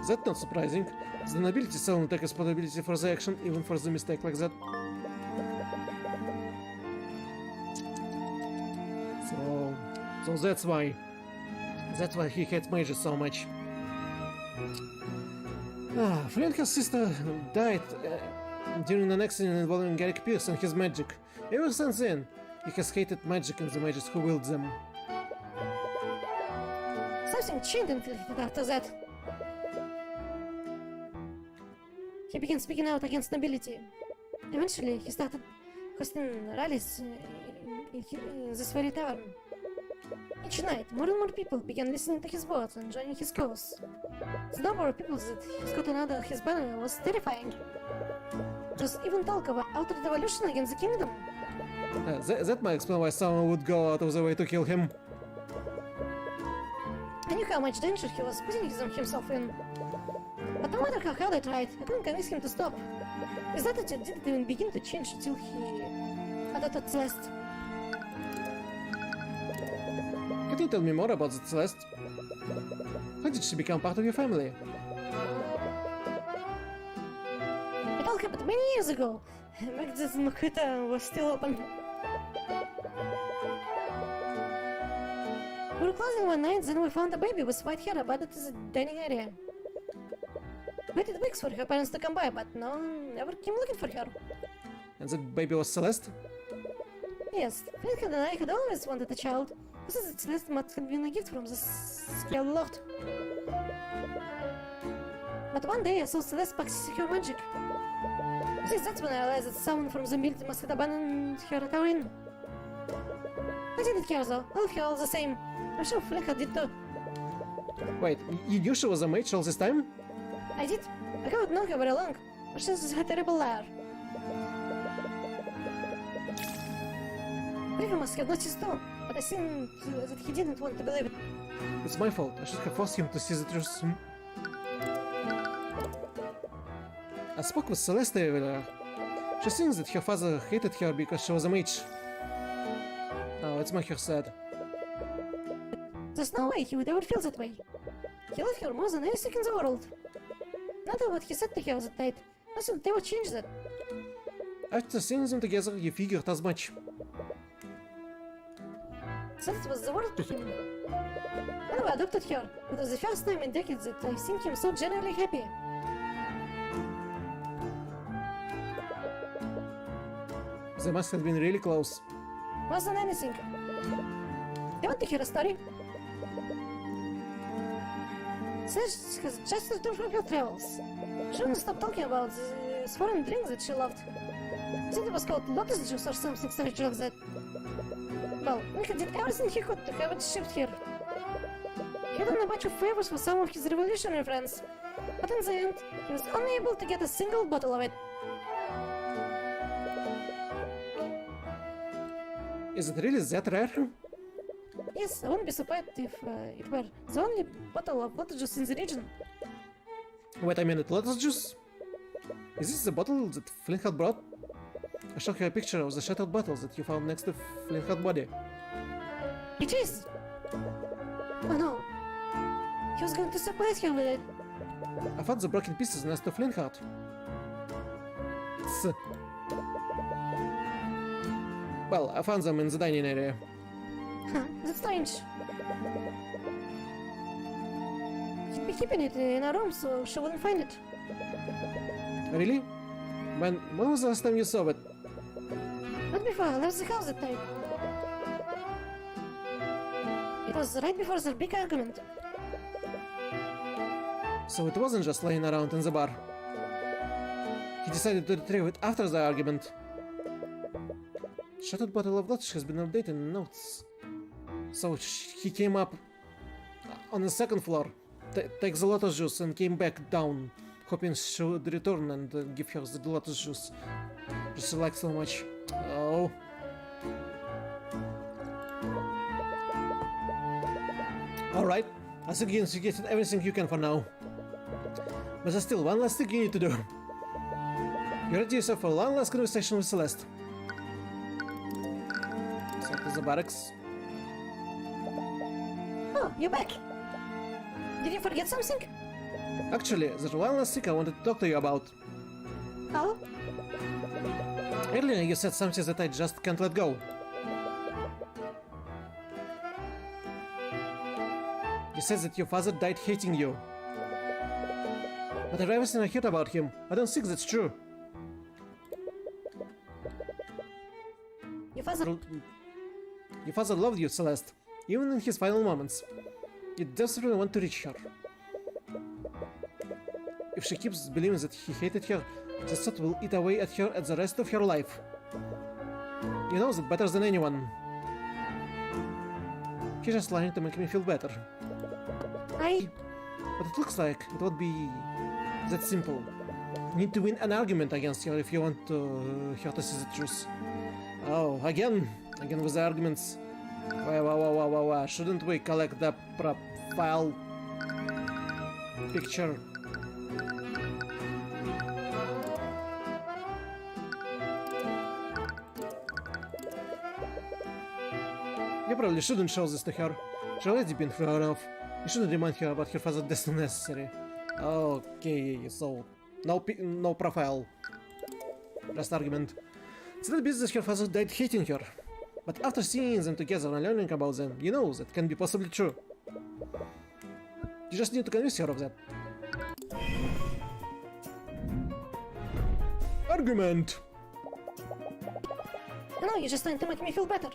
That's not surprising. The nobility seldom take responsibility for the action, even for the mistake like that. So that's why he hates mages so much. Flynn's sister died during an accident involving Garrick Pierce and his magic. Ever since then, he has hated magic and the mages who wield them. Something changed after that. He began speaking out against nobility. Eventually, he started hosting rallies in this very tavern. Each night, more and more people began listening to his words and joining his cause. The number of people that he's gotten under his banner was terrifying. There was even talk of an outright revolution against the kingdom. That might explain why someone would go out of the way to kill him. I knew how much danger he was putting himself in. But no matter how hard I tried, I couldn't convince him to stop. His attitude didn't even begin to change until he adopted Celeste. Can you tell me more about the Celeste? How did she become part of your family? It all happened many years ago. Back then, Makuta was still open. We were closing one night, then we found a baby with white hair abandoned in the dining area. We waited weeks for her parents to come by, but no one ever came looking for her. And that baby was Celeste? Yes, Flint and I had always wanted a child. This is Celeste must have been a gift from the Scale Loft. But one day I saw Celeste practicing her magic. I think that's when I realized that someone from the military must have abandoned her at our inn. I didn't care though, I loved her all the same. I'm sure Flint did too. Wait, you knew she was a mage all this time? I did. I haven't known her very long, but she's a terrible liar. River must have noticed too, but I think that he didn't want to believe it. It's my fault. I should have forced him to see the truth. I spoke with Celeste earlier. She thinks that her father hated her because she was a mage. Oh, it's make her sad. There's no way he would ever feel that way. He loved her more than anything in the world. No matter what he said to her that night, nothing would ever change that. After seeing them together, you figured as much. That was the word to him. When we adopted her, it was the first time in decades that I've seen him so genuinely happy. They must have been really close. More than anything. You want to hear a story? Sash has just returned from her travels. She wouldn't stop talking about this foreign drink that she loved. I think it was called lotus juice or something strange like that. Well, Mika did everything he could to have it shipped here. He had done a bunch of favors for some of his revolutionary friends, but in the end, he was only able to get a single bottle of it. Is it really that rare? Yes, I wouldn't be surprised if it were the only bottle of lotus juice in the region. Wait a minute, lotus juice? Is this the bottle that Flint had brought? I showed her a picture of the shattered bottles that you found next to Flynn's body. It is! Oh no. He was going to surprise her with it. I found the broken pieces next to Flynn's. Well, I found them in the dining area. Huh, that's strange. He'd be keeping it in our room so she wouldn't find it. Really? When was the last time you saw it? Not before I left the house that night. It was right before the big argument. So it wasn't just lying around in the bar. He decided to retrieve it after the argument. Shattered bottle of Dutch has been updated in notes. So he came up on the second floor, takes the lotus juice and came back down, hoping she would return and give her the lotus juice. She likes so much. Oh. Alright, I think you investigated everything you can for now. But there's still one last thing you need to do. You ready yourself for one last conversation with Celeste. So to the barracks. Oh, you're back! Did you forget something? Actually, there's one last thing I wanted to talk to you about. Oh? Earlier you said something that I just can't let go. You said that your father died hating you. But after everything I heard about him, I don't think that's true. Your father loved you, Celeste, even in his final moments. You desperately want to reach her. If she keeps believing that he hated her, the thought will eat away at her at the rest of her life. You know that better than anyone. He's just lying to make me feel better. But it looks like it would be that simple. You need to win an argument against her if you want her to see the truth. Oh, again with the arguments. Wow. Shouldn't we collect the profile picture? You probably shouldn't show this to her. She's already been through enough. You shouldn't remind her about her father's death unnecessary. Okay, so no profile. Just argument. It's not business her father died hating her. But after seeing them together and learning about them, you know that can be possibly true. You just need to convince her of that. Argument! No, you're just trying to make me feel better.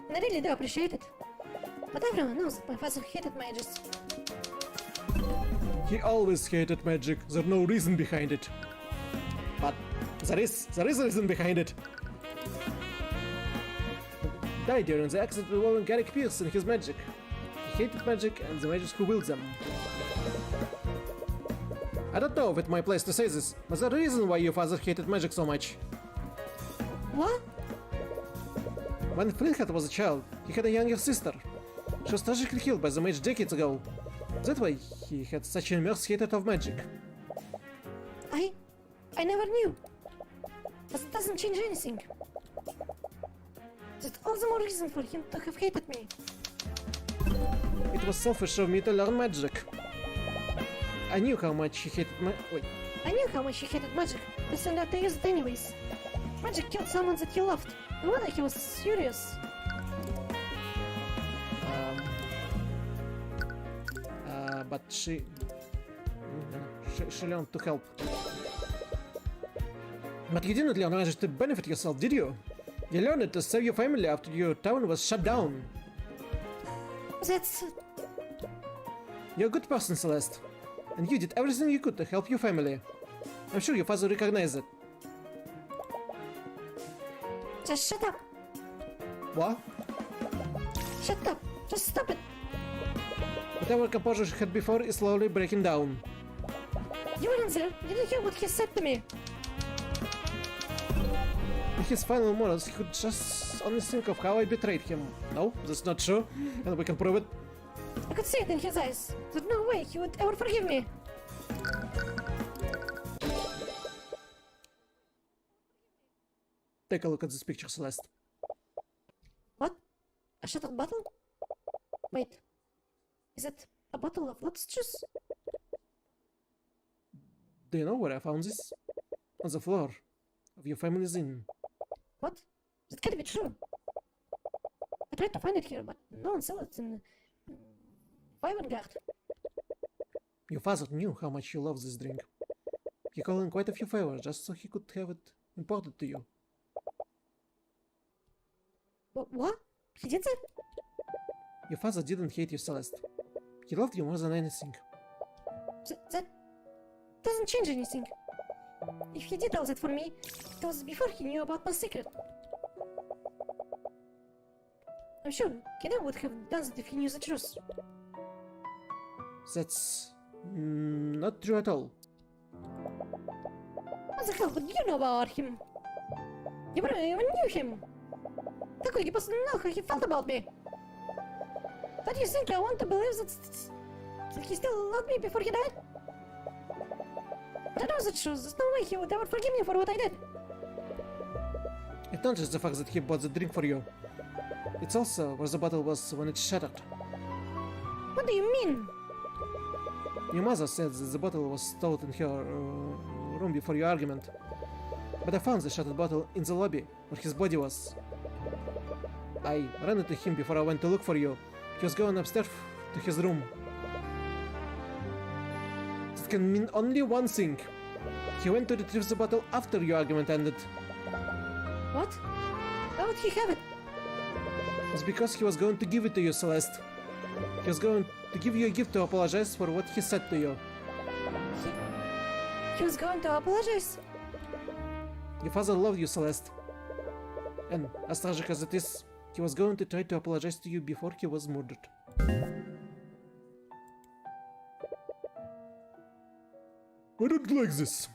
And I really do appreciate it. But everyone knows that my father hated mages. He always hated magic, there's no reason behind it. But there is a reason behind it. He died during the accident involving Garrick Pierce and his magic. He hated magic and the mages who wield them. I don't know if it's my place to say this, but there's a reason why your father hated magic so much. What? When Flint was a child, he had a younger sister. She was tragically killed by the mage decades ago. That's why he had such an immense hatred of magic. I never knew. But it doesn't change anything. That's all the more reason for him to have hated me. It was selfish of me to learn magic. I knew how much he hated I knew how much he hated magic. This turned out to use it anyways. Magic killed someone that he loved. No wonder he was furious. But she learned to help. But you didn't learn magic to benefit yourself, did you? You learned it to save your family after your town was shut down. That's... You're a good person, Celeste. And you did everything you could to help your family. I'm sure your father recognized it. Just shut up. What? Shut up. Just stop it. Whatever composure she had before is slowly breaking down. You weren't there. You didn't hear what he said to me. In his final moments, he could just only think of how I betrayed him. No, that's not true, and we can prove it. I could see it in his eyes. There's no way he would ever forgive me. Take a look at this picture, Celeste. What? A shattered bottle? Wait. Is it a bottle of lotus juice? Do you know where I found this? On the floor of your family's inn. What? That can't be true. I tried to find it here, but no one sells it in Vivengard. Your father knew how much you love this drink. He called in quite a few favors just so he could have it imported to you. What? He did that? Your father didn't hate you, Celeste. He loved you more than anything. That doesn't change anything. If he did all that for me, it was before he knew about my secret. I'm sure Kena would have done that if he knew the truth. That's not true at all. What the hell would you know about him? You never even knew him. How could you possibly know how he felt about me? Don't you think I want to believe that he still loved me before he died? I know the truth. There's no way he would ever forgive me for what I did. It's not just the fact that he bought the drink for you. It's also where the bottle was when it shattered. What do you mean? Your mother said that the bottle was stored in her room before your argument. But I found the shattered bottle in the lobby, where his body was. I ran into him before I went to look for you. He was going upstairs to his room. That can mean only one thing. He went to retrieve the bottle after your argument ended. What? How would he have it? It's because he was going to give it to you, Celeste. He was going to give you a gift to apologize for what he said to you. He was going to apologize? Your father loved you, Celeste. And as tragic as it is, he was going to try to apologize to you before he was murdered. I don't like this.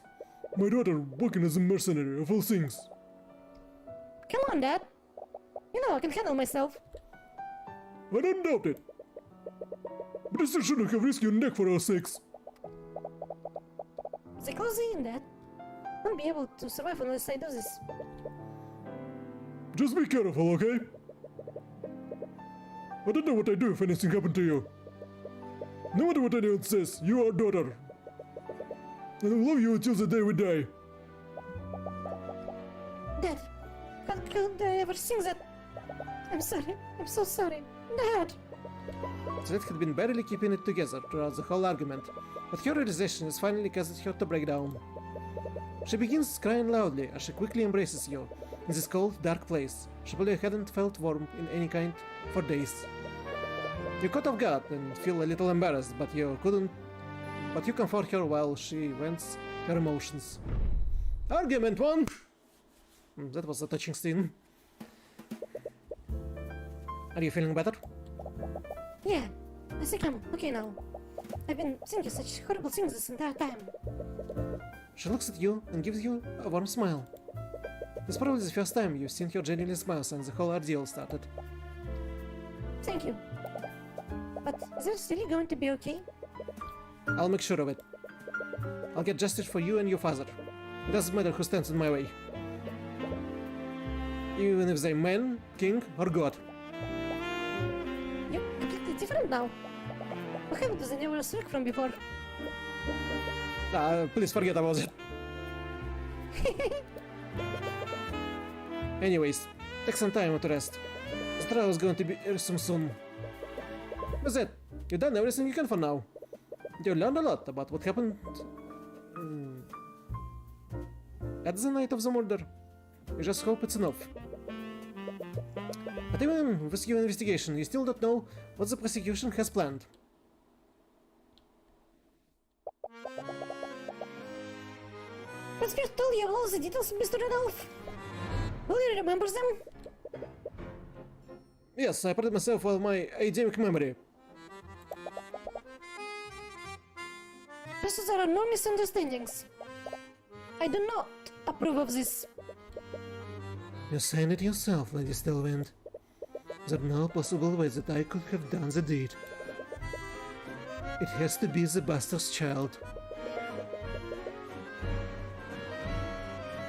My daughter working as a mercenary of all things. Come on, Dad. You know I can handle myself. I don't doubt it. But I still shouldn't have risked your neck for our sakes. They close in, Dad. I won't be able to survive unless I do this. Just be careful, okay? I don't know what I'd do if anything happened to you. No matter what anyone says, you are our daughter. And I'll love you until the day we die. Dad, how could I ever sing that? I'm sorry. I'm so sorry. Dad! Celeste had been barely keeping it together throughout the whole argument, but her realization is finally causing her to break down. She begins crying loudly as she quickly embraces you in this cold, dark place she probably hadn't felt warm in any kind for days. You caught off guard and feel a little embarrassed, but you comfort her while she vents her emotions. Argument won! That was a touching scene. Are you feeling better? Yeah, I think I'm okay now. I've been thinking such horrible things this entire time. She looks at you and gives you a warm smile. It's probably the first time you've seen her genuinely smile since the whole ordeal started. Thank you. But is it really going to be okay? I'll make sure of it. I'll get justice for you and your father. It doesn't matter who stands in my way. Even if they're man, king, or god. You're completely different now. What happened to the nearest work from before? Please forget about it. Anyways, take some time to rest. The trial is going to be soon. That's it. You've done everything you can for now. You learned a lot about what happened at the night of the murder. You just hope it's enough. But even with your investigation, you still don't know what the prosecution has planned. But we told you all the details, Mr. Rudolph. Will you remember them? Yes, I put it myself while my academic memory. Just so there are no misunderstandings. I do not approve of this. You signed it yourself, Lady Stillwind. There's no possible way that I could have done the deed. It has to be the bastard's child.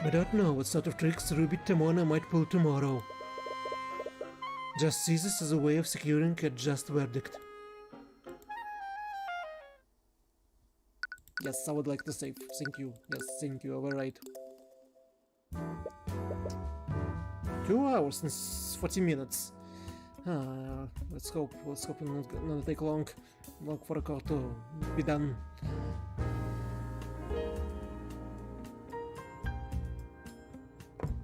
We don't know what sort of tricks Ruby Timona might pull tomorrow. Just see this as a way of securing a just verdict. Yes, I would like to save. Thank you. Yes, thank you. Override. 2 hours and 40 minutes. Let's hope it's not gonna take long for a call to be done.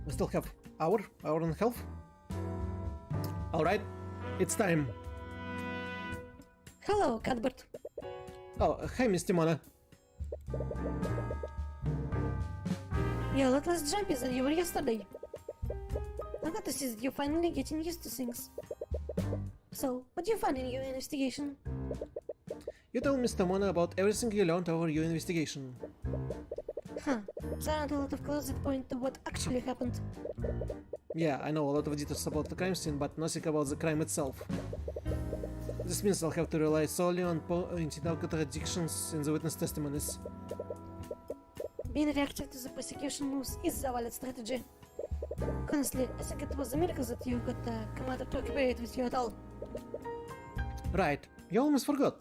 We still have hour and a half. Alright, it's time. Hello, Cuthbert. Oh, hi, Miss Timona. You're a lot less jumpy than you were yesterday. I got to see that you're finally getting used to things. So, what do you find in your investigation? You tell Miss Timona about everything you learned over your investigation. Huh. There aren't a lot of clues that point to what actually happened. Yeah, I know a lot of details about the crime scene, but nothing about the crime itself. This means I'll have to rely solely on pointing out contradictions in the witness testimonies. Being reactive to the prosecution moves is a valid strategy. Honestly, I think it was a miracle that you got the commander to cooperate with you at all. Right, you almost forgot.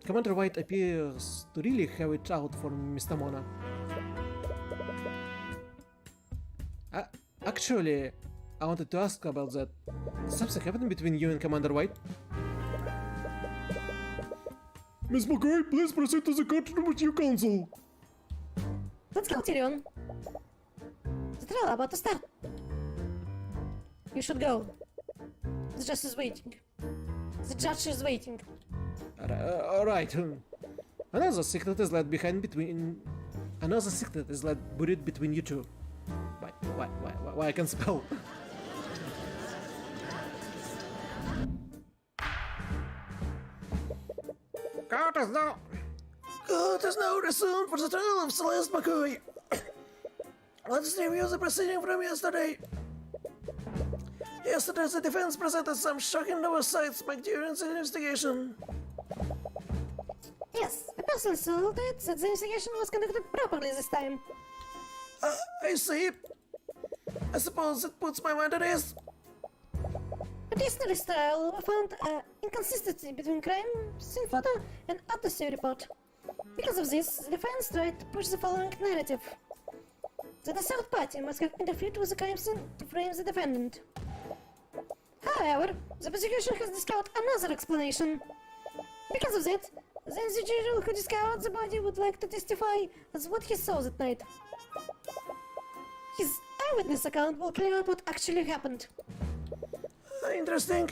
Commander White appears to really have it out for Mr. Mona. Actually, I wanted to ask about that. Did something happened between you and Commander White? Miss McCoy, please proceed to the courtroom with your counsel. Let's go, Tyrion. The trial about to start. You should go. The judge is waiting. The judge is waiting. Alright. Another secret is left Another secret is left buried between you two. Why I can spell? Court is now resumed for the trial of Celeste McCoy. Let's review the proceeding from yesterday. Yesterday, the defense presented some shocking oversights during the investigation. Yes, I personally saw that the investigation was conducted properly this time. I see. I suppose it puts my mind at ease. At yesterday's trial, we found inconsistency between crime scene photo and autopsy report. Because of this, the defense tried to push the following narrative: that a third party must have interfered with the crime scene to frame the defendant. However, the prosecution has discovered another explanation. Because of that, the individual who discovered the body would like to testify as what he saw that night. His eyewitness account will clear up what actually happened. Interesting.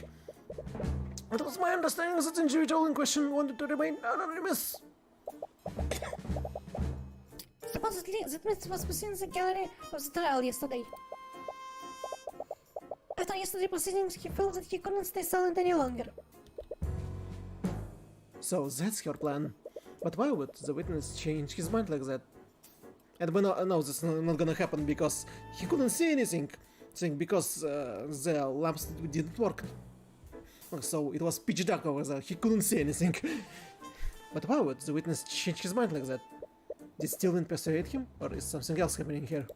It was my understanding that the individual in question wanted to remain anonymous. Supposedly, that myth was within the gallery of the trial yesterday. After yesterday's proceedings, he felt that he couldn't stay silent any longer. So that's your plan. But why would the witness change his mind like that? And we know that's not gonna happen because he couldn't see anything. Because the lamps didn't work. So it was pitch dark over there, he couldn't see anything. But why would the witness change his mind like that? Did Steven persuade him, or is something else happening here?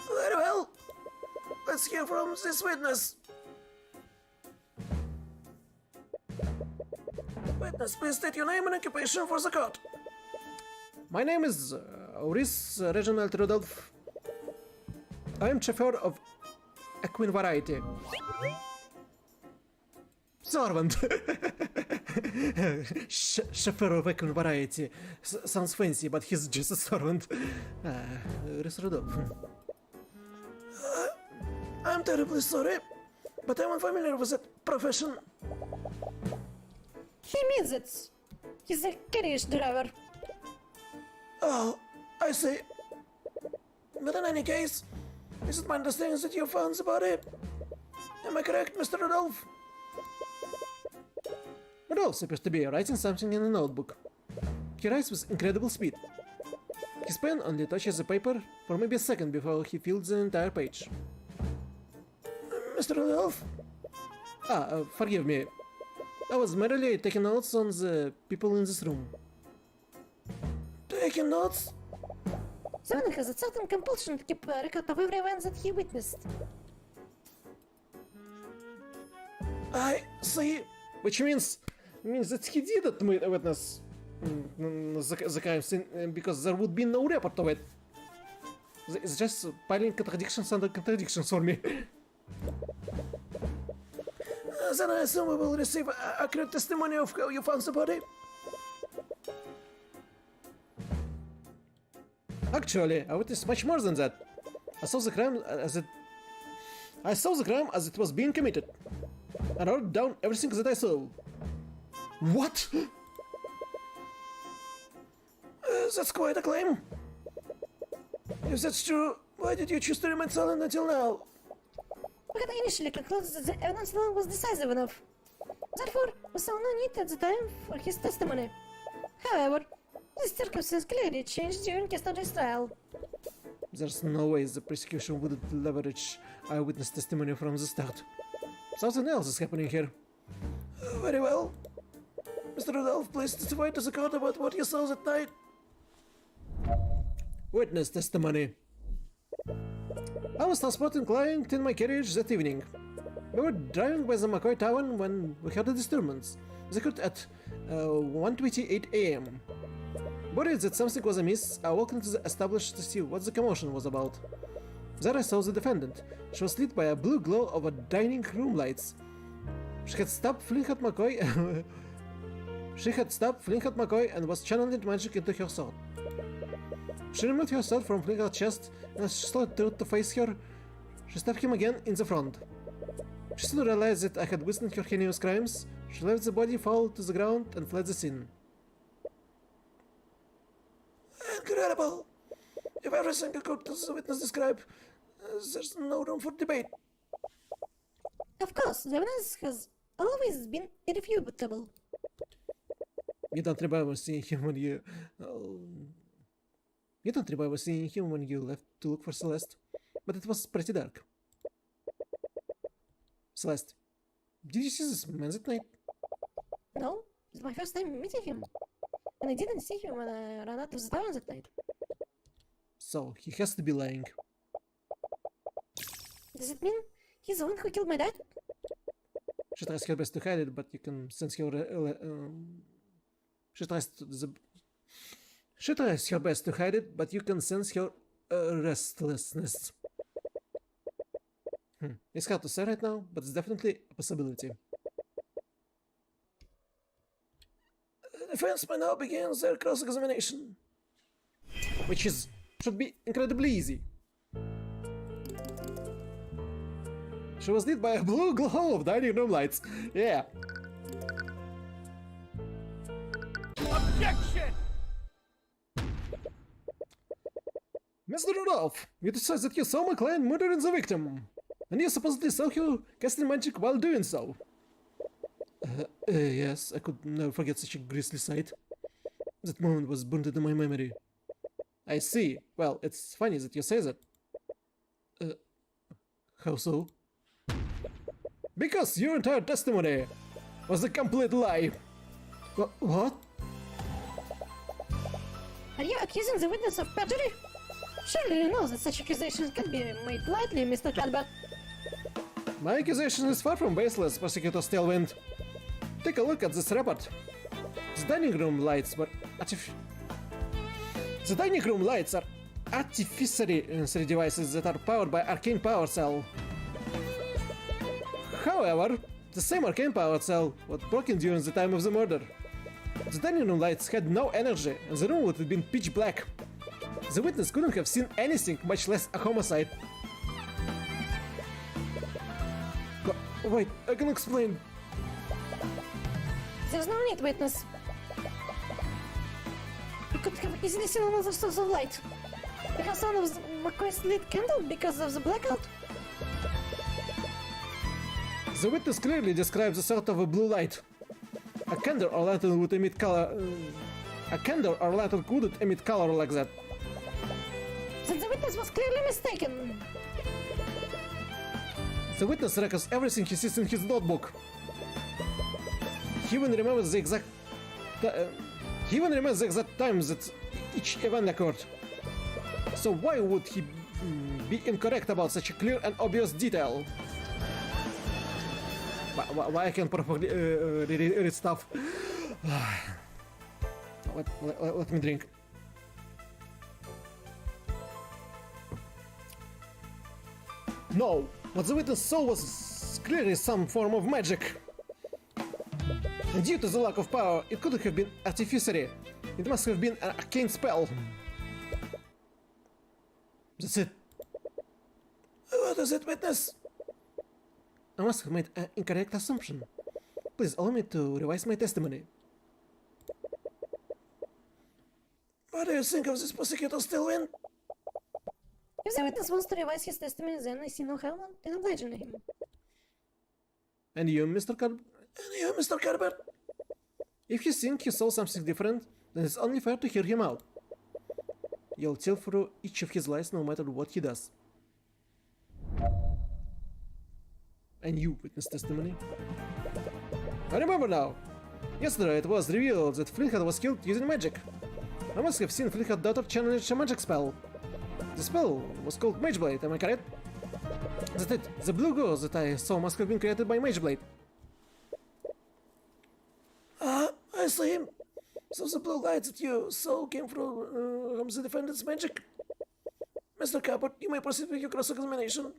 Very well. Let's hear from this witness. Witness, please state your name and occupation for the court. My name is Auris Reginald Rudolph. I am chauffeur of equine variety. Servant. Chauffeur of equine variety. Sounds fancy, but he's just a servant. Auris Rudolph. I'm terribly sorry, but I'm unfamiliar with that profession. He means it. He's a carriage driver. Oh, I see. But in any case, is it my understanding that you found the body? Am I correct, Mr. Rudolph? Rudolph appears to be writing something in a notebook. He writes with incredible speed. His pen only touches the paper for maybe a second before he fills the entire page. Mr. Rudolph? Forgive me. I was merely taking notes on the people in this room. Taking notes? The owner has a certain compulsion to keep a record of every event that he witnessed. I see. Which means that he didn't witness the crime scene because there would be no report of it. It's just piling contradictions under contradictions for me. Then I assume we will receive accurate testimony of how you found the body. Actually, I witnessed much more than that. I saw the crime as it was being committed. And I wrote down everything that I saw. What? That's quite a claim. If that's true, why did you choose to remain silent until now? We had initially concluded that the evidence alone was decisive enough. Therefore, we saw no need at the time for his testimony. However, this circumstance clearly changed during yesterday's trial. There's no way the prosecution would leverage eyewitness testimony from the start. Something else is happening here. Very well. Mr. Rudolph, please testify to the court about what you saw that night. Witness testimony. I was transporting client in my carriage that evening. We were driving by the McCoy Tavern when we heard a disturbance. It occurred at 1:28 a.m. Worried that something was amiss, I walked into the establishment to see what the commotion was about. There I saw the defendant. She was lit by a blue glow of a dining room lights. She had stabbed Flinthead McCoy. And was channeling magic into her sword. She removed her sword from Flinthead's chest, and as she started to face her, she stabbed him again in the front. She soon realized that I had witnessed her heinous crimes. She left the body fall to the ground and fled the scene. Incredible! If everything occurred as the witness described, there's no room for debate. Of course, the evidence has always been irrefutable. You don't remember seeing him when you... You don't remember seeing him when you left to look for Celeste, but it was pretty dark. Celeste, did you see this man that night? No, it's my first time meeting him. And I didn't see him when I ran out of the tavern that night. So, he has to be lying. Does it mean he's the one who killed my dad? She tries her best to hide it, but you can sense her... She tries her best to hide it, but you can sense her restlessness. It's hard to say right now, but it's definitely a possibility. The defense may now begin their cross-examination, which should be incredibly easy. She was lit by a blue glow of dining room lights. Yeah. Objection! Mr. Rudolph, you decide that you saw my client murdering the victim, and you supposedly saw her casting magic while doing so. Yes, I could never forget such a grisly sight. That moment was burned into my memory. I see. Well, it's funny that you say that. How so? Because your entire testimony was a complete lie. What? Are you accusing the witness of perjury? Surely you know that such accusations can be made lightly, Mr. Cuthbert. My accusation is far from baseless, Prosecutor Tailwind. Take a look at this report. The dining room lights are artificially sensory devices that are powered by Arcane power cell. However, the same Arcane power cell was broken during the time of the murder. The dining room lights had no energy, and the room would have been pitch black. The witness couldn't have seen anything, much less a homicide. Wait, I can explain. There's no need, witness. You could have easily seen another source of light. Perhaps one of McCoy's lit candle because of the blackout. The witness clearly describes a sort of a blue light. A candle or lantern would emit color. A candle or lantern couldn't emit color like that. Then the witness was clearly mistaken. The witness records everything he sees in his notebook. He even remembers the exact time that each event occurred. So why would he be incorrect about such a clear and obvious detail? Why I can't properly read stuff? Let me drink. No, what the witness saw was clearly some form of magic. And due to the lack of power, it couldn't have been artificery. It must have been an arcane spell. That's it. What is it, witness? I must have made an incorrect assumption. Please allow me to revise my testimony. What do you think of this prosecutor still win? If the witness wants to revise his testimony, then I see no harm in obliging him. And you, Mr. Cuthbert? If you think you saw something different, then it's only fair to hear him out. You'll tell through each of his lies no matter what he does. And you, witness testimony? I remember now. Yesterday it was revealed that Flinthead was killed using magic. I must have seen Flinthead's daughter challenge a magic spell. The spell was called Mageblade, am I correct? That's it. The blue ghost that I saw must have been created by Mageblade. I see him. So the blue light that you saw came from the defendant's magic? Mr. Cuthbert, you may proceed with your cross-examination.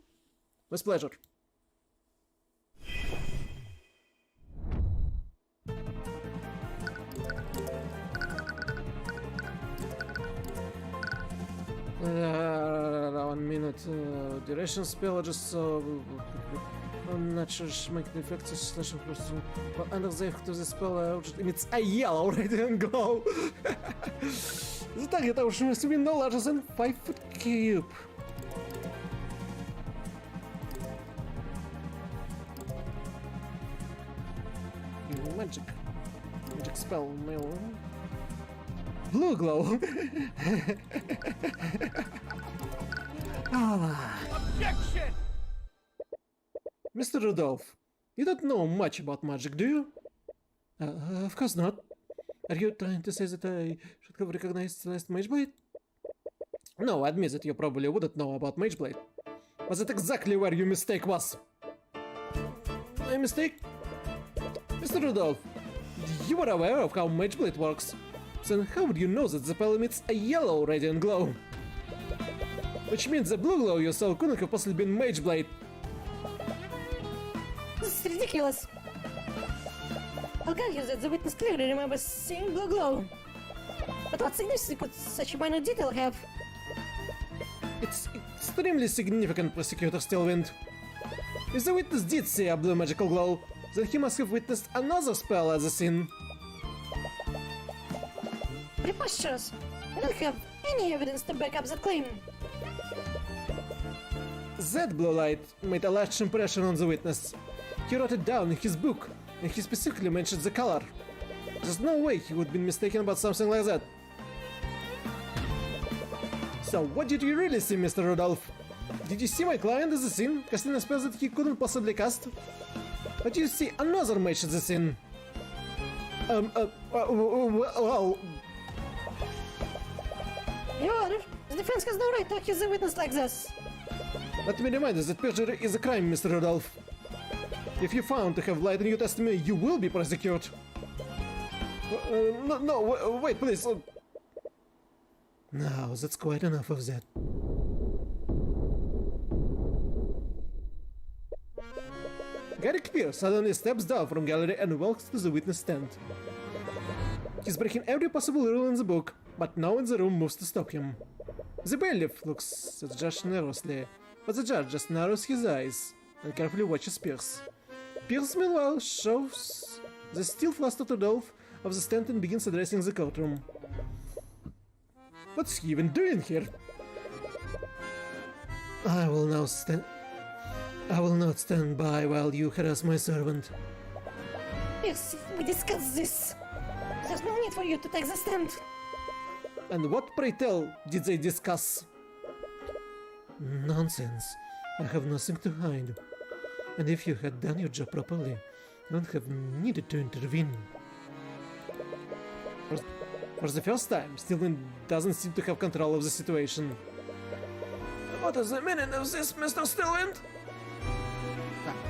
With pleasure. One minute. Duration spell just not sure make the effect slash person. But under the effect of the spell, it's a yellow radiant glow. The target ocean must be no larger than 5-foot cube. Magic spell, my own. Blue glow. Objection! Mr. Rudolph, you don't know much about magic, do you? Of course not. Are you trying to say that I should have recognized Celeste Mageblade? No, I admit that you probably wouldn't know about Mageblade. Was that exactly where your mistake was? My mistake? Mr. Rudolph, you are aware of how Mageblade works. Then how would you know that the spell emits a yellow radiant glow? Which means the blue glow you saw couldn't have possibly been Mageblade. This is ridiculous. I'll grant you that the witness clearly remembers seeing blue glow. But what significance could such a minor detail have? It's extremely significant, Prosecutor Stillwind. If the witness did see a blue magical glow, then he must have witnessed another spell at the scene. Preposterous. I don't have any evidence to back up that claim. That blue light made a large impression on the witness. He wrote it down in his book, and he specifically mentioned the color. There's no way he would be mistaken about something like that. So, what did you really see, Mr. Rudolph? Did you see my client at the scene, casting a spell that he couldn't possibly cast? Or did you see another mage at the scene? Well... Your Honor, the defense has no right to accuse the witness like this. Let me remind you that perjury is a crime, Mr. Rudolph. If you're found to have lied in your testimony, you will be prosecuted. Wait, please. Now, that's quite enough of that. Garrick Pierce suddenly steps down from gallery and walks to the witness stand. He's breaking every possible rule in the book, but no one in the room moves to stop him. The bailiff looks at the judge nervously, but the judge just narrows his eyes and carefully watches Pierce. Pierce, meanwhile, shows the still flustered Rudolph of the stand and begins addressing the courtroom. What's he even doing here? I will not stand by while you harass my servant. Yes, we discussed this. There's no need for you to take the stand. And what, pray tell, did they discuss? Nonsense. I have nothing to hide. And if you had done your job properly, you wouldn't have needed to intervene. For the first time, Stillman doesn't seem to have control of the situation. What is the meaning of this, Mr. Stillwind?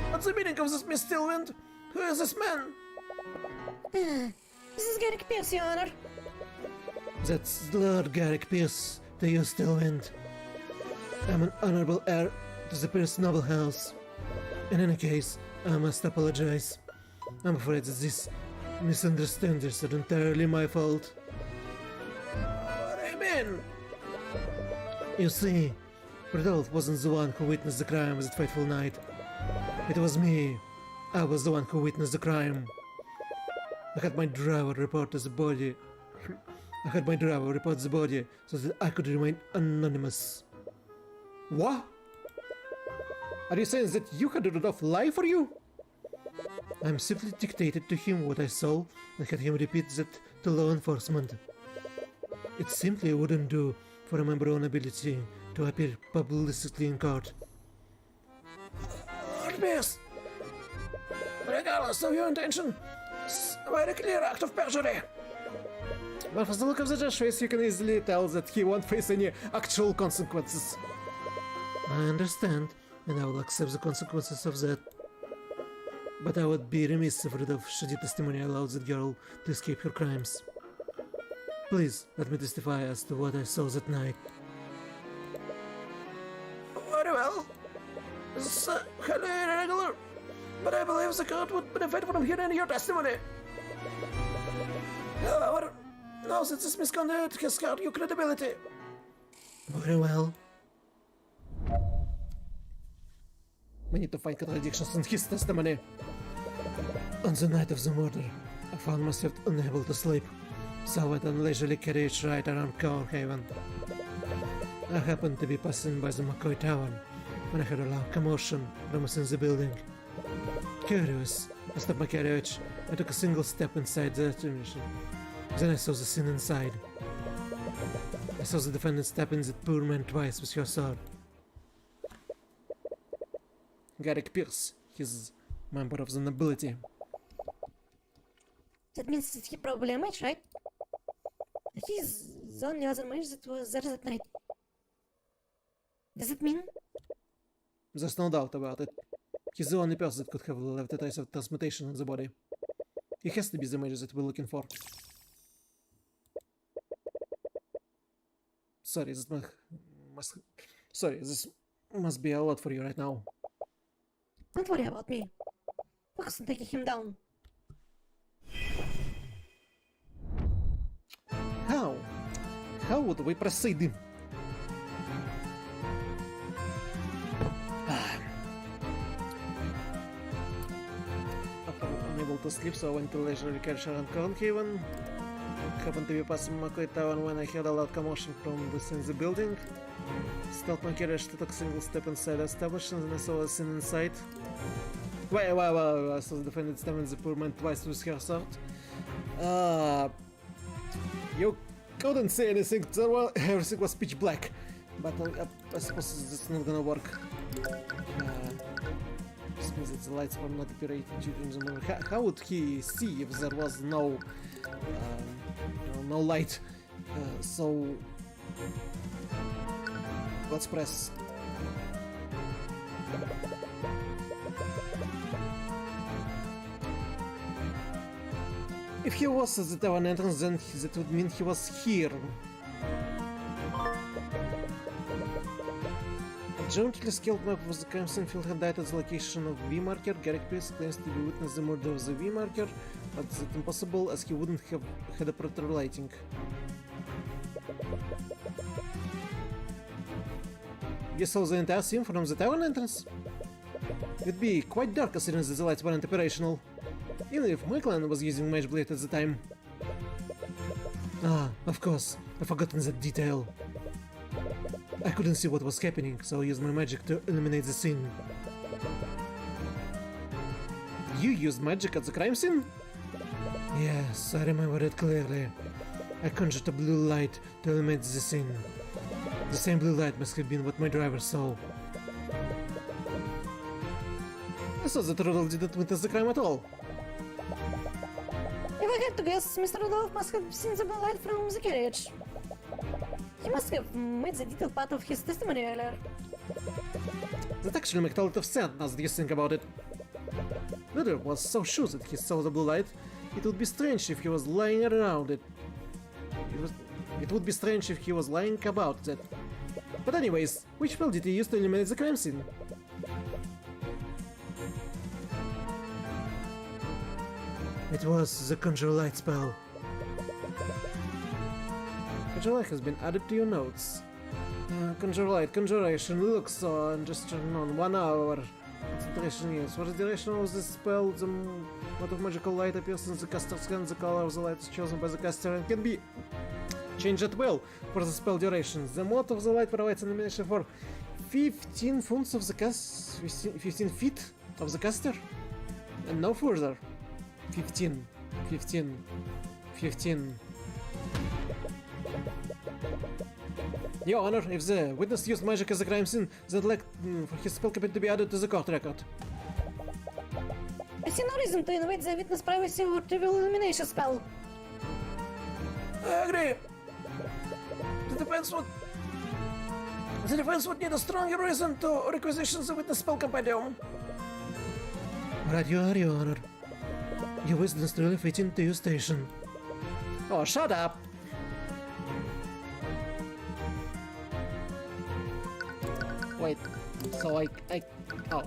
What's the meaning of this, Miss Stillwind? Who is this man? This is Garrick Pierce, Your Honor. That's Lord Garrick Pierce, to you, Stillwind. I'm an honorable heir to the Pierce noble house. In any case, I must apologize. I'm afraid that these misunderstandings are entirely my fault. What do you mean? You see, Rudolph wasn't the one who witnessed the crime that fateful night. It was me. I was the one who witnessed the crime. I had my driver report the body. So that I could remain anonymous. What? Are you saying that you had Rudolph lie for you? I'm simply dictated to him what I saw and had him repeat that to law enforcement. It simply wouldn't do for a member of nobility to appear publicly in court. Lord Pierce, regardless of your intention, it's a very clear act of perjury. But from the look of the judge's face, you can easily tell that he won't face any actual consequences. I understand, and I will accept the consequences of that. But I would be remiss if Rudolph should your testimony allowed that girl to escape her crimes. Please, let me testify as to what I saw that night. Very well. This is highly irregular, but I believe the court would benefit from hearing your testimony. However, now that this misconduct has scarred your credibility. Very well. We need to find contradictions in his testimony. On the night of the murder, I found myself unable to sleep, so I went on leisurely carriage ride around Cornhaven. I happened to be passing by the McCoy Tower when I heard a loud commotion from within the building. Curious, I stopped my carriage. I took a single step inside the intermission. Then I saw the scene inside. I saw the defendant stabbing the poor man twice with her sword. Garrick Pierce, he's a member of the nobility. That means that he probably a mage, right? He's the only other mage that was there that night. Does it mean? There's no doubt about it. He's the only person that could have left a trace of transmutation on the body. He has to be the mage that we're looking for. Sorry, this must be a lot for you right now. Don't worry about me. Focus on taking him down. How? How would we proceed? After unable to sleep, so I went to leisurely carriage around Cornhaven. Happened to be passing McCoy Tower when I heard a loud commotion from within the building. Stopped my carriage to take a single step inside the establishment and I saw a scene inside. Wait, I saw the defendant stabbing the poor man twice with her sword. You couldn't say anything, everything was pitch black. But I suppose it's not gonna work. This means that the lights were not operating during the movie. How would he see if there was no light? So let's press. If he was at the tavern entrance, then that would mean he was here. A geometrically scaled map of the crime scene field had died at the location of V-marker. Garrick Pierce claims to be witness the murder of the V-marker, but it's impossible as he wouldn't have had a proper lighting. You saw the entire scene from the tavern entrance? It'd be quite dark considering that the lights weren't operational. Even if my clan was using Mage Blade at the time. Ah, of course, I've forgotten that detail. I couldn't see what was happening, so I used my magic to illuminate the scene. You used magic at the crime scene? Yes, I remember it clearly. I conjured a blue light to illuminate the scene. The same blue light must have been what my driver saw. I saw that Rudolph didn't witness the crime at all. If I had to guess, Mr. Rudolph must have seen the blue light from the carriage. He must have made the detailed part of his testimony earlier. That actually makes a lot of sense now that you think about it. Ritter was so sure that he saw the blue light, it would be strange if he was lying around it. It would be strange if he was lying about that. But anyways, which spell did he use to eliminate the crime scene? It was the Conjure Light spell. Conjure Light has been added to your notes. Conjure Light, Conjuration, looks on, just turn on 1 hour. Concentration use. For the duration of this spell, the amount of magical light appears in the caster's hand. The color of the light is chosen by the caster and can be changed at will for the spell duration. The amount of the light provides illumination for 15 feet of the 15 feet of the caster, and no further. 15. Your Honor, if the witness used magic as a crime scene, then like for his spell can be added to the court record. I see no reason to invade the witness privacy or trivial elimination spell. I agree. The defense would need a stronger reason to requisition the witness spell compendium. Right you are, Your Honor. Your wisdom really fit into your station. Oh, shut up! Wait, so oh.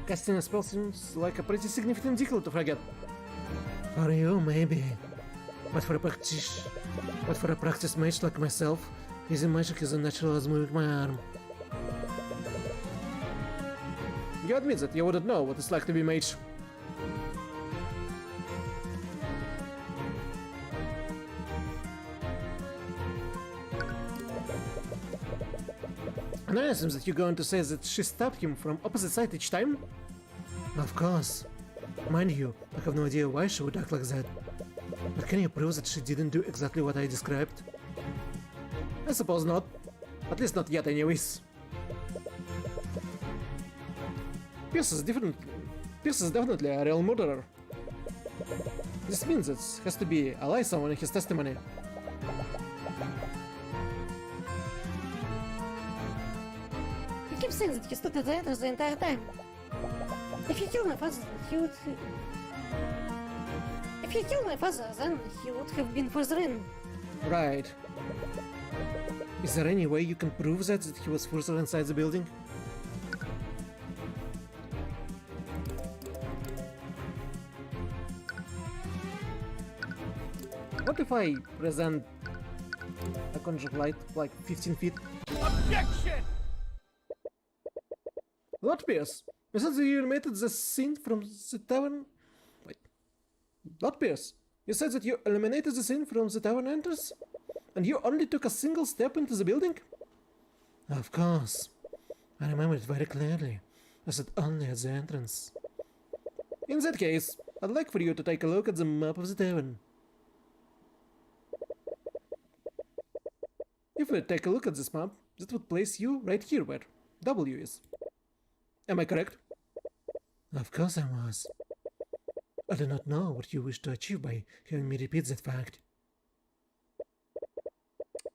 Casting a spell seems like a pretty significant deal to forget. For you, maybe. But for a practiced mage like myself, using magic is as natural as moving my arm. You admit that you wouldn't know what it's like to be mage. And I assume that you're going to say that she stabbed him from opposite side each time? Of course. Mind you, I have no idea why she would act like that. But can you prove that she didn't do exactly what I described? I suppose not. At least not yet anyways. Pierce is definitely a real murderer. This means it has to be a lie someone in his testimony. He keeps saying that he stood at the entrance the entire time. If he killed my father, he would... If he killed my father, then he would have been further in. Right. Is there any way you can prove that he was further inside the building? What if I present a conjure light like 15 feet? Objection! Lord Pierce, you said that you eliminated the scene from the tavern... Wait. Lord Pierce, you said that you eliminated the scene from the tavern entrance? And you only took a single step into the building? Of course. I remember it very clearly. I said only at the entrance. In that case, I'd like for you to take a look at the map of the tavern. If we take a look at this map, that would place you right here where W is. Am I correct? Of course I was. I do not know what you wish to achieve by having me repeat that fact.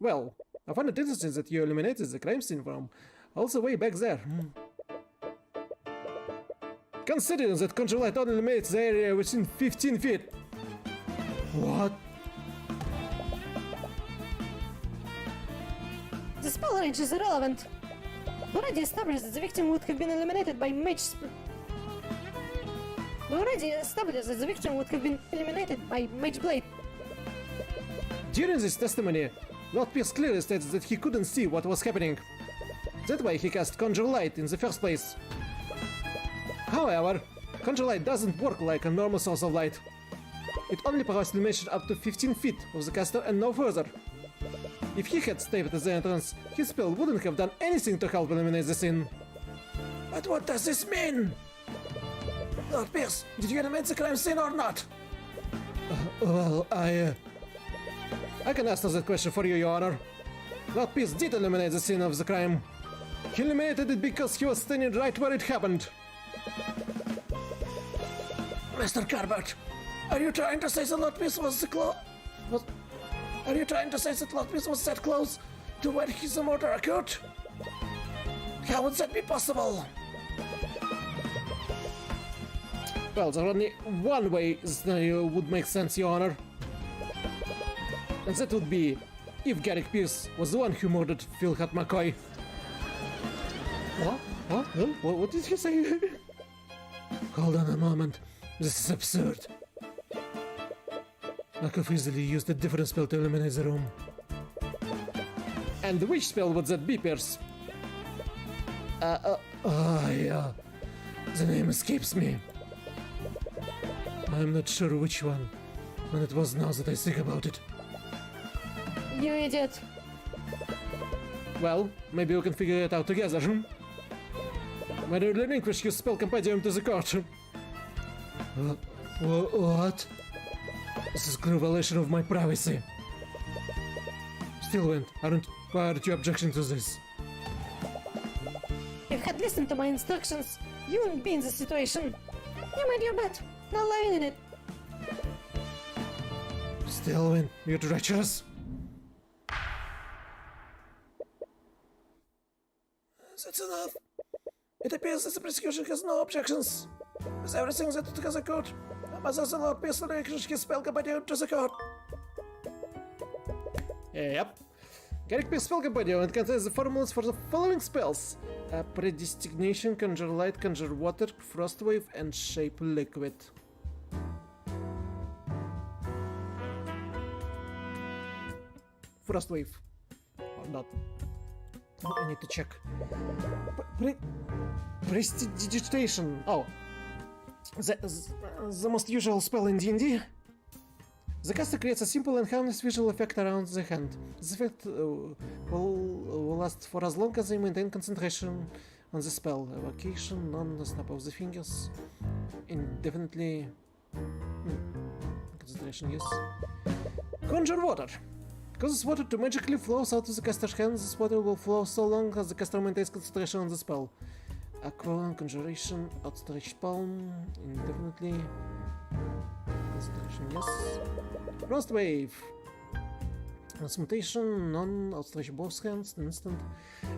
Well, I find it interesting that you eliminated the crime scene from all the way back there. Considering that conjure light only eliminates the area within 15 feet. What? The spell range is irrelevant. We already established that the victim would have been eliminated by mage blade. During this testimony, Lord Pierce clearly stated that he couldn't see what was happening. That's why he cast Conjure Light in the first place. However, Conjure Light doesn't work like a normal source of light. It only provides illumination up to 15 feet of the caster and no further. If he had stayed at the entrance, his spell wouldn't have done anything to help eliminate the scene. But what does this mean? Lord Pierce, did you eliminate the crime scene or not? Well, I can answer that question for you, Your Honor. Lord Pierce did eliminate the scene of the crime. He eliminated it because he was standing right where it happened. Mr. Cuthbert, are you trying to say that Lord Pierce was Are you trying to say that Lord Pierce was that close to where his murder occurred? How would that be possible? Well, there's only one way the scenario would make sense, Your Honor. And that would be if Garrick Pierce was the one who murdered Philhat McCoy. What? What did he say? Hold on a moment. This is absurd. I could have easily used a different spell to eliminate the room. And which spell would that be, Pierce? Yeah. The name escapes me. I'm not sure which one, and it was now that I think about it. You idiot. Well, maybe we can figure it out together, hmm? When you relinquish your spell compendium to the court. What? This is a clear violation of my privacy. Still, why aren't you objecting to this? If you had listened to my instructions, you wouldn't be in this situation. You made your bet. Not lying in it. Still, you're treacherous. That's enough. It appears that the prosecution has no objections. With everything that has occurred, I must also Lord Pierce relinquish his spell compendium to the court. Yep. Garrick Pierce spell compendium and contains the formulas for the following spells: Predestination, Conjure Light, Conjure Water, Frost Wave, and Shape Liquid. Frost Wave. Or not. I need to check. Prestidigitation. Oh. The most usual spell in D&D. The caster creates a simple and harmless visual effect around the hand. This effect will last for as long as they maintain concentration on the spell. Evocation, non-snap of the fingers. Indefinitely. Concentration, yes. Conjure Water. Causes water to magically flow out of the caster's hands. This water will flow so long as the caster maintains concentration on the spell. Aqua, Conjuration, Outstretched Palm, indefinitely. Concentration, yes. Frost Wave. Transmutation, non-outstretched both hands, instant.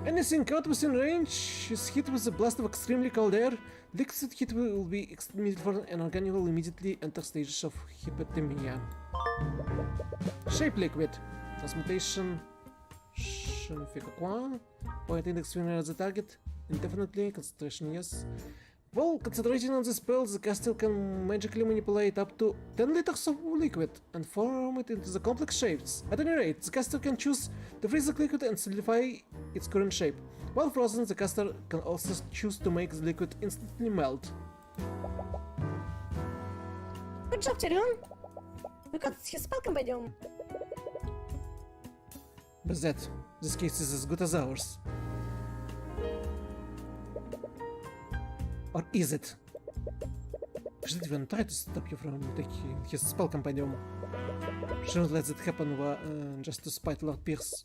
Anything caught within range is hit with a blast of extremely cold air. Liquid hit will be exterminated for an organic will immediately enter stages of hypothermia. Shape Liquid. Transmutation. Fica quoi? Point index finger at the target. Indefinitely. Concentration, yes. While concentrating on the spell, the caster can magically manipulate up to 10 liters of liquid and form it into the complex shapes. At any rate, the caster can choose to freeze the liquid and solidify its current shape. While frozen, the caster can also choose to make the liquid instantly melt. Good job, Tyrion. We got his spell compendium. But this case is as good as ours. Or is it? She didn't even try to stop you from taking his spell compendium. She won't let that happen just to spite Lord Pierce.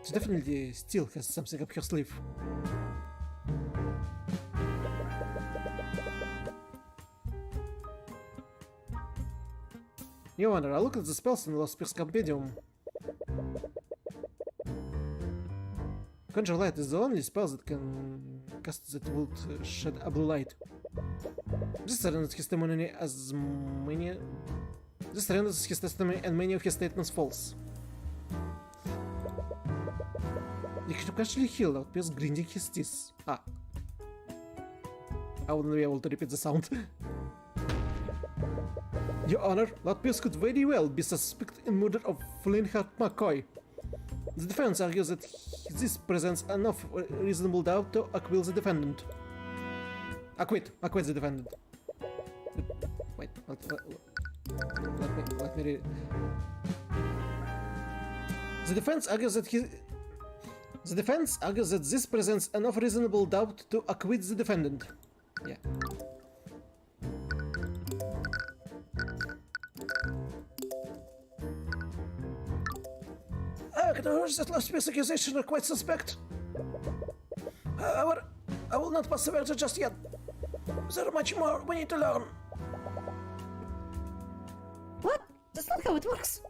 She definitely still has something up her sleeve. Your Honor, I looked at the spells in Lord Pierce's compendium. Conjure Light is the only spell that can cast that would shed a blue light. This renders his testimony and many of his statements false. You could actually heal Lord Pierce grinding his teeth. I wouldn't be able to repeat the sound. Your Honor, Lord Pierce could very well be suspected in murder of Flintheart McCoy. The defense argues that this presents enough reasonable doubt to acquit the defendant. Acquit the defendant. Wait, let me read it. The defense argues that this presents enough reasonable doubt to acquit the defendant. Yeah. can urge that last piece accusation are quite suspect. However, I will not pass the verdict just yet. There are much more we need to learn. What? That's not how it works.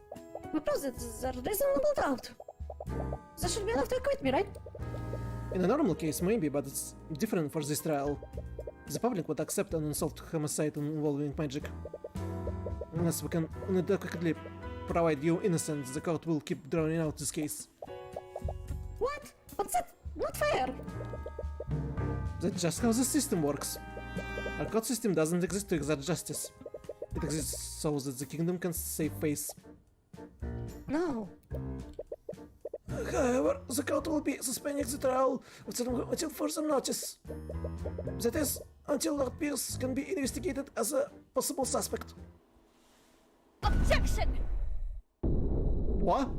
We proved that there's a reasonable doubt. That should be enough to acquit me, right? In a normal case, maybe, but it's different for this trial. The public would accept an unsolved homicide involving magic. Unless we can unequivocally provide you innocence, the court will keep drawing out this case. What? What's that? Not fair! That's just how the system works. Our court system doesn't exist to exert justice. It exists so that the kingdom can save face. No. However, the court will be suspending the trial until further notice. That is, until Lord Pierce can be investigated as a possible suspect. Objection! What?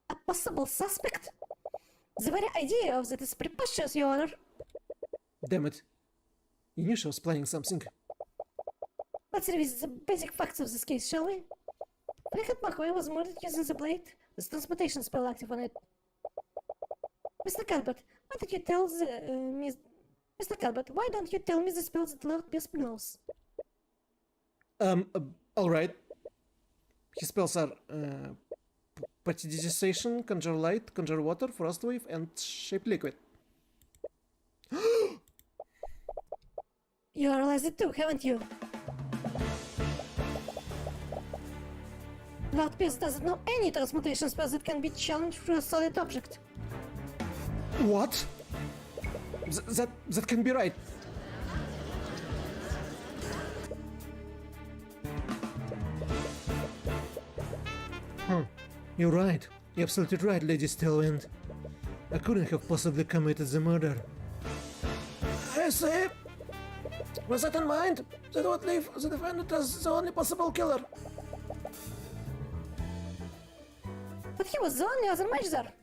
A possible suspect? The very idea of that is preposterous, Your Honor. Damn it. You knew she was planning something. Let's revisit the basic facts of this case, shall we? Franklin McCoy was murdered using the blade with transmutation spell active on it. Mr. Cuthbert, why don't you tell Mr. Cuthbert, why don't you tell me the spells that Lord Pierce knows? Alright. His spells are, prestidigitation, conjure light, conjure water, frost wave, and shape liquid. You realize it too, haven't you? Lord Pierce doesn't know any transmutation spells that can be challenged through a solid object. What? That can be right. You're right. You're absolutely right, Lady Stillwind. I couldn't have possibly committed the murder. I see. With that in mind, that would leave the defendant as the only possible killer. But he was the only other mage there.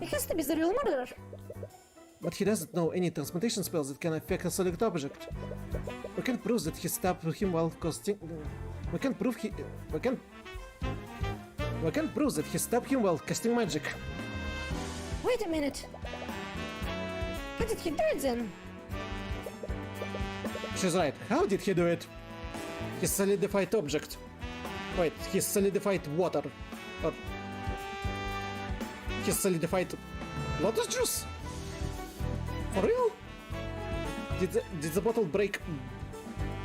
He has to be the real murderer. But he doesn't know any transmutation spells that can affect a solid object. We can't prove that he stabbed him while casting. We can't prove that he stabbed him while casting magic. Wait a minute. How did he do it then? She's right. How did he do it? He solidified object. Wait, he solidified water. Or... he solidified lotus juice? For real? Did the bottle break?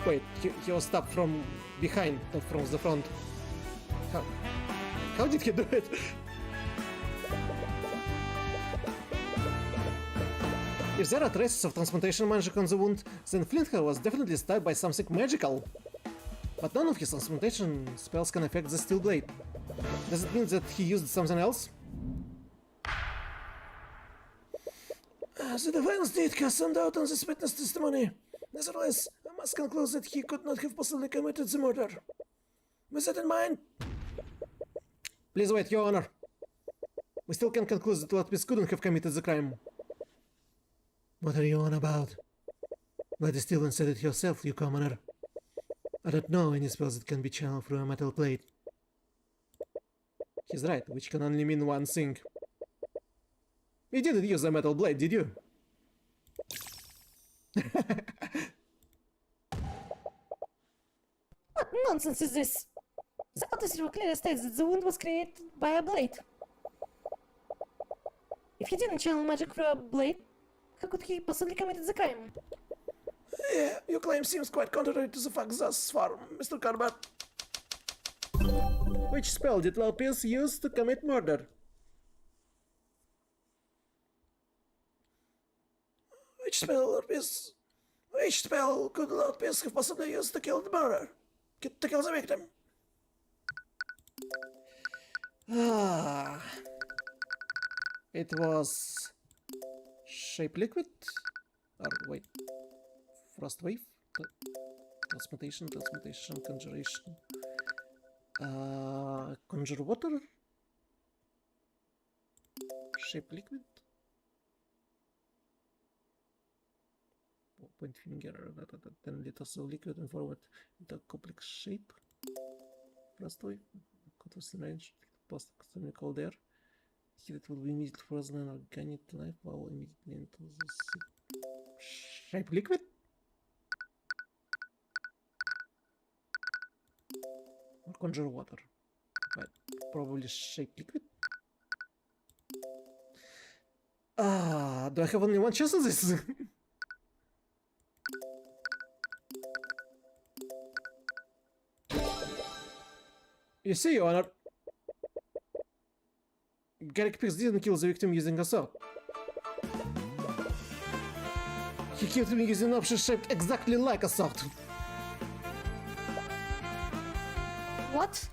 Wait, he was stabbed from behind, not from the front. How did he do it? If there are traces of transmutation magic on the wound, then Flinthair was definitely stabbed by something magical. But none of his transmutation spells can affect the steel blade. Does it mean that he used something else? The defense did cast some doubt on this witness testimony. Nevertheless, I must conclude that he could not have possibly committed the murder. With that in mind... Please wait, Your Honor. We still can conclude that Lord Pierce couldn't have committed the crime. What are you on about? Lady Stillwind said it yourself, you commoner. I don't know any spells that can be channeled through a metal plate. He's right, which can only mean one thing. You didn't use a metal blade, did you? What nonsense is this? The autopsy clearly states that the wound was created by a blade. If he didn't channel magic through a blade, how could he possibly commit the crime? Yeah, your claim seems quite contrary to the facts thus far, Mr. Cuthbert. Which spell did Lord Pierce use to commit murder? Which spell could Lord Pierce have possibly used to kill the murderer? To kill the victim? It was... shape liquid? Or wait... frost wave? Transmutation, conjuration... conjure water? Shape liquid? Point finger, then let us liquid and forward into a complex shape. Простой. Close range. Post extremely cold air. Heat will be immediately frozen and organic life while immediately into the shape liquid. Or conjure water. But probably shape liquid. Ah, do I have only one chance on this? You see, Your Honor. Garrick Pierce didn't kill the victim using a sword. He killed him using an option shaped exactly like a sword. What?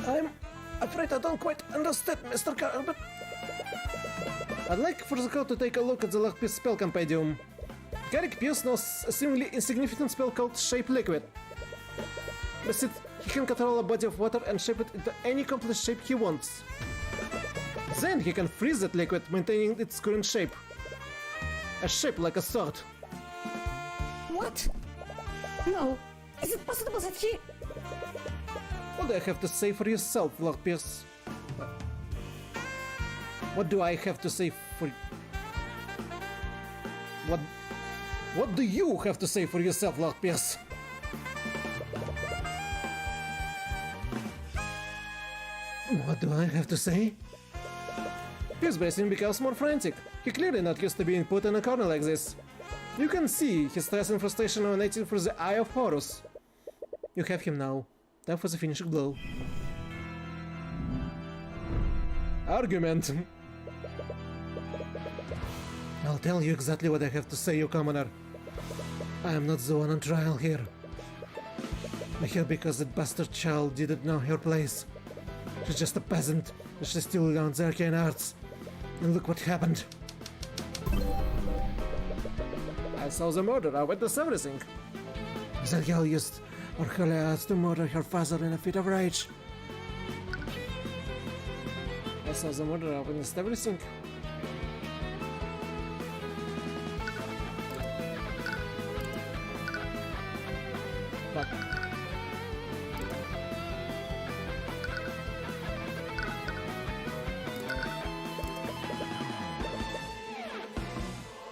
I'm afraid I don't quite understand, Mr. Cuthbert. I'd like for the court to take a look at the Lockpiece spell compendium. Garrick Pierce knows a seemingly insignificant spell called Shape Liquid. With it, he can control a body of water and shape it into any complex shape he wants. Then he can freeze that liquid, maintaining its current shape. A shape like a sword. What? No. Is it possible that he... What do I have to say for yourself, Lord Pierce? What do I have to say for... What do you have to say for yourself, Lord Pierce? What do I have to say? His bracing becomes more frantic. He clearly not used to being put in a corner like this. You can see his stress and frustration emanating through the eye of Horus. You have him now. Time for the finishing blow. Argument. I'll tell you exactly what I have to say, you commoner. I am not the one on trial here. I'm here because that bastard child didn't know her place. She's just a peasant, and she still learns the arcane arts. And look what happened. I saw the murder, I witnessed everything. The girl used her arts to murder her father in a fit of rage. I saw the murder, I witnessed everything. But...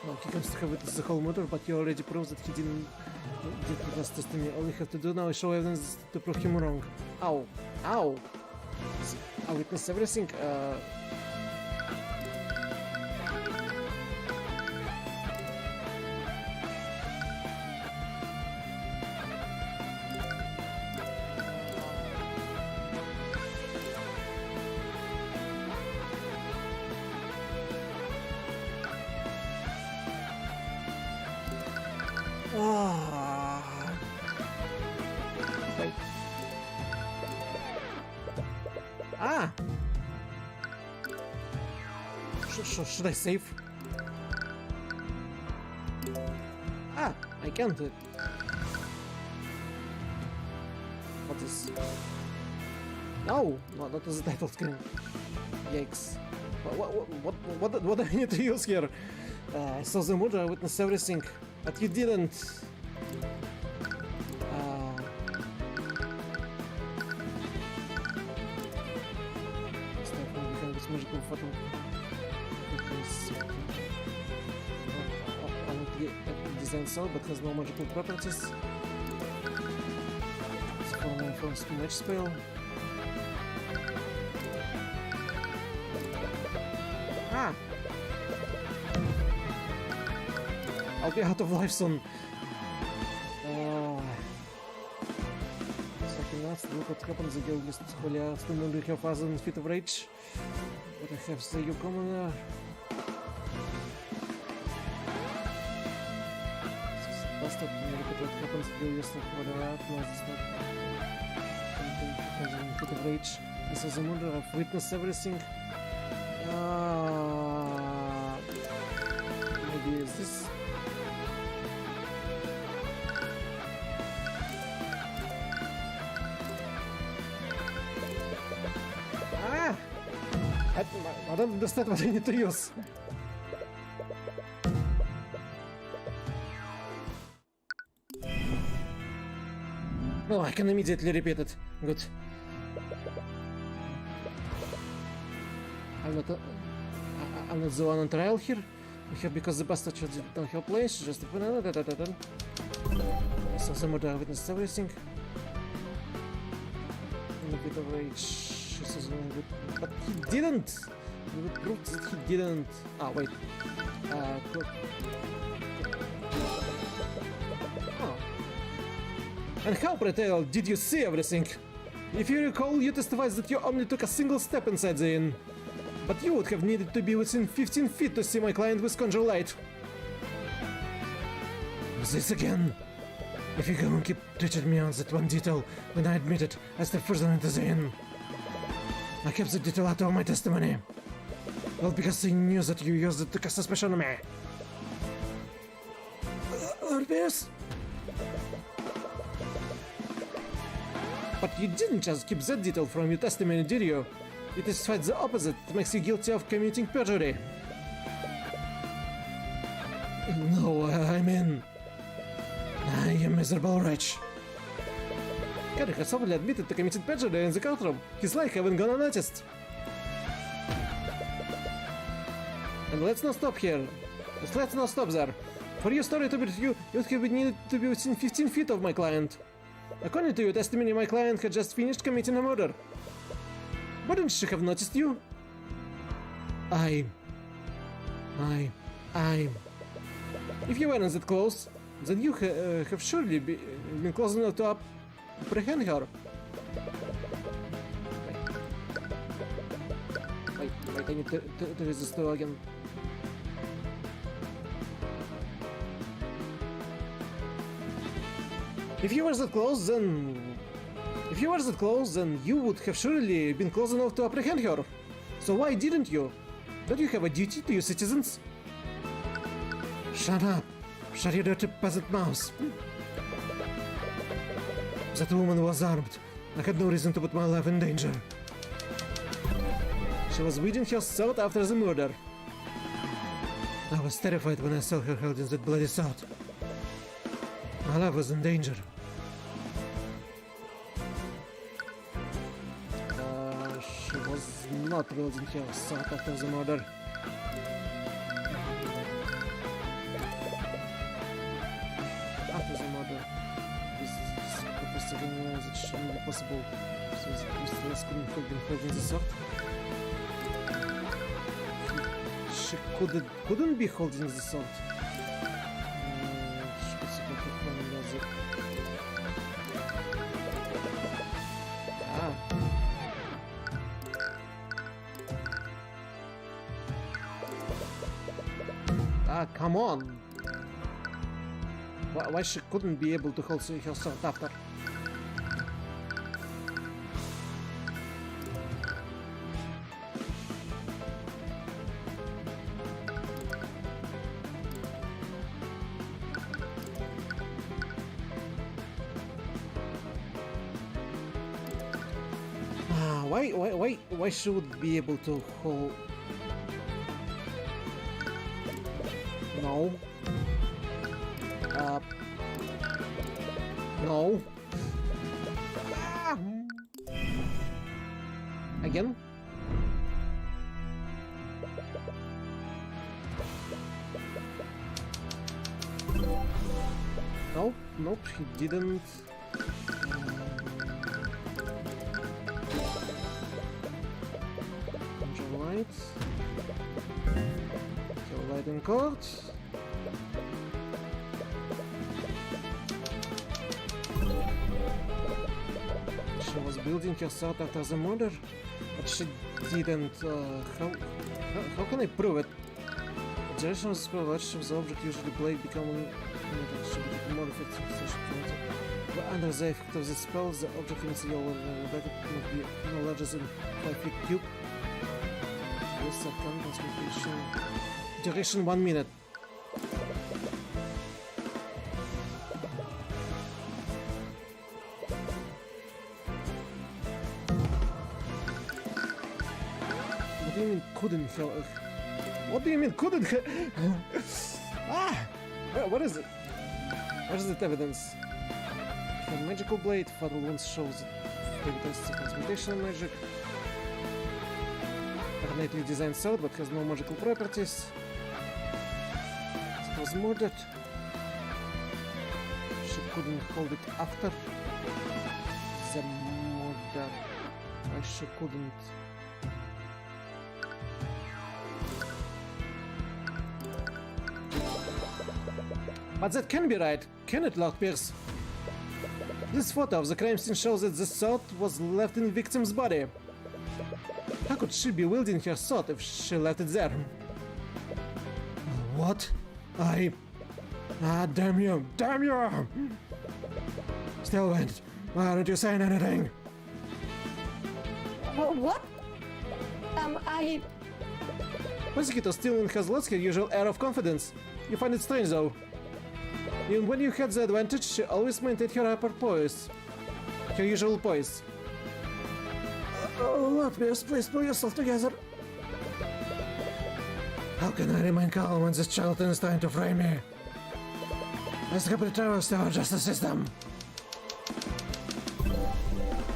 well, he comes to have witnessed the whole murder, but you already proved that he didn't get justice to me. All you have to do now is show evidence to prove him wrong. Ow. Ow! I witnessed everything, Wait. Ah! Should I save? Ah! I can't do it. What is... No! No, that was the title screen. Yikes. What do I need to use here? I saw the murder, I witnessed everything. But you didn't. This magical photo. Design so, but has no magical properties. It's from match spell. Ah! I'll be out of life soon. Second last, look what happens. The girl just holy out to murder her father in a fit of rage. What I have to say, you commoner. Bastard, look at what happens. The girl just holy out, no, it's not. Something in a fit of rage. This is a murder, I've witnessed everything. Maybe is this? I don't understand what I need to use. Oh, I can immediately repeat it. Good. I'm not the one on trial here. Here because the bastard did not help place. Just so the murder witnessed everything. In a bit of rage, but he didn't. We proved that he didn't. Ah, wait. Oh. And how, Pretel, did you see everything? If you recall, you testified that you only took a single step inside the inn. But you would have needed to be within 15 feet to see my client with conjure light. This again. If you go and keep treating me on that one detail, when I admit it, I step further into the inn. I kept the detail out of my testimony. Well, because I knew that you used it to cast suspicion on me. Lord Pierce? But you didn't just keep that detail from your testimony, did you? It is quite the opposite. It makes you guilty of committing perjury. No, I mean... you miserable wretch. Carrick has openly admitted to committing perjury in the courtroom. His lie haven't gone unnoticed. And let's not stop here. Let's not stop there. For your story to be true, you'd have needed to be within 15 feet of my client. According to your testimony, my client had just finished committing a murder. Wouldn't she have noticed you? If you weren't that close, then you have surely been close enough to apprehend her. Wait, I need to read this through again. If you were that close, then you would have surely been close enough to apprehend her. So why didn't you? Don't you have a duty to your citizens? Shut up. Shut your dirty peasant mouth. That woman was armed. I had no reason to put my life in danger. She was bleeding her sword after the murder. I was terrified when I saw her holding that bloody sword. My life was in danger. She was not wielding her sword after the murder. After the murder, this professor knew that it shouldn't be possible, so the useless couldn't have been holding the sword. She couldn't be holding the sword. Come on! Why she couldn't be able to hold her sword after? Why she would be able to hold? No. No. Again? Nope, he didn't. Light. Light in court. She was building her sword after the murder, but she didn't. How can I prove it? The duration of the spell, large of the object usually blade becoming more effective. But under the effect of the spell, the object in the must be no larger than 5 feet cube. Yes, concentration. Duration 1 minute. What do you mean couldn't help? What do you mean couldn't help? What is it? Where's the evidence? A magical blade. Father once shows it transmutation magic. Ornately designed sword, but has no magical properties. It was murdered. She couldn't hold it after the murder. Why she couldn't? But that can be right, can it, Lord Pierce? This photo of the crime scene shows that the sword was left in the victim's body. How could she be wielding her sword if she left it there? What? Damn you! Damn you! Stillwind, why aren't you saying anything? What? Prosecutor Stillwind has lost her usual air of confidence. You find it strange, though. Even when you had the advantage, she always maintained her upper poise. Her usual poise. Lord Pierce, please pull yourself together. How can I remain calm when this charlatan is trying to frame me? Let's have terrorist to our justice system.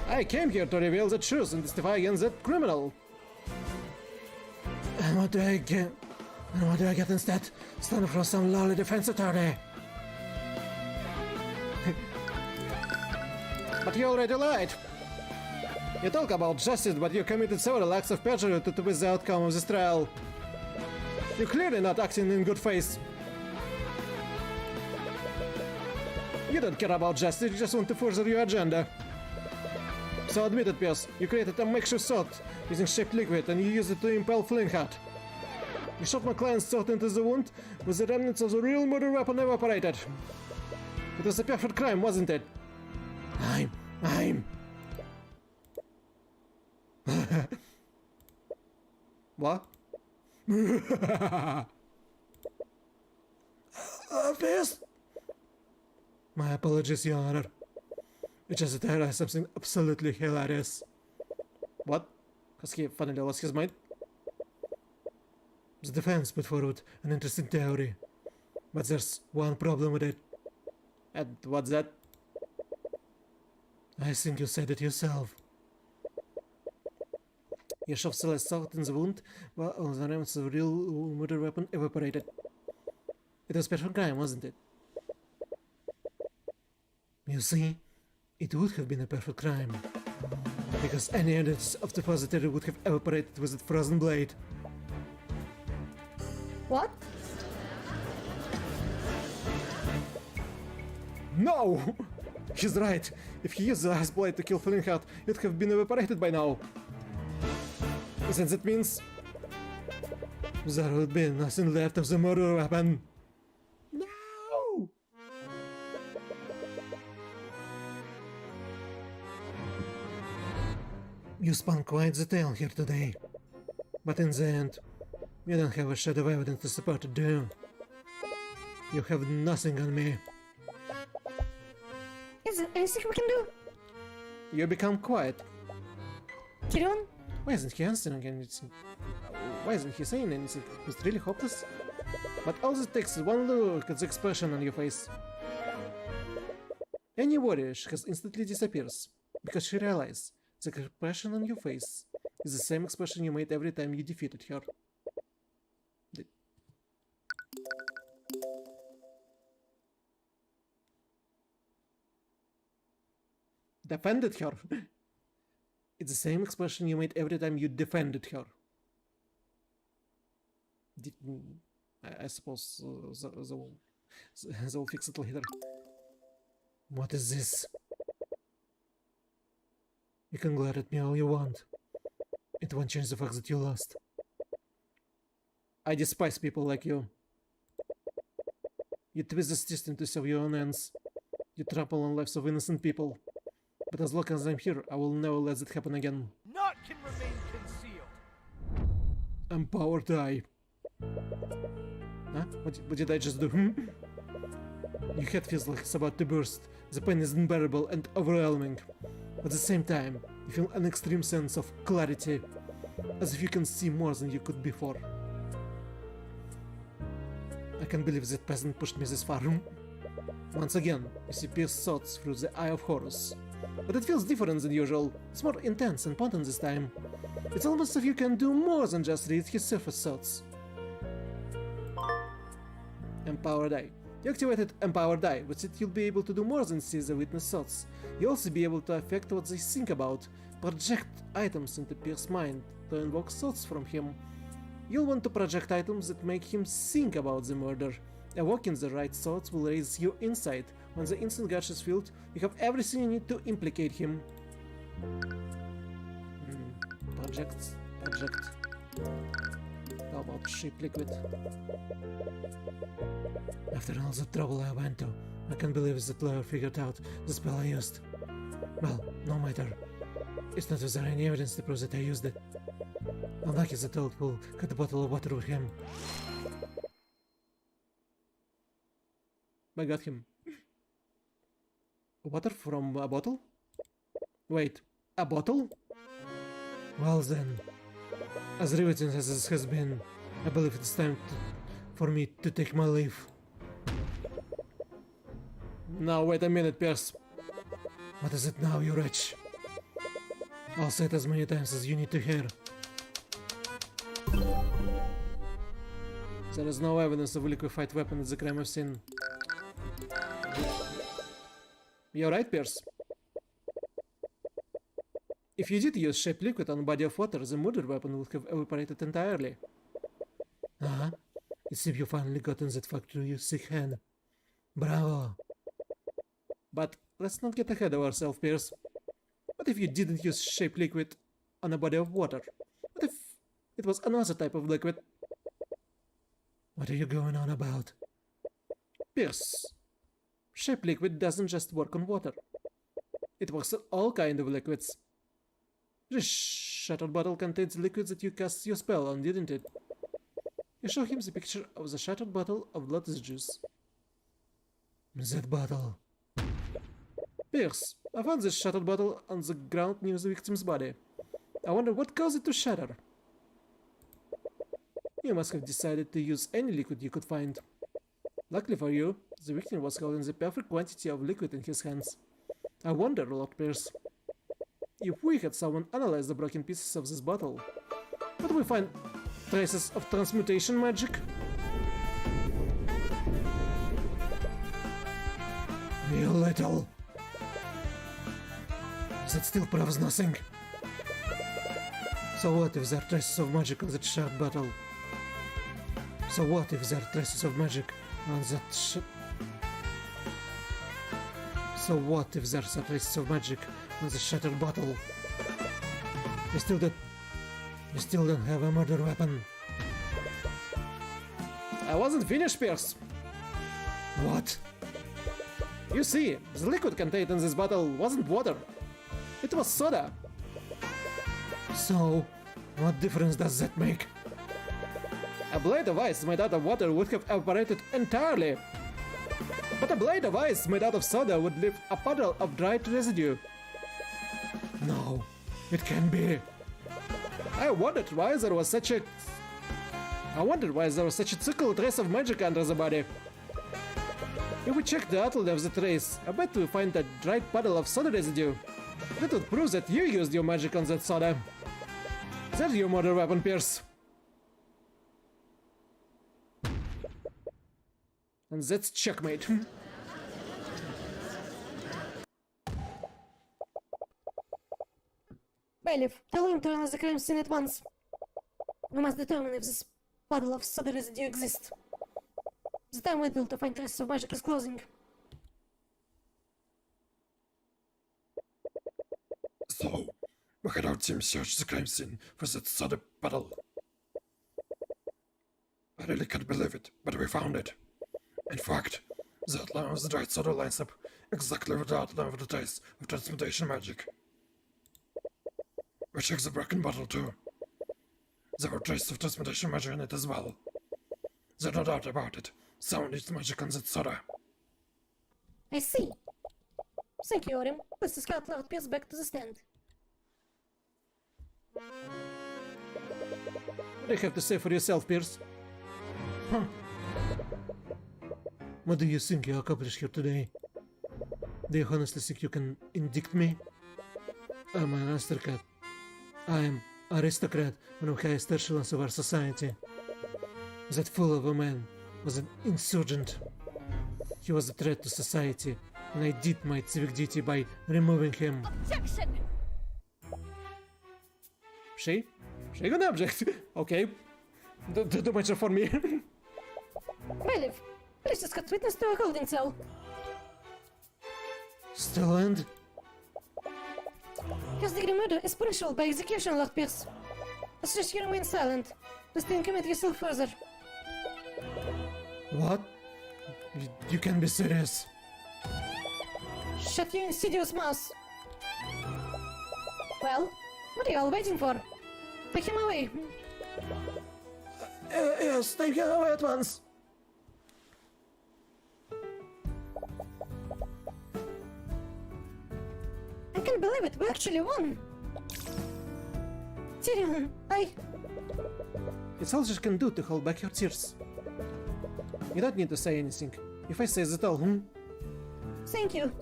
I came here to reveal the truth and testify against that criminal. And what do I get? And what do I get instead? Stand for some lowly defense attorney. But you already lied. You talk about justice, but you committed several acts of perjury to twist the outcome of this trial. You're clearly not acting in good faith. You don't care about justice, you just want to further your agenda. So admit it, Pierce, you created a makeshift sword using shaped liquid and you used it to impale Flintheart. You shot my client's sword into the wound with the remnants of the real murder weapon evaporated. It was a perfect crime, wasn't it? I'm... What? Pierce? My apologies, Your Honor. It's just that I realized something absolutely hilarious. What? Has he finally lost his mind? The defense put forward an interesting theory, but there's one problem with it. And what's that? I think you said it yourself. You shoved Celeste's sword in the wound while all the remnants of the real murder weapon evaporated. It was perfect crime, wasn't it? You see, it would have been a perfect crime, because any evidence of the positary would have evaporated with that frozen blade. What? No! He's right. If he used the ice blade to kill Flintheart, it would have been evaporated by now. Since it means there would be nothing left of the murder weapon. No! You spun quite the tale here today, but in the end, you don't have a shred of evidence to support it, do you? You have nothing on me. Is there anything we can do? You become quiet. Tyrion? Why isn't he answering anything? Why isn't he saying anything? Is it really hopeless? But all it takes is one look at the expression on your face. Any worry has instantly disappears, because she realizes the expression on your face is the same expression you made every time you defeated her. Defended her. It's the same expression you made every time you defended her. I suppose they'll fix it later. What is this? You can glare at me all you want. It won't change the fact that you lost. I despise people like you. You twist the system to serve your own ends. You trample on lives of innocent people. But as long as I'm here, I will never let it happen again. Naught can remain concealed. Empowered die. Huh? What did I just do? Your head feels like it's about to burst. The pain is unbearable and overwhelming. At the same time, you feel an extreme sense of clarity, as if you can see more than you could before. I can't believe that peasant pushed me this far. Once again, you see Pierce's thoughts through the Eye of Horus. But it feels different than usual. It's more intense and potent this time. It's almost as if you can do more than just read his surface thoughts. Empowered Eye. You activated Empowered Eye. With it you'll be able to do more than see the witness thoughts. You'll also be able to affect what they think about, project items into Pierce's mind to invoke thoughts from him. You'll want to project items that make him think about the murder. Evoking the right thoughts will raise your insight. When the instant gauge is filled, you have everything you need to implicate him. Project. How about shape liquid? After all the trouble I went to, I can't believe that lawyer figured out the spell I used. Well, no matter. It's not as there any evidence to prove that I used it. Unlucky that old fool had a bottle of water with him. I got him. Water from a bottle? Wait, a bottle? Well then, as riveting as this has been, I believe it's time for me to take my leave. Now wait a minute, Pierce. What is it now, you wretch? I'll say it as many times as you need to hear. There is no evidence of a liquefied weapon at the crime scene. You're right, Pierce. If you did use shape liquid on a body of water, the murder weapon would have evaporated entirely. Uh-huh. It seems you finally gotten that fact to your sick hand. Bravo. But let's not get ahead of ourselves, Pierce. What if you didn't use shape liquid on a body of water? What if it was another type of liquid? What are you going on about? Pierce, shape liquid doesn't just work on water. It works on all kinds of liquids. This shattered bottle contains liquids that you cast your spell on, didn't it? You show him the picture of the shattered bottle of lotus juice. That bottle. Pierce, I found this shattered bottle on the ground near the victim's body. I wonder what caused it to shatter. You must have decided to use any liquid you could find. Luckily for you, the victim was holding the perfect quantity of liquid in his hands. I wonder, Lord Pierce, if we had someone analyze the broken pieces of this bottle, would we find traces of transmutation magic? You little... That still proves nothing. So what if there are traces of magic on that shattered bottle? So what if there are traces of magic on that So what if there's a traces of magic on the shattered bottle? You still don't have a murder weapon. I wasn't finished, Pierce. What? You see, the liquid contained in this bottle wasn't water. It was soda. So, what difference does that make? A blade of ice made out of water would have evaporated entirely. But a blade of ice made out of soda would leave a puddle of dried residue. No, it can't be. I wondered why there was such a subtle trace of magic under the body. If we check the outline of the trace, I bet we'll find a dried puddle of soda residue. That would prove that you used your magic on that soda. That's your murder weapon, Pierce. And that's checkmate. Bailiff, tell him to analyze the crime scene at once. We must determine if this puddle of soda residue exists. The time we built to find traces of magic is closing. So, we had our team search the crime scene for that soda bottle. I really can't believe it, but we found it. In fact, the outline of the dried soda lines up exactly with the outline of the trace of transmutation magic. We checked the broken bottle too. There were traces of transmutation magic in it as well. There's no doubt about it. Someone used magic on that soda. I see. Thank you, Orim. Let's escort Lord Pierce back to the stand. What do you have to say for yourself, Pierce? What do you think you accomplished here today? Do you honestly think you can indict me? I'm an aristocrat. I am aristocrat, one of the highest echelons of our society. That fool of a man was an insurgent. He was a threat to society, and I did my civic duty by removing him. Objection! She gonna object. Okay. Do much for me. Bailiff, please escort witness to a holding cell. Still end? First-degree murder is punishable by execution, Lord Pierce. I suggest you remain silent, lest you commit yourself further. What? You can't be serious. Shut your insidious mouth. Well, what are you all waiting for? Take him away. Yes, take him away at once. I can't believe it, we actually won! Tyrion, It's all you can do to hold back your tears. You don't need to say anything. If I say that all, Thank you.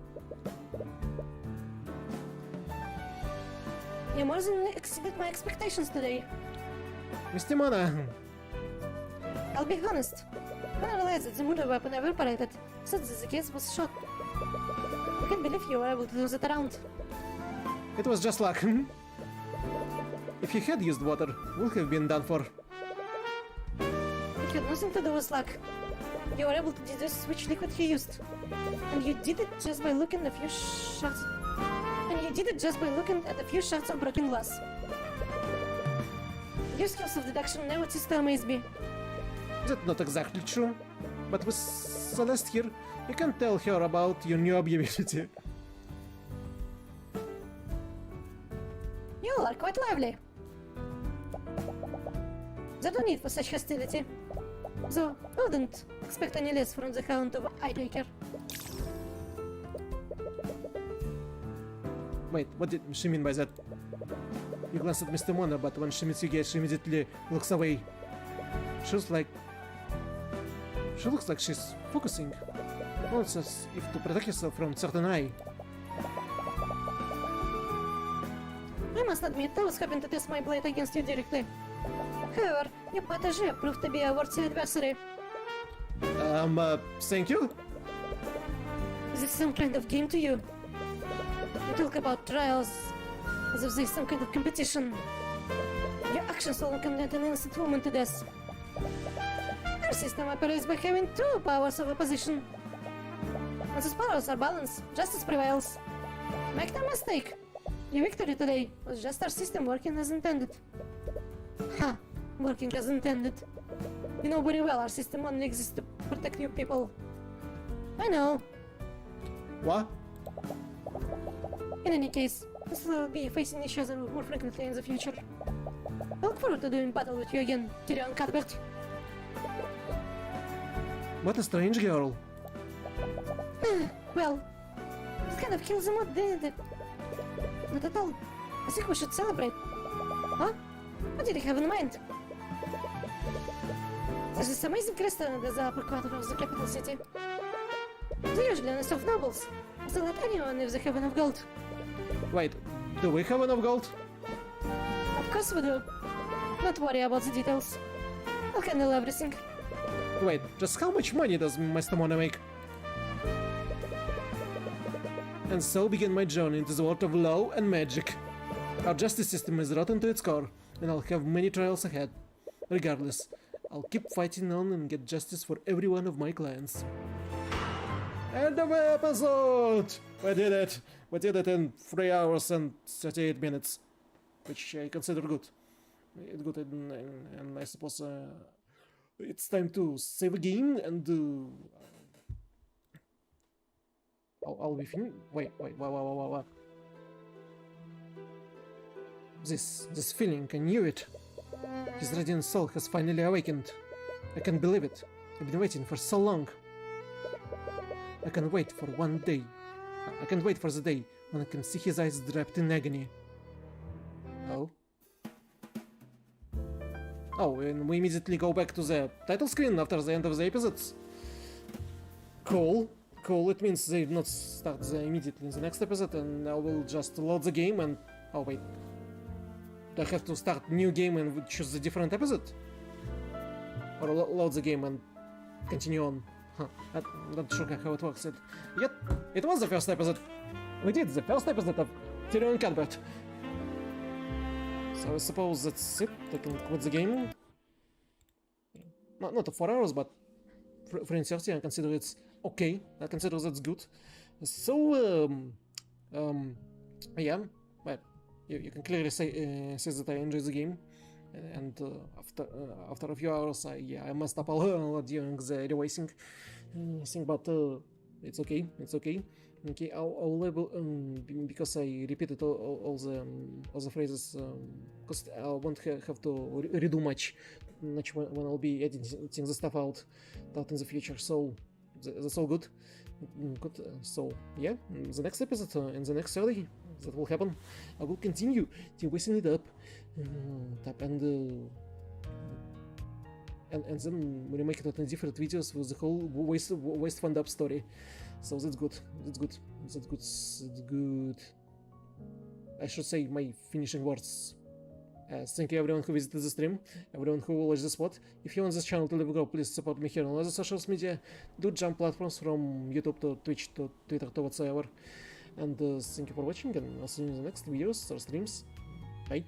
You more than exceeded my expectations today. Mr. Mona, I'll be honest. When I realized that the murder weapon ever operated, said that the case was shot. I can't believe you were able to do that around. it was just luck. If you had used water, would have been done for. It had nothing to do with luck. You were able to deduce which liquid he used. And you did it just by looking at a few shots. Of broken glass. Your skills of deduction never cease to amaze me. That's not exactly true. But with Celeste here, you can tell her about your new ability. You are quite lively. There's no need for such hostility. Though I wouldn't expect any less from the Hound of Eyetaker. Wait, what did she mean by that? You glance at Mr. Mona, but when she meets you, she immediately looks away. She looks like she's focusing. Almost as if to protect herself from certain eye. I must admit, I was hoping to test my blade against you directly. However, your protege proved to be a worthy adversary. Thank you? Is this some kind of game to you? You talk about trials as if there's some kind of competition. Your actions will condemn an innocent woman to death. Our system operates by having two powers of opposition. When those powers are balanced, justice prevails. Make no mistake, your victory today was just our system working as intended. Ha! Working as intended. You know very well our system only exists to protect you people. I know. What? In any case, we'll be facing each other more frequently in the future. I look forward to doing battle with you again, Tyrion Cuthbert. What a strange girl. Well, it kind of kills the mood, didn't it? Not at all. I think we should celebrate. Huh? What did you have in mind? There's this amazing restaurant at the upper quarter of the capital city. They're usually only of nobles, so let anyone if they have enough gold. Wait, do we have enough gold? Of course we do. Don't worry about the details. I'll handle everything. Wait, just how much money does Mr. Mona make? And so began my journey into the world of law and magic. Our justice system is rotten to its core, and I'll have many trials ahead. Regardless, I'll keep fighting on and get justice for every one of my clients. End of episode! We did it! We did it in 3 hours and 38 minutes. Which I consider good. It's good, and I suppose it's time to save again and I'll be finished. Wait. This feeling, I knew it. His radiant soul has finally awakened. I can't believe it. I've been waiting for so long. I can't wait for one day. I can't wait for the day when I can see his eyes draped in agony. Oh, and we immediately go back to the title screen after the end of the episodes. Cool. Cool. It means they not start immediately in the next episode, and I will just load the game and... Oh, wait. Do I have to start new game and choose a different episode? Or load the game and continue on? Huh. I'm not sure how it works. Yet, it was the first episode. We did the first episode of Tyrion Cuthbert. So I suppose that's it. I can quit the game. Not 4 hours, but 3:30. I consider it's okay. I consider that's good. So, yeah, well, you can clearly say that I enjoy the game. And after a few hours, I messed up a lot during the racing thing, but it's okay. It's okay. Okay, I'll label because I repeated all the phrases because I won't have to redo much when I'll be editing the stuff out in the future. So that's all good. Good. So yeah, the next episode in the next Saturday that will happen. I will continue to listen it up, and then remake it in different videos with the whole waste fund up story. So that's good. That's good. That's good. That's good. I should say my finishing words. Thank you everyone who visited the stream, everyone who watched this spot. If you want this channel to live grow, please support me here on other social media. Do jump platforms from YouTube to Twitch to Twitter to whatsoever. And thank you for watching, and I'll see you in the next videos or streams. Bye.